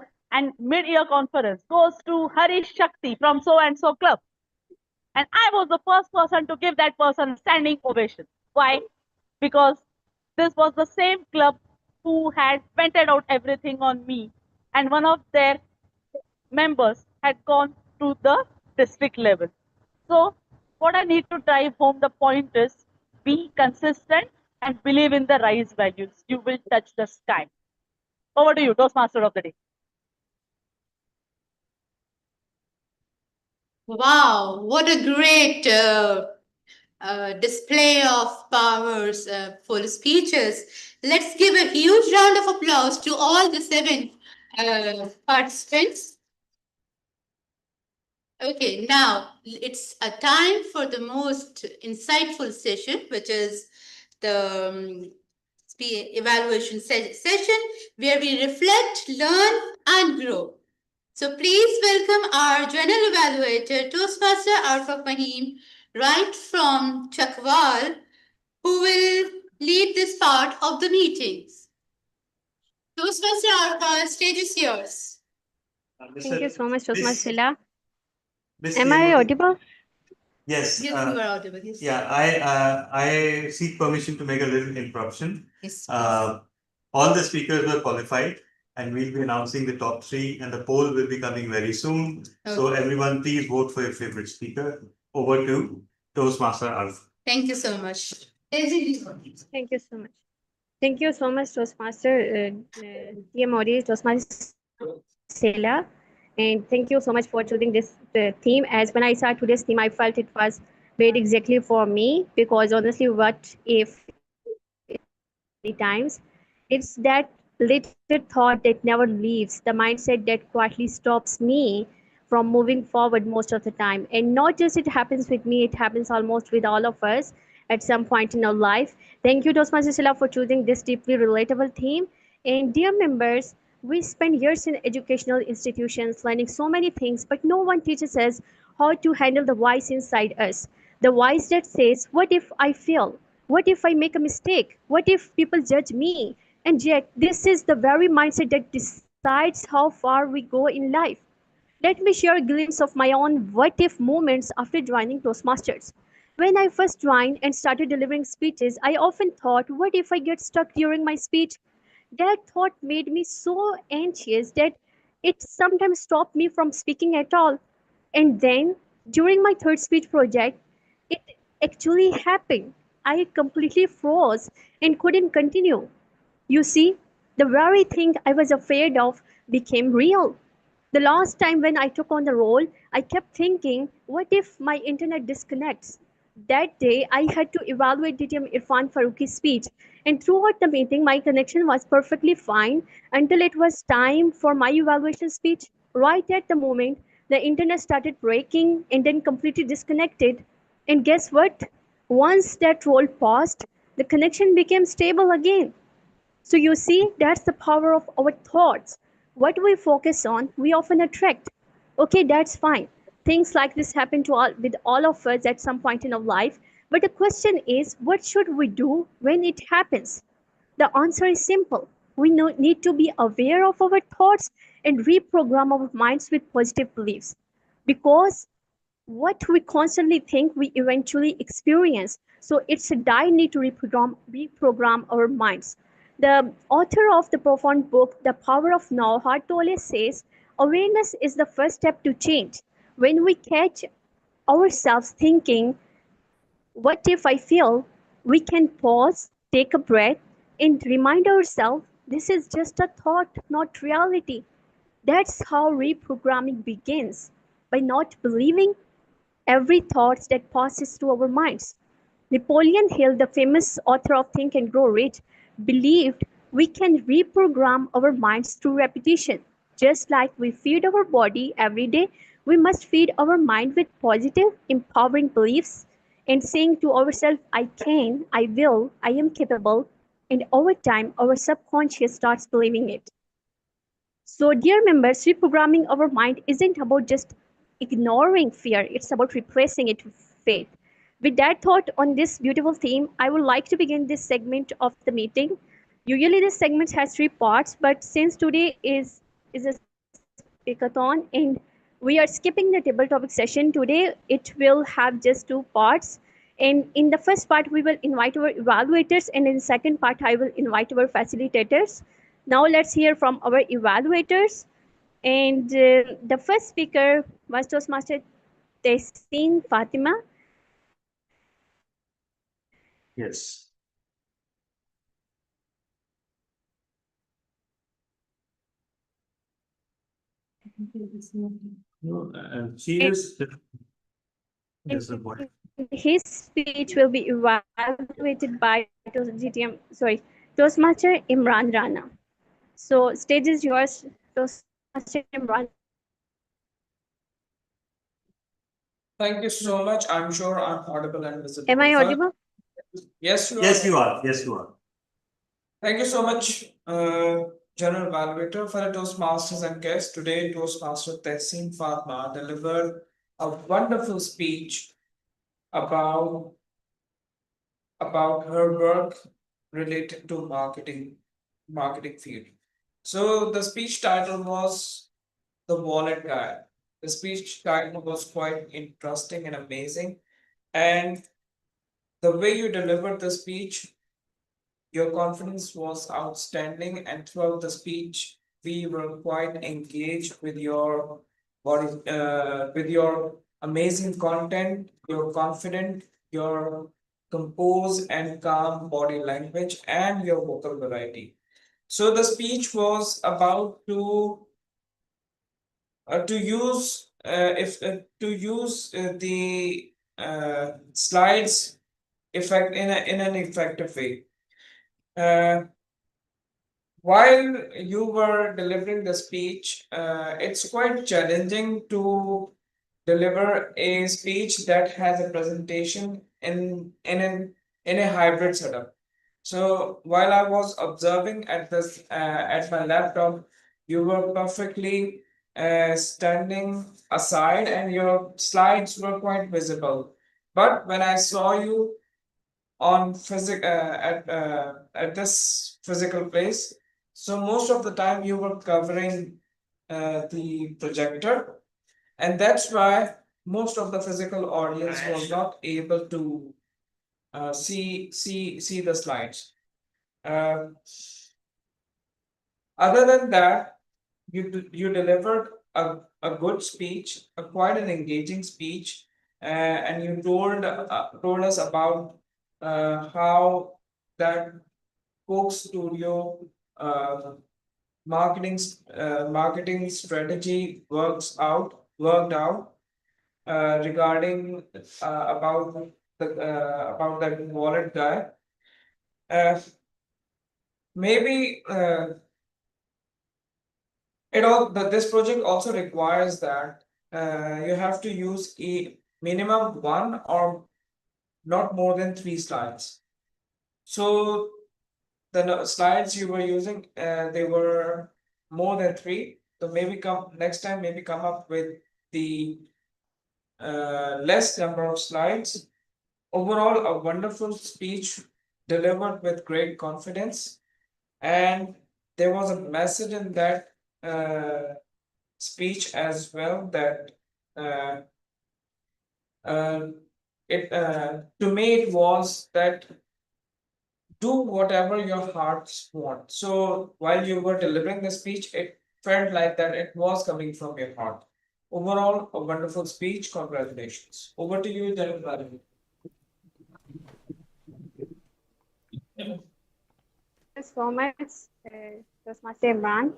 mid-year conference goes to Harish Shakti from so and so club. And I was the first person to give that person a standing ovation. Why? Because this was the same club who had vented out everything on me, and one of their members had gone to the district level. So what I need to drive home the point is be consistent and believe in the rise values. You will touch the sky. Over to you, Toastmaster of the day. Wow, what a great display of powers, full speeches. Let's give a huge round of applause to all the 7 participants. Okay, now it's a time for the most insightful session, which is the evaluation session where we reflect, learn, and grow. So please welcome our general evaluator, Toastmaster Arfa Fahim, right from Chakwal, who will lead this part of the meetings. Toastmaster Arfa, stage is yours. Thank you so much, Toastmaster Sila. Basically, Am I what- audible? Yes. Yes, you are audible. Yes. Yeah, I seek permission to make a little interruption. Yes. All the speakers were qualified, and we'll be announcing the top three, and the poll will be coming very soon. So everyone, please vote for your favorite speaker. Over to Toastmaster Alf. Thank you so much. Thank you so much. Thank you so much, Toastmaster, TM Modi, Toastmaster Sela. And thank you so much for choosing this theme. As when I saw today's theme, I felt it was made exactly for me, because honestly, what if many times it's that little thought that never leaves, the mindset that quietly stops me from moving forward most of the time. And not just it happens with me, it happens almost with all of us at some point in our life. Thank you, Toastmaster Sila, for choosing this deeply relatable theme. And dear members, we spend years in educational institutions learning so many things, but no one teaches us how to handle the voice inside us. The voice that says, what if I fail? What if I make a mistake? What if people judge me? And yet, this is the very mindset that decides how far we go in life. Let me share a glimpse of my own what if moments after joining Toastmasters. When I first joined and started delivering speeches, I often thought, what if I get stuck during my speech? That thought made me so anxious that it sometimes stopped me from speaking at all. And then, during my third speech project, it actually happened. I completely froze and couldn't continue. You see, the very thing I was afraid of became real. The last time when I took on the role, I kept thinking, what if my internet disconnects? That day, I had to evaluate DTM Irfan Faruqi's speech, and throughout the meeting, my connection was perfectly fine until it was time for my evaluation speech. Right at the moment, the internet started breaking and then completely disconnected. And guess what? Once that role paused, the connection became stable again. So you see, that's the power of our thoughts. What we focus on, we often attract. Okay, that's fine. Things like this happen to all with all of us at some point in our life. But the question is, what should we do when it happens? The answer is simple. We need to be aware of our thoughts and reprogram our minds with positive beliefs. Because what we constantly think we eventually experience. So it's a dire need to reprogram our minds. The author of the profound book, The Power of Now, Hart Tolle says, awareness is the first step to change. When we catch ourselves thinking, what if I fail? We can pause, take a breath, and remind ourselves this is just a thought, not reality. That's how reprogramming begins, by not believing every thought that passes through our minds. Napoleon Hill, the famous author of Think and Grow Rich, believed we can reprogram our minds through repetition. Just like we feed our body every day, we must feed our mind with positive, empowering beliefs and saying to ourselves, I can, I will, I am capable. And over time, our subconscious starts believing it. So, dear members, reprogramming our mind isn't about just ignoring fear, it's about replacing it with faith. With that thought on this beautiful theme, I would like to begin this segment of the meeting. Usually, this segment has three parts, but since today is a speakathon and we are skipping the table topic session today, it will have just two parts. And in the first part, we will invite our evaluators, and in the second part, I will invite our facilitators. Now let's hear from our evaluators. And the first speaker was Toastmaster Tessin Fatima. Yes. No, she is. Yes, what? His speech will be evaluated by Toastmaster Imran Rana. So stage is yours, Toastmaster Imran. Thank you so much. I'm sure I'm audible and visible. Am I audible? Yes, you are. Yes, you are. Yes, you are. Thank you so much, General Evaluator, for the Toastmasters and guests. Today, Toastmaster Tessin Fatma delivered a wonderful speech about her work related to marketing field. So the speech title was The Wallet Guy. The speech time was quite interesting and amazing. And the way you delivered the speech, your confidence was outstanding. And throughout the speech, we were quite engaged with your body, with your amazing content, your confident, your composed and calm body language, and your vocal variety. So the speech was about to use if to use the slides effect in an effective way. Uh, while you were delivering the speech, it's quite challenging to deliver a speech that has a presentation in a hybrid setup. So while I was observing at this at my laptop, you were perfectly standing aside, and your slides were quite visible. But when I saw you on at this physical place, so most of the time you were covering the projector, and that's why most of the physical audience was not able to see the slides. Other than that, you delivered a good speech, a quite an engaging speech, and you told us about how that Coke Studio marketing strategy worked out regarding about that wallet guy. Maybe this project also requires that you have to use a minimum one or not more than 3 slides. So the slides you were using, they were more than 3. So maybe next time, maybe come up with the less number of slides. Overall, a wonderful speech delivered with great confidence, and there was a message in that speech as well that it to me it was that do whatever your hearts want. So while you were delivering the speech, it felt like that it was coming from your heart. Overall, a wonderful speech. Congratulations. Over to you, Jennifer. Thank you so much, Toastmaster Imran.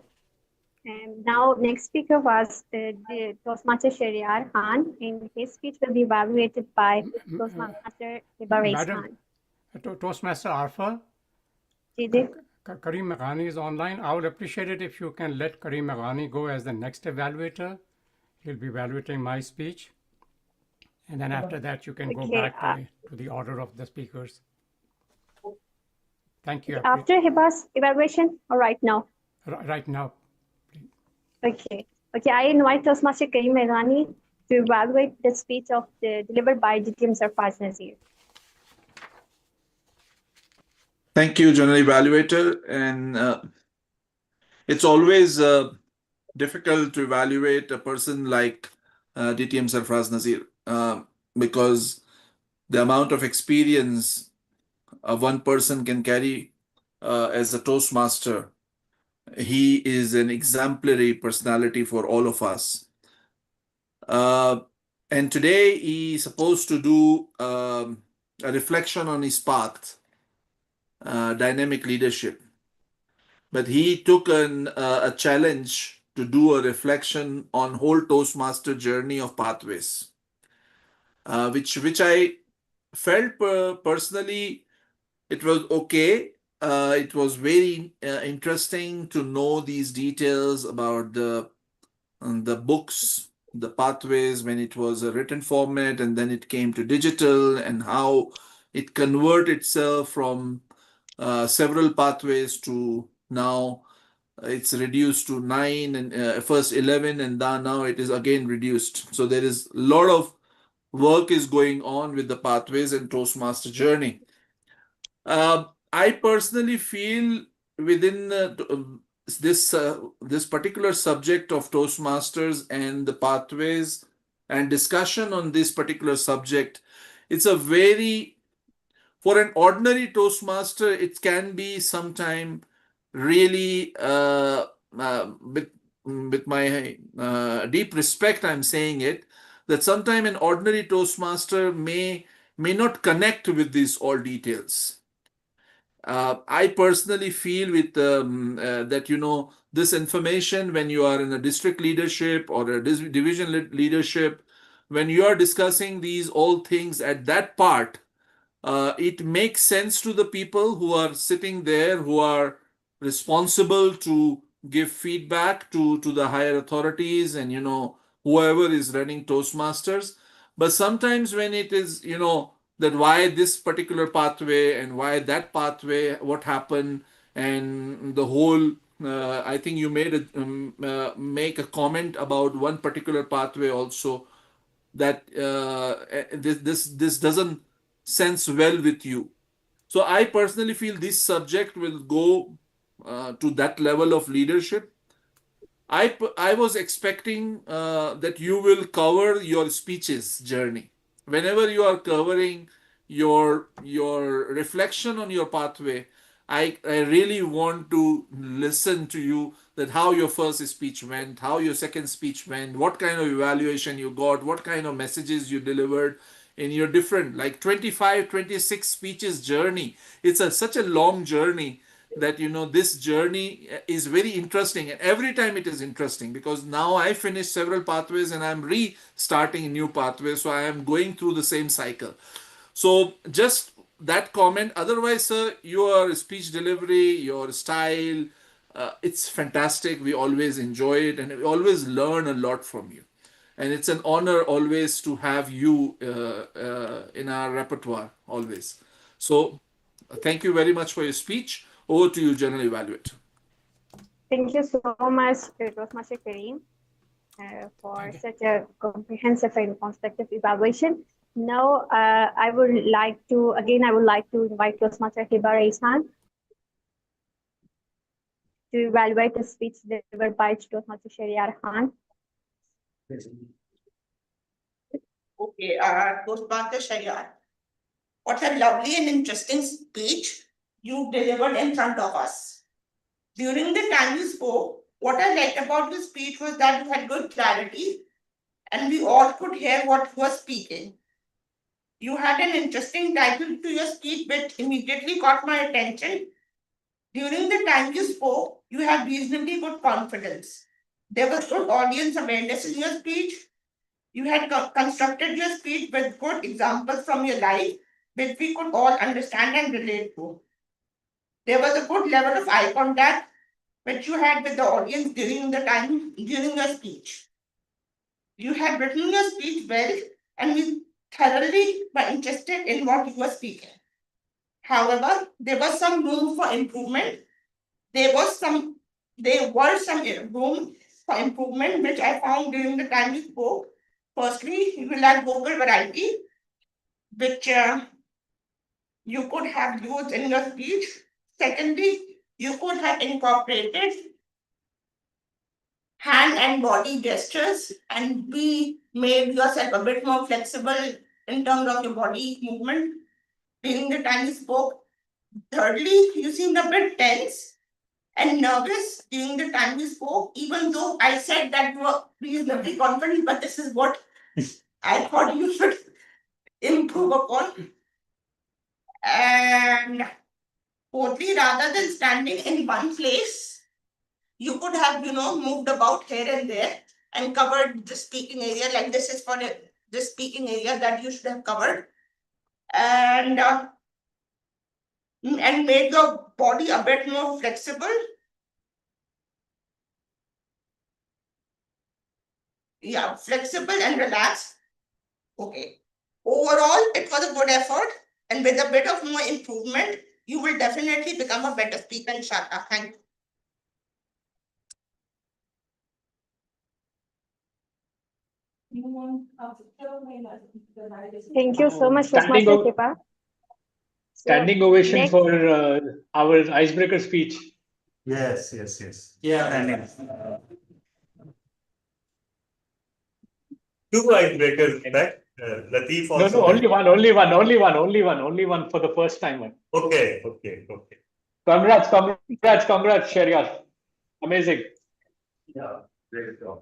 And now, next speaker was the Toastmaster Shariar Khan, and his speech will be evaluated by Toastmaster Ibaris Madam, Khan. Toastmaster Arfa, Kareem Maghani is online. I would appreciate it if you can let Kareem Maghani go as the next evaluator. He'll be evaluating my speech. And then after that, you can go back to the order of the speakers. Thank you. After Hiba's evaluation or right now? Right now. Okay. Okay, I invite Toastmaster Kareem Maghani to evaluate the speech delivered by DTM Sarfaz Nazir. Thank you, General Evaluator. And it's always difficult to evaluate a person like DTM Sarfraz Nazir because the amount of experience one person can carry as a Toastmaster. He is an exemplary personality for all of us. And today he's supposed to do a reflection on his path, dynamic leadership. But he took a challenge to do a reflection on whole Toastmaster journey of pathways, which I felt personally it was okay. It was very interesting to know these details about the books, the pathways when it was a written format and then it came to digital, and how it converted itself from several pathways to now it's reduced to 9 and first 11, and now it is again reduced. So there is a lot of work is going on with the pathways and Toastmaster journey. I personally feel within this particular subject of Toastmasters and the pathways and discussion on this particular subject, it's a very, for an ordinary Toastmaster, it can be sometime really with my deep respect, I'm saying it, that sometime an ordinary Toastmaster may not connect with these all details. I personally feel with that this information, when you are in a district leadership or a division leadership, when you are discussing these all things at that part, it makes sense to the people who are sitting there, who are responsible to give feedback to the higher authorities and whoever is running Toastmasters. But sometimes when it is that why this particular pathway and why that pathway, what happened, and the whole I think you made make a comment about one particular pathway also, that this doesn't sense well with you. So I personally feel this subject will go to that level of leadership. I was expecting that you will cover your speeches journey. Whenever you are covering your reflection on your pathway, I really want to listen to you, that how your first speech went, how your second speech went, what kind of evaluation you got, what kind of messages you delivered in your different, like 25, 26 speeches journey. It's such a long journey that this journey is very interesting, and every time it is interesting, because now I finished several pathways and I'm restarting new pathways, so I am going through the same cycle. So just that comment. Otherwise, sir, your speech delivery, your style, it's fantastic. We always enjoy it and we always learn a lot from you, and it's an honor always to have you in our repertoire always. So thank you very much for your speech. Over to you, General Evaluator. Thank you so much, Toastmaster Kareem, for such a comprehensive and constructive evaluation. Now, I would like to invite Toastmaster Hiba Raisan to evaluate the speech delivered by Toastmaster Shariar Khan. Okay, Toastmaster Shariar, what a lovely and interesting speech you delivered in front of us. During the time you spoke, what I liked about your speech was that you had good clarity and we all could hear what you were speaking. You had an interesting title to your speech which immediately caught my attention. During the time you spoke, you had reasonably good confidence. There was good audience awareness in your speech. You had constructed your speech with good examples from your life, which we could all understand and relate to. There was a good level of eye contact which you had with the audience during your speech. You had written your speech well, and we thoroughly were interested in what you were speaking. However, there was some room for improvement. There were some room for improvement which I found during the time you spoke. Firstly, you lack vocal variety, which you could have used in your speech. Secondly, you could have incorporated hand and body gestures and be made yourself a bit more flexible in terms of your body movement during the time you spoke. Thirdly, you seemed a bit tense and nervous during the time you spoke, even though I said that you were reasonably confident, but this is what I thought you should improve upon. And fourthly, rather than standing in one place, you could have, moved about here and there and covered the speaking area, like this is for the speaking area that you should have covered. And made your body a bit more flexible. Yeah, flexible and relaxed. Okay. Overall, it was a good effort, and with a bit of more improvement, you will definitely become a better speaker, inshallah. Thank you. Thank you so much, Standing, Toastmaster Hiba. standing ovation for our icebreaker speech. Yes, yes, yes. Yeah. Standing. Two icebreakers, in fact. Latif No, also. no, only one for the first time. Okay, okay, okay. Congrats, Sharia. Amazing. Yeah, great job.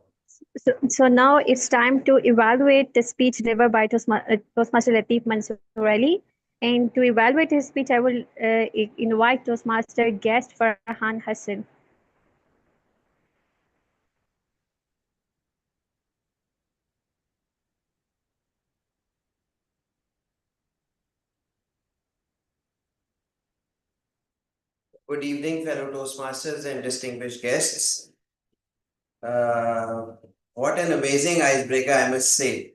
So now it's time to evaluate the speech delivered by Toastmaster Latif Mansoor Ali. And to evaluate his speech, I will invite Toastmaster guest Farhan Hassan. Good evening, fellow Toastmasters and distinguished guests. What an amazing icebreaker, I must say.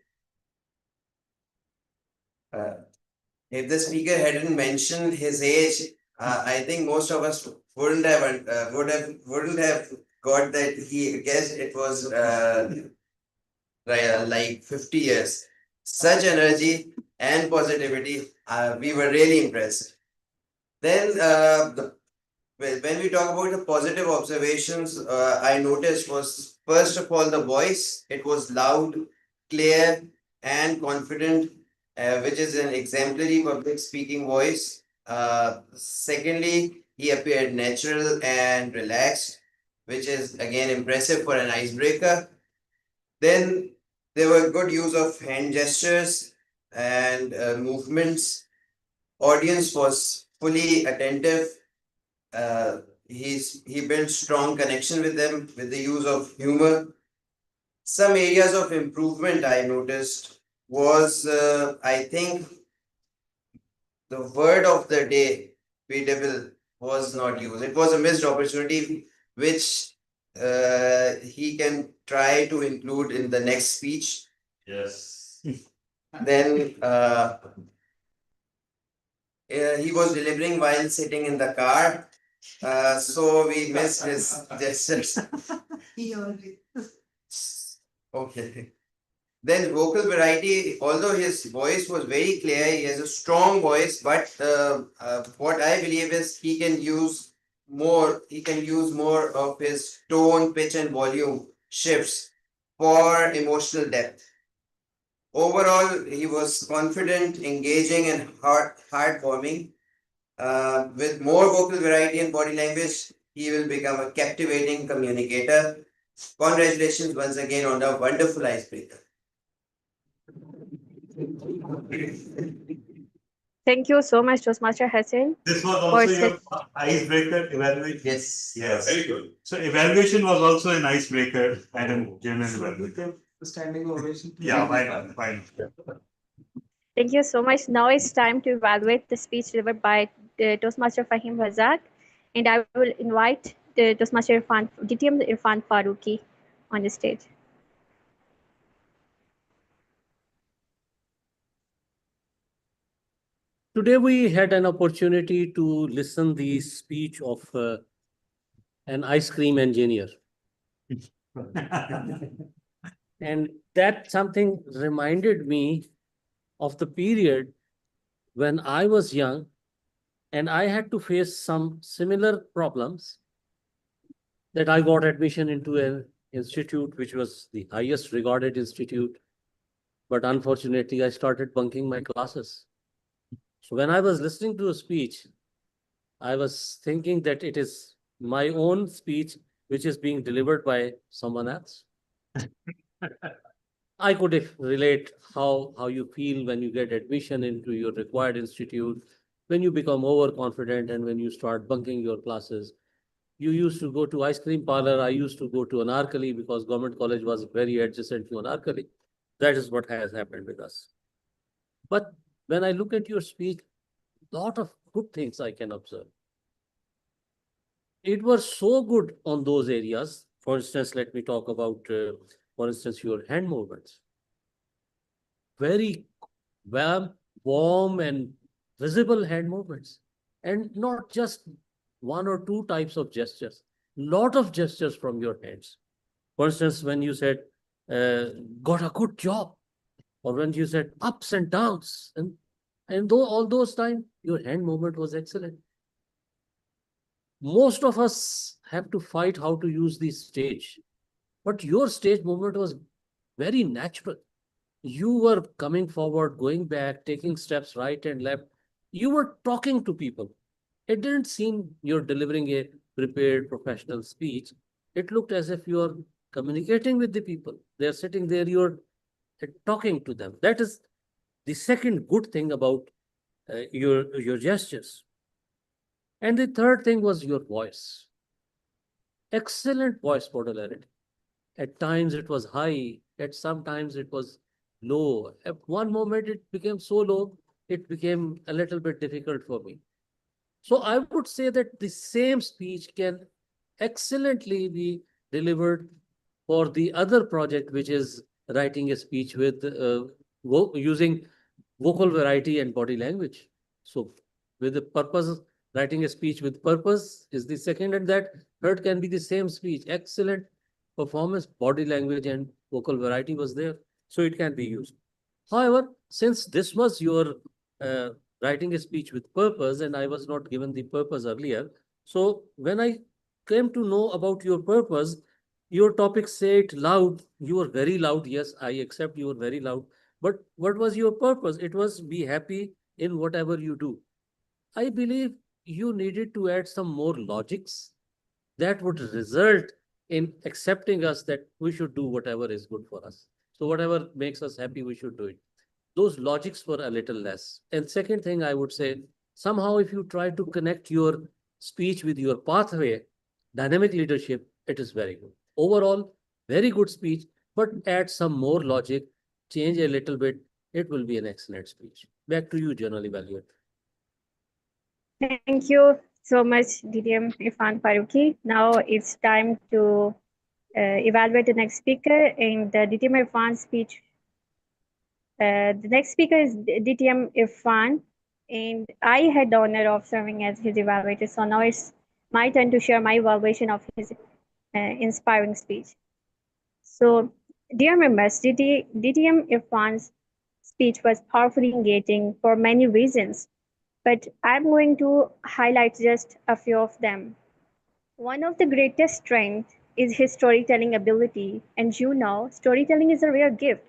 If the speaker hadn't mentioned his age, I think most of us wouldn't have got that he guessed it was like 50 years. Such energy and positivity, we were really impressed. Then when we talk about the positive observations, I noticed was first of all the voice. It was loud, clear, and confident, which is an exemplary public speaking voice. Secondly, he appeared natural and relaxed, which is again impressive for an icebreaker. Then there were good use of hand gestures and movements. Audience was fully attentive. He built strong connection with them with the use of humor. Some areas of improvement I noticed was I think the word of the day, beatable, was not used. It was a missed opportunity which he can try to include in the next speech. Yes. Then he was delivering while sitting in the car. So we missed his gestures. Okay. Then vocal variety, although his voice was very clear, he has a strong voice, but what I believe is he can use more of his tone, pitch, and volume shifts for emotional depth. Overall, he was confident, engaging, and heartwarming. With more vocal variety and body language, he will become a captivating communicator. Congratulations once again on a wonderful icebreaker. Thank you so much, Toastmaster Hassan. This was for also such- your icebreaker evaluation? Yes. Yes. Very good. So evaluation was also an icebreaker and a genuine evaluation. The standing ovation. Yeah, why not? Why not? Thank you so much. Now it's time to evaluate the speech delivered by Toastmaster Fahim Razak. And I will invite the Toastmaster DTM Irfan Faruqi on the stage. Today we had an opportunity to listen the speech of an ice cream engineer. And that something reminded me of the period when I was young and I had to face some similar problems, that I got admission into an institute which was the highest regarded institute. But unfortunately, I started bunking my classes. So when I was listening to a speech, I was thinking that it is my own speech which is being delivered by someone else. I could relate how you feel when you get admission into your required institute, when you become overconfident and when you start bunking your classes. You used to go to ice cream parlor. I used to go to Anarkali because government college was very adjacent to Anarkali. That is what has happened with us. But when I look at your speech, lot of good things I can observe. It was so good on those areas. For instance, let me talk about, for instance, your hand movements. Very warm and visible hand movements. And not just one or two types of gestures, lot of gestures from your hands. For instance, when you said, got a good job, or when you said ups and downs, and though all those times, your hand movement was excellent. Most of us have to fight how to use the stage, but your stage movement was very natural. You were coming forward, going back, taking steps right and left. You were talking to people. It didn't seem you're delivering a prepared professional speech. It looked as if you're communicating with the people. They're sitting there, you're talking to them. That is the second good thing about your gestures. And the third thing was your voice. Excellent voice modularity. At times it was high, at sometimes it was low. At one moment it became so low, it became a little bit difficult for me. So I would say that the same speech can excellently be delivered for the other project, which is writing a speech with using vocal variety and body language. So with the purpose, writing a speech with purpose is the second, and that third can be the same speech. Excellent performance, body language and vocal variety was there, so it can be used. However, since this was your uh, writing a speech with purpose, and I was not given the purpose earlier, so when I came to know about your purpose, your topic say it loud. You were very loud. Yes, I accept you were very loud. But what was your purpose? It was be happy in whatever you do. I believe you needed to add some more logics that would result in accepting us that we should do whatever is good for us. So whatever makes us happy, we should do it. Those logics were a little less. And second thing I would say, somehow if you try to connect your speech with your pathway, dynamic leadership, it is very good. Overall, very good speech, but add some more logic, change a little bit, it will be an excellent speech. Back to you, General Evaluator. Thank you so much, DDM Irfan Faruqi. Now it's time to evaluate the next speaker, and the DTM Irfan speech. The next speaker is DTM Irfan, and I had the honor of serving as his evaluator. So now it's my turn to share my evaluation of his inspiring speech. So, dear members, DTM Irfan's speech was powerfully engaging for many reasons, but I'm going to highlight just a few of them. One of the greatest strengths is his storytelling ability, and you know, storytelling is a rare gift.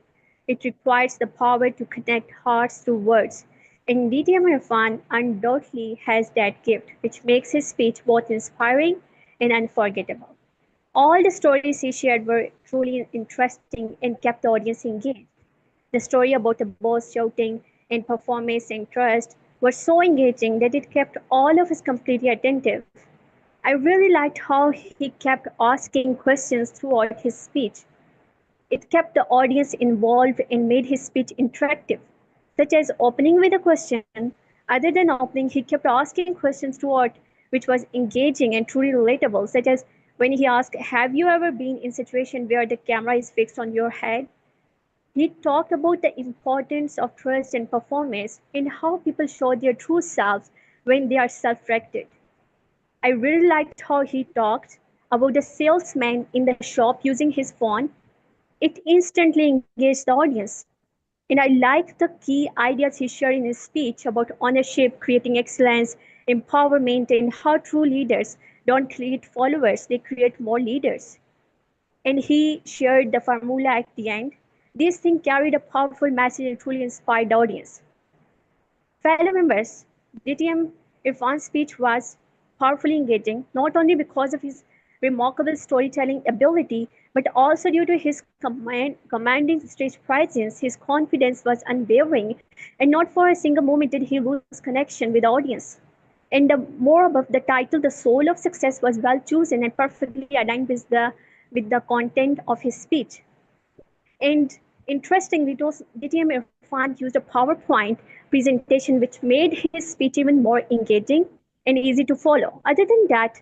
It requires the power to connect hearts through words, and DTM Irfan undoubtedly has that gift, which makes his speech both inspiring and unforgettable. All the stories he shared were truly interesting and kept the audience engaged. The story about the boss shouting and performance and trust was so engaging that it kept all of us completely attentive. I really liked how he kept asking questions throughout his speech. It kept the audience involved and made his speech interactive, such as opening with a question. Other than opening, he kept asking questions throughout, which was engaging and truly relatable, such as when he asked, "Have you ever been in a situation where the camera is fixed on your head?" He talked about the importance of trust and performance and how people show their true selves when they are self-directed. I really liked how he talked about the salesman in the shop using his phone. It instantly engaged the audience. And I liked the key ideas he shared in his speech about ownership, creating excellence, empowerment, and how true leaders don't create followers, they create more leaders. And he shared the formula at the end. This thing carried a powerful message and truly inspired the audience. Fellow members, DTM Irfan's speech was powerfully engaging, not only because of his remarkable storytelling ability, but also due to his commanding stage presence. His confidence was unwavering, and not for a single moment did he lose connection with the audience. And the more above the title, The Soul of Success was well chosen and perfectly aligned with the content of his speech. And interestingly, DTM Irfan used a PowerPoint presentation which made his speech even more engaging and easy to follow. Other than that,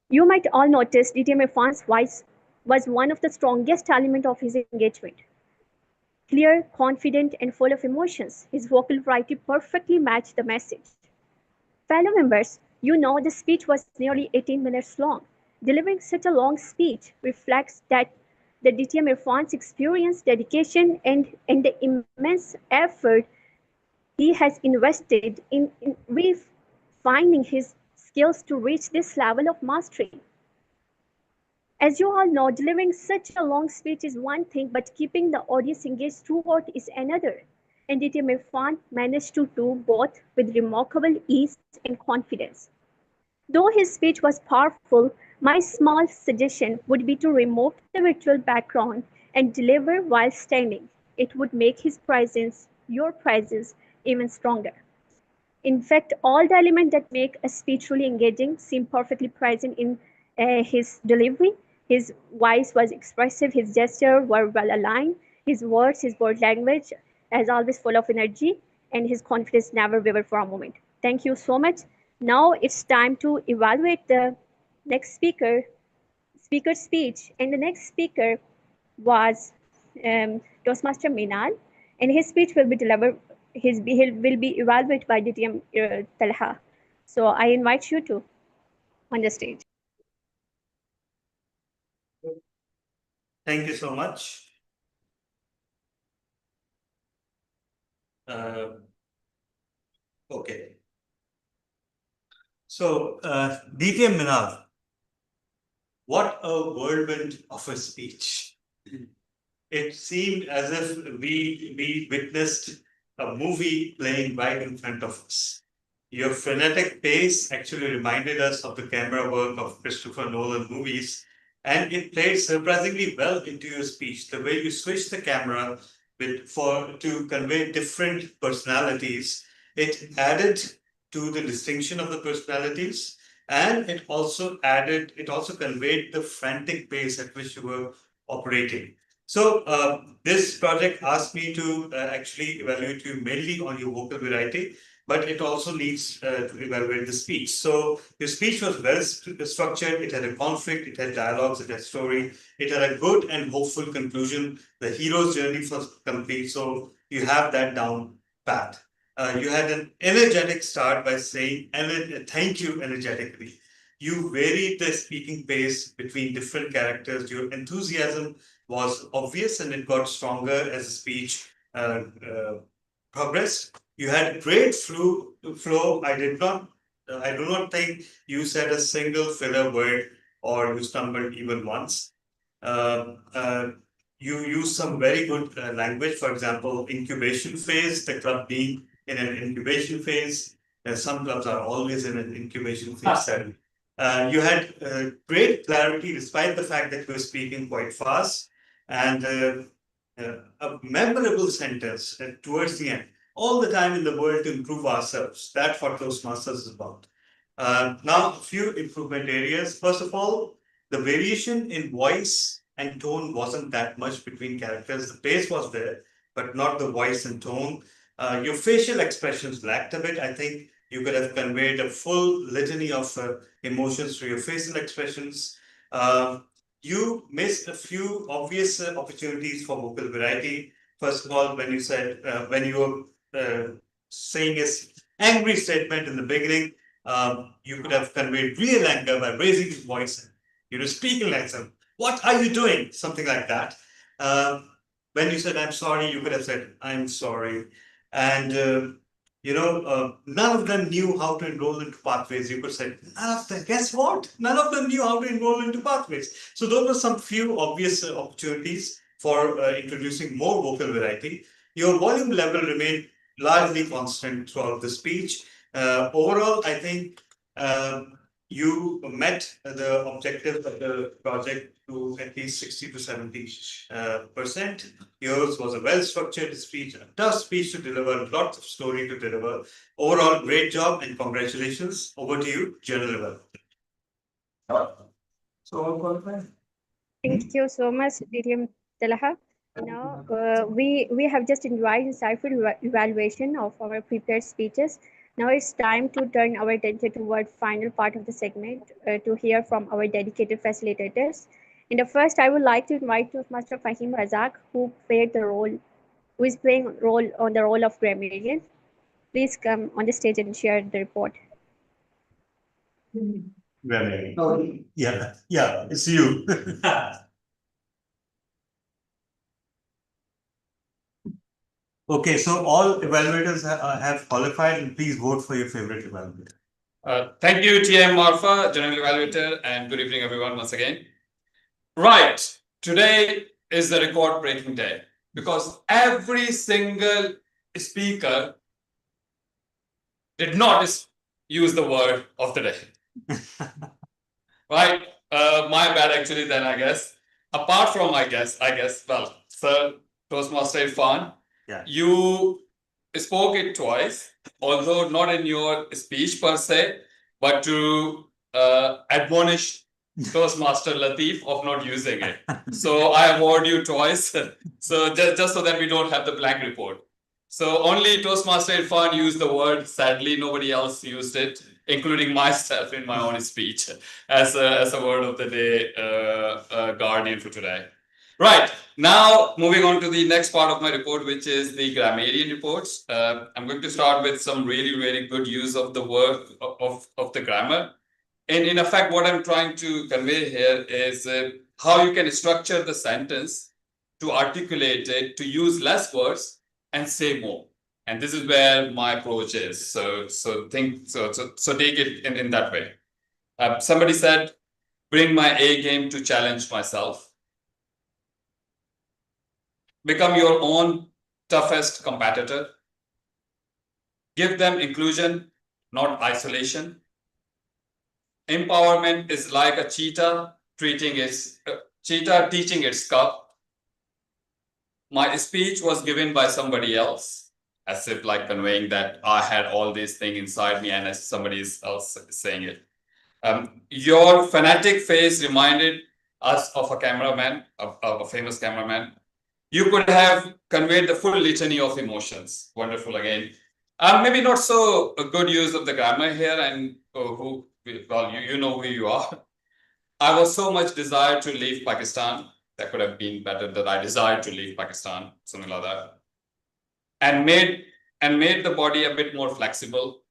you might all notice DTM Irfan's voice was one of the strongest elements of his engagement. Clear, confident, and full of emotions, his vocal variety perfectly matched the message. Fellow members, you know the speech was nearly 18 minutes long. Delivering such a long speech reflects that the DTM Irfan's experience, dedication, and the immense effort he has invested in refining his skills to reach this level of mastery? As you all know, delivering such a long speech is one thing, but keeping the audience engaged throughout is another. And DT Irfan managed to do both with remarkable ease and confidence. Though his speech was powerful, my small suggestion would be to remove the virtual background and deliver while standing. It would make his presence, your presence, even stronger. In fact, all the elements that make a speech truly engaging seem perfectly present in his delivery. His voice was expressive, his gestures were well aligned, his words, his word language, as always, full of energy, and his confidence never wavered for a moment. Thank you so much. Now it's time to evaluate the next speaker's speech, and the next speaker was Toastmaster Minal, and his speech will be delivered. He will be evaluated by DTM Talha. So I invite you to on the stage. Thank you so much. Okay. So, DTM Minal, what a whirlwind of a speech. It seemed as if we witnessed a movie playing right in front of us. Your frenetic pace actually reminded us of the camera work of Christopher Nolan movies, and it played surprisingly well into your speech. The way you switched the camera to convey different personalities, it added to the distinction of the personalities, and it also conveyed the frantic pace at which you were operating. So this project asked me to actually evaluate you mainly on your vocal variety, but it also needs to evaluate the speech. So your speech was well structured, it had a conflict, it had dialogues, it had story, it had a good and hopeful conclusion. The hero's journey was complete, so you have that down pat. You had an energetic start by saying thank you energetically. You varied the speaking pace between different characters. Your enthusiasm was obvious and it got stronger as the speech progressed. You had great flow. I do not think you said a single filler word or you stumbled even once. You used some very good language. For example, incubation phase, the club being in an incubation phase. Some clubs are always in an incubation phase. You had great clarity despite the fact that you were speaking quite fast, and a memorable sentence towards the end. All the time in the world to improve ourselves. That's what Toastmasters is about. Now, a few improvement areas. First of all, the variation in voice and tone wasn't that much between characters. The pace was there, but not the voice and tone. Your facial expressions lacked a bit. I think you could have conveyed a full litany of emotions through your facial expressions. You missed a few obvious opportunities for vocal variety. First of all, when you were saying his angry statement in the beginning, you could have conveyed real anger by raising his voice. You know, speaking like some, "What are you doing?" Something like that. When you said, "I'm sorry," you could have said, "I'm sorry." And none of them knew how to enroll into pathways. You could say, none of them. Guess what? None of them knew how to enroll into pathways. So those were some few obvious opportunities for introducing more vocal variety. Your volume level remained largely constant throughout the speech. Overall, I think you met the objectives of the project to at least 60 to 70%. Yours was a well-structured speech, a tough speech to deliver, lots of story to deliver. Overall, great job and congratulations. Over to you, General. So all qualified. Thank you so much, DTM Talha. Now, we have just enjoyed insightful evaluation of our prepared speeches. Now it's time to turn our attention toward final part of the segment to hear from our dedicated facilitators. In the first, I would like to invite Toastmaster Fahim Razak, who is playing role on the role of grammarian. Please come on the stage and share the report. Grammarian. Yeah, it's you. Okay, so all evaluators have qualified, and please vote for your favorite evaluator. Thank you, TM Marfa, General Evaluator, and good evening, everyone, once again. Right, today is the record-breaking day because every single speaker did not use the word of the day. Right, my bad actually then, I guess. Apart from my guess, well, Sir Toastmaster Irfan, you spoke it twice, although not in your speech per se, but to admonish Toastmaster Latif of not using it. So I award you twice. So just so that we don't have the blank report. So only Toastmaster Irfan used the word. Sadly, nobody else used it, including myself in my own speech as a word of the day guardian for today. Right, now moving on to the next part of my report, which is the grammarian reports. I'm going to start with some really good use of the word of the grammar. And in effect, what I'm trying to convey here is how you can structure the sentence to articulate it, to use less words and say more. And this is where my approach is. So take it in that way. Somebody said, bring my A game to challenge myself. Become your own toughest competitor. Give them inclusion, not isolation. Empowerment is like a cheetah teaching its cub. My speech was given by somebody else, as if like conveying that I had all these things inside me and as somebody else saying it. Your fanatic face reminded us of a cameraman, of a famous cameraman. You could have conveyed the full litany of emotions. Wonderful again. Maybe not so a good use of the grammar here, and you know who you are. I was so much desired to leave Pakistan. That could have been better, that I desired to leave Pakistan, something like that. And made the body a bit more flexible.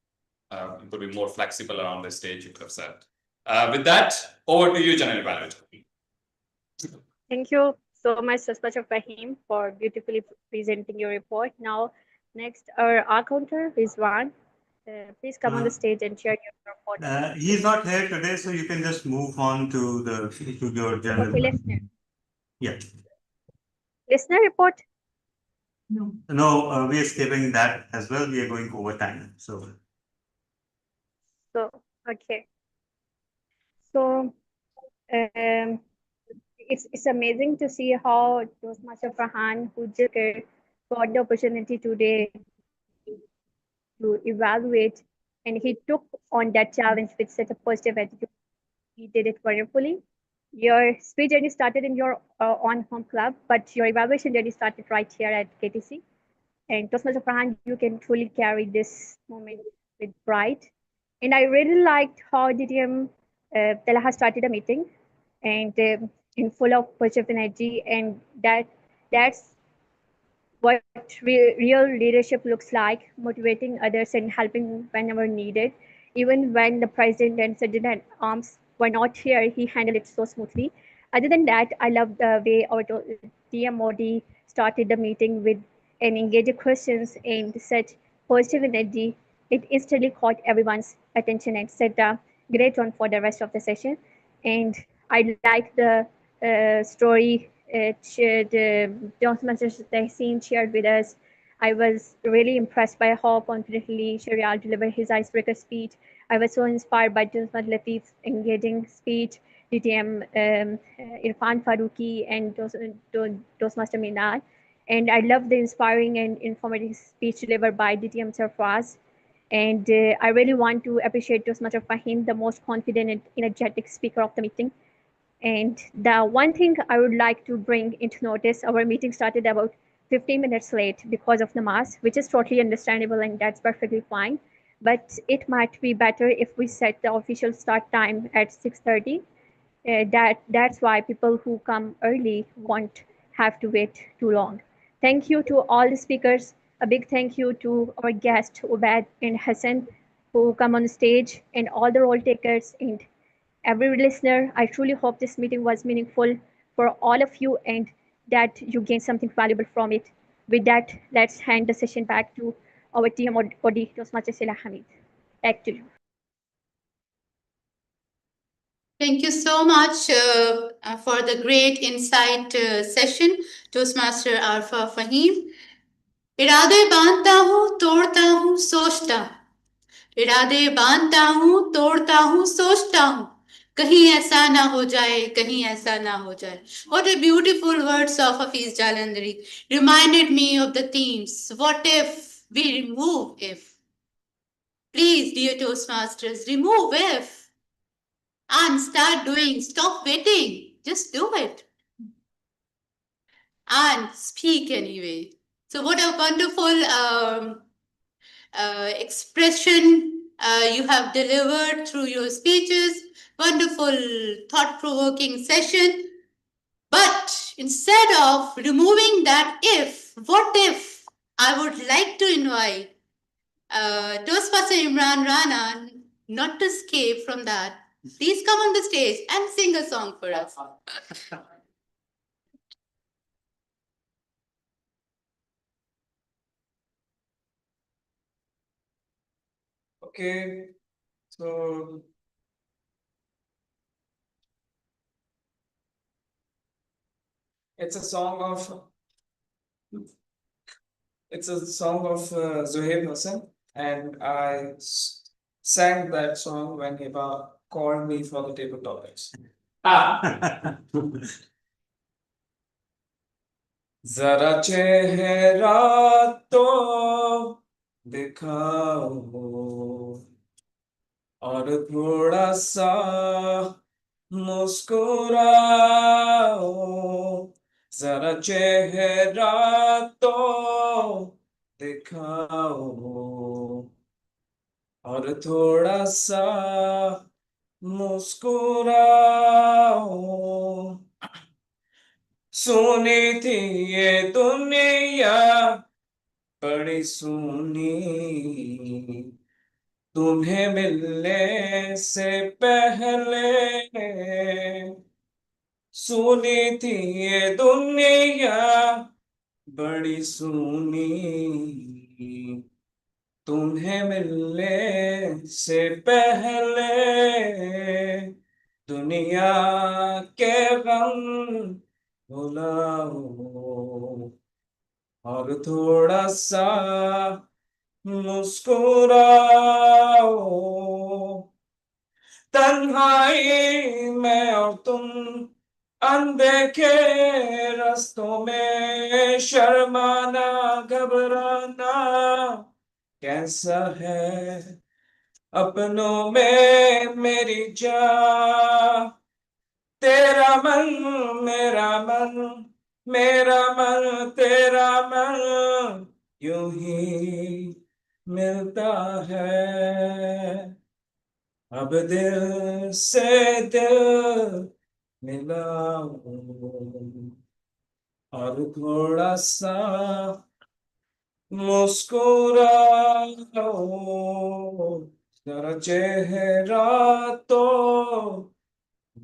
It could be more flexible around the stage, you could have said. With that, over to you, General Evaluator. Thank you so much, Toastmaster Fahim, for beautifully presenting your report. Now, next, our accountant, Rizwan. Please come on the stage and share your report. He's not here today, so you can just move on to your general. Okay, listener. Yeah. Listener report. No, we are skipping that as well. We are going over time. So Okay. So, it's amazing to see how Toastmaster Farhan, who just got the opportunity today to evaluate, and he took on that challenge with such a positive attitude. He did it wonderfully. Your speech journey started in your on home club, but your evaluation journey started right here at KTC. And Toastmaster Farhan, you can truly carry this moment with pride. And I really liked how DTM Talaha started a meeting and in full of positive energy, and that's what real leadership looks like, motivating others and helping whenever needed. Even when the president and sergeant at arms were not here, he handled it so smoothly. Other than that, I love the way our TM Modi started the meeting with an engaging questions and such positive energy. It instantly caught everyone's attention and set a great tone for the rest of the session. And I like the story Toastmaster Tehseen shared with us. I was really impressed by how confidently Sharial delivered his icebreaker speech. I was so inspired by Toastmaster Latif's engaging speech, DTM Irfan Faruqi, and Toastmaster Minal. And I love the inspiring and informative speech delivered by DTM Sarfraz. And I really want to appreciate Toastmaster Fahim, the most confident and energetic speaker of the meeting. And the one thing I would like to bring into notice, our meeting started about 15 minutes late because of the mass, which is totally understandable and that's perfectly fine. But it might be better if we set the official start time at 6:30. That's why people who come early won't have to wait too long. Thank you to all the speakers. A big thank you to our guests, Ubaid and Hassan, who come on stage, and all the role takers and every listener. I truly hope this meeting was meaningful for all of you and that you gained something valuable from it. With that, let's hand the session back to our TM Odi, Toastmaster Sela Hamid. Back to you. Thank you so much for the great insight session, Toastmaster Arfa Fahim. इरादे बांधता हूँ तोड़ता हूँ सोचता हूँ इरादे बांधता हूँ तोड़ता हूँ सोचता हूँ कहीं ऐसा ना हो जाए कहीं ऐसा ना हो जाए. What a beautiful words of Hafiz Jalandhari reminded me of the themes. What if we remove if? Please, dear Toastmasters, remove if and start doing. Stop waiting. Just do it. And speak anyway. So, what a wonderful expression you have delivered through your speeches. Wonderful, thought provoking session. But instead of removing that if, what if I would like to invite Toastmaster Imran Rana not to escape from that. Please come on the stage and sing a song for us. Okay, so it's a song of Zuhair Hussain, and I sang that song when he called me for the table topics. जरा चेहरा तो दिखाओ और थोड़ा सा मुस्कुराओ जरा चेहरा तो दिखाओ और थोड़ा सा मुस्कुराओ सुनी थी ये दुनिया बड़ी सुनी तुम्हें मिलने से पहले सुनी थी ये दुनिया बड़ी सुनी तुम्हें मिलने से पहले दुनिया के गम भुलाओ और थोड़ा सा मुस्कुराओ तन्हाई में और तुम अनदेखे रास्तों में शर्माना घबराना कैसा है अपनों में मेरी जान तेरा मन मेरा मन मेरा मन तेरा मन यूं ही मिलता है अब दिल से दिल मिलाओ और थोड़ा सा मुस्कुराओ जरा चेहरा तो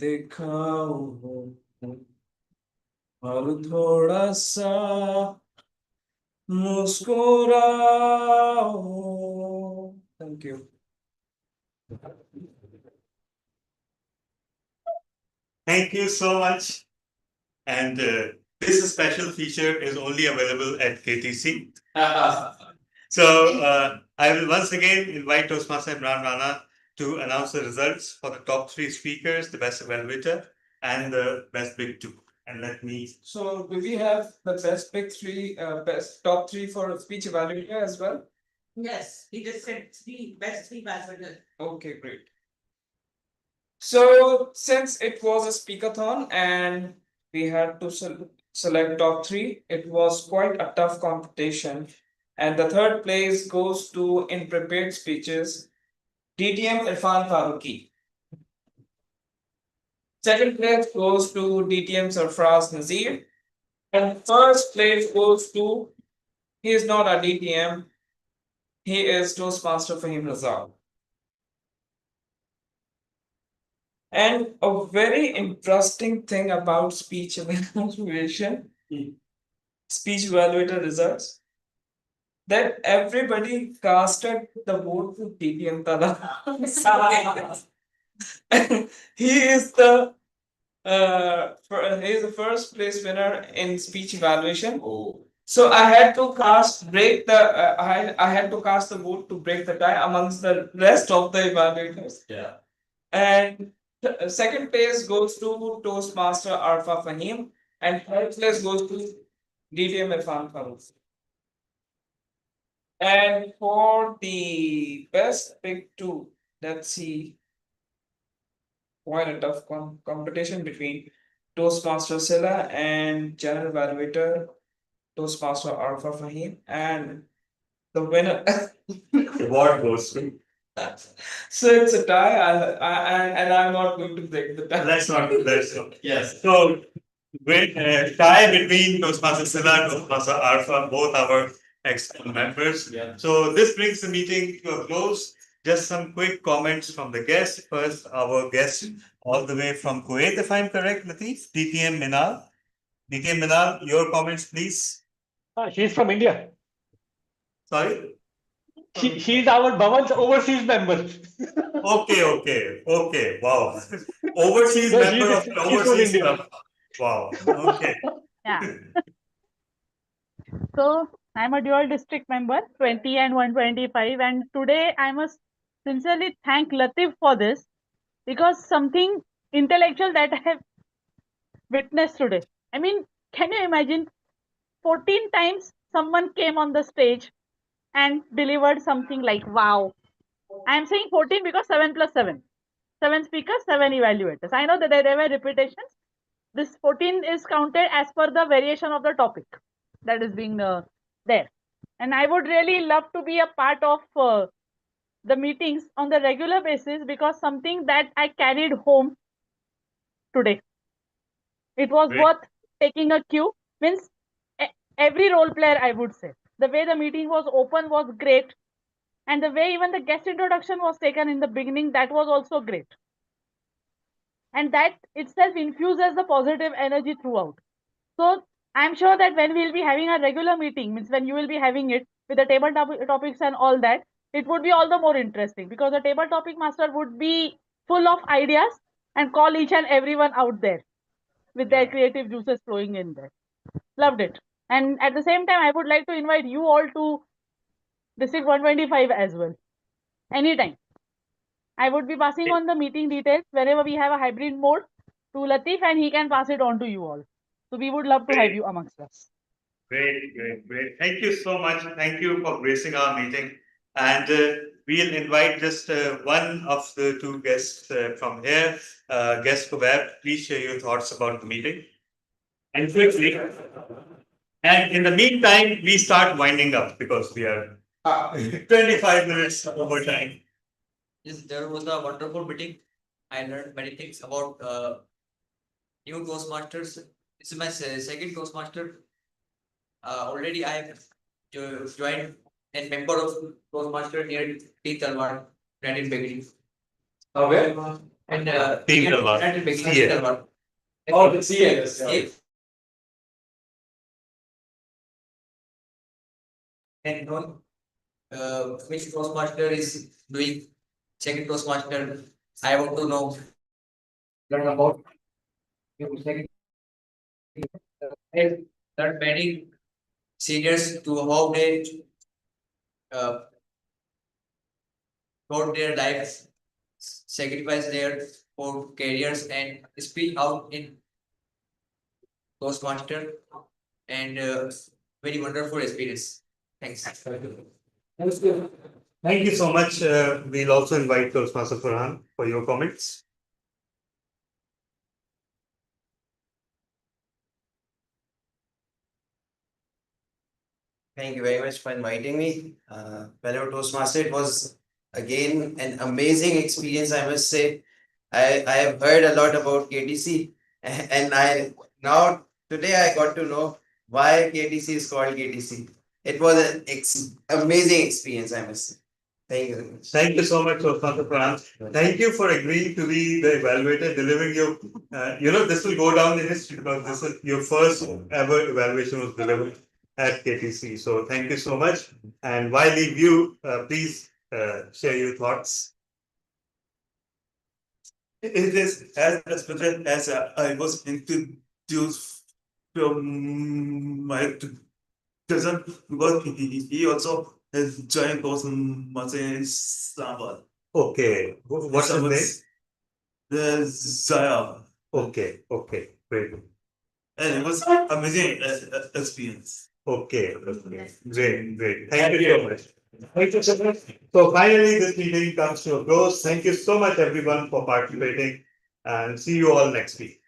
दिखाओ और थोड़ा सा मुस्कुराओ thank you Thank you so much. And this special feature is only available at KTC. So I will once again invite Toastmaster Imran Rana to announce the results for the top 3 speakers, the best evaluator, and the best big 2. And let me. So do we have the best pick three, top three for speech evaluator as well? Yes, he just said best three passengers. Okay, great. So since it was a speakathon and we had to select top three, it was quite a tough competition. And the third place goes to in prepared speeches, DTM Irfan Faruqi. Second place goes to DTM Sarfraz Nazir. And first place goes to, he is not a DTM, he is Toastmaster Fahim Razak. And a very interesting thing about speech evaluation, speech evaluator results, that everybody casted the vote to DTM Tada. he is the he is the first place winner in speech evaluation. Oh. So I had to break the I had to cast the vote to break the tie amongst the rest of the evaluators. Yeah. And second place goes to Toastmaster Arfa Fahim, and third place goes to DTM Irfan Farooq. And for the best pick two, let's see. Quite a tough competition between Toastmaster Silla and General Evaluator Toastmaster Arfa Fahim, and the winner. Award goes to. So it's a tie, and I'm not going to break the tie. Let's not do that. So. Yes. So, with tie between Toastmaster Silla and Toastmaster Alpha, both our excellent members. Yeah. So this brings the meeting to a close. Just some quick comments from the guests. First, our guest all the way from Kuwait, if I'm correct, Latif, DTM Minal. DTM Minal, your comments, please. She's from India. Sorry? She's our Bhavan's overseas member. Okay. Wow. Overseas No, member of she's the from overseas India. club. Wow. Okay. Yeah. So I'm a dual district member, 20 and 125, and today I must sincerely thank Latif for this, because something intellectual that I have witnessed today. I mean, can you imagine 14 times someone came on the stage and delivered something like wow. I'm saying 14 because 7 plus 7. 7 speakers, 7 evaluators. I know that there were repetitions. This 14 is counted as per the variation of the topic that is being there. And I would really love to be a part of the meetings on the regular basis, because something that I carried home today. It was Great. worth taking a cue. Means every role player, I would say. The way the meeting was open was great. And the way even the guest introduction was taken in the beginning, that was also great. And that itself infuses the positive energy throughout. So I'm sure that when we'll be having a regular meeting, means when you will be having it with the table topics and all that, it would be all the more interesting, because the table topic master would be full of ideas and call each and everyone out there with their creative juices flowing in there. Loved it. And at the same time, I would like to invite you all to District 125 as well. Anytime. I would be passing on the meeting details whenever we have a hybrid mode to Latif, and he can pass it on to you all. So we would love to have you amongst us. Great. Thank you so much. Thank you for gracing our meeting. And we'll invite just one of the two guests from here. Guest Kubair, please share your thoughts about the meeting. And quickly. And in the meantime, we start winding up because we are 25 minutes over time. Yes, there was a wonderful meeting. I learned many things about new Toastmasters. This is my second Toastmaster. Already I have joined and member of Toastmaster near T Talwar, United Beginning. Where? And Team Talwar. United Beginning, CA. Talwar. Oh, the CS. And know which Toastmaster is doing second Toastmaster. I want to know learn about second. I learned many seniors to how they uh, throughout their lives, sacrifice their for careers and speak out in Toastmaster, and very wonderful experience. Thanks. Thank you so much. We'll also invite Toastmaster Farhan for your comments. Thank you very much for inviting me. Fellow Toastmaster, it was again an amazing experience, I must say. I have heard a lot about KTC, and I now today I got to know why KTC is called KTC. It was an amazing experience, I must say. Thank you very much. Thank you so much, Toastmaster Farhan. Thank you for agreeing to be the evaluator, delivering your, this will go down in history because this is your first ever evaluation was delivered at KTC. So thank you so much. And while I leave you, please share your thoughts. It is as special as I was introduced from my cousin because he also has joined Toastmasters in Sambal. Okay. What's his name? The Zaya. Okay. Okay. Great. And it was amazing experience. Okay. Okay. Great. Great. Thank you so much. Thank you so much. So finally, this meeting comes to a close. Thank you so much, everyone, for participating, and see you all next week.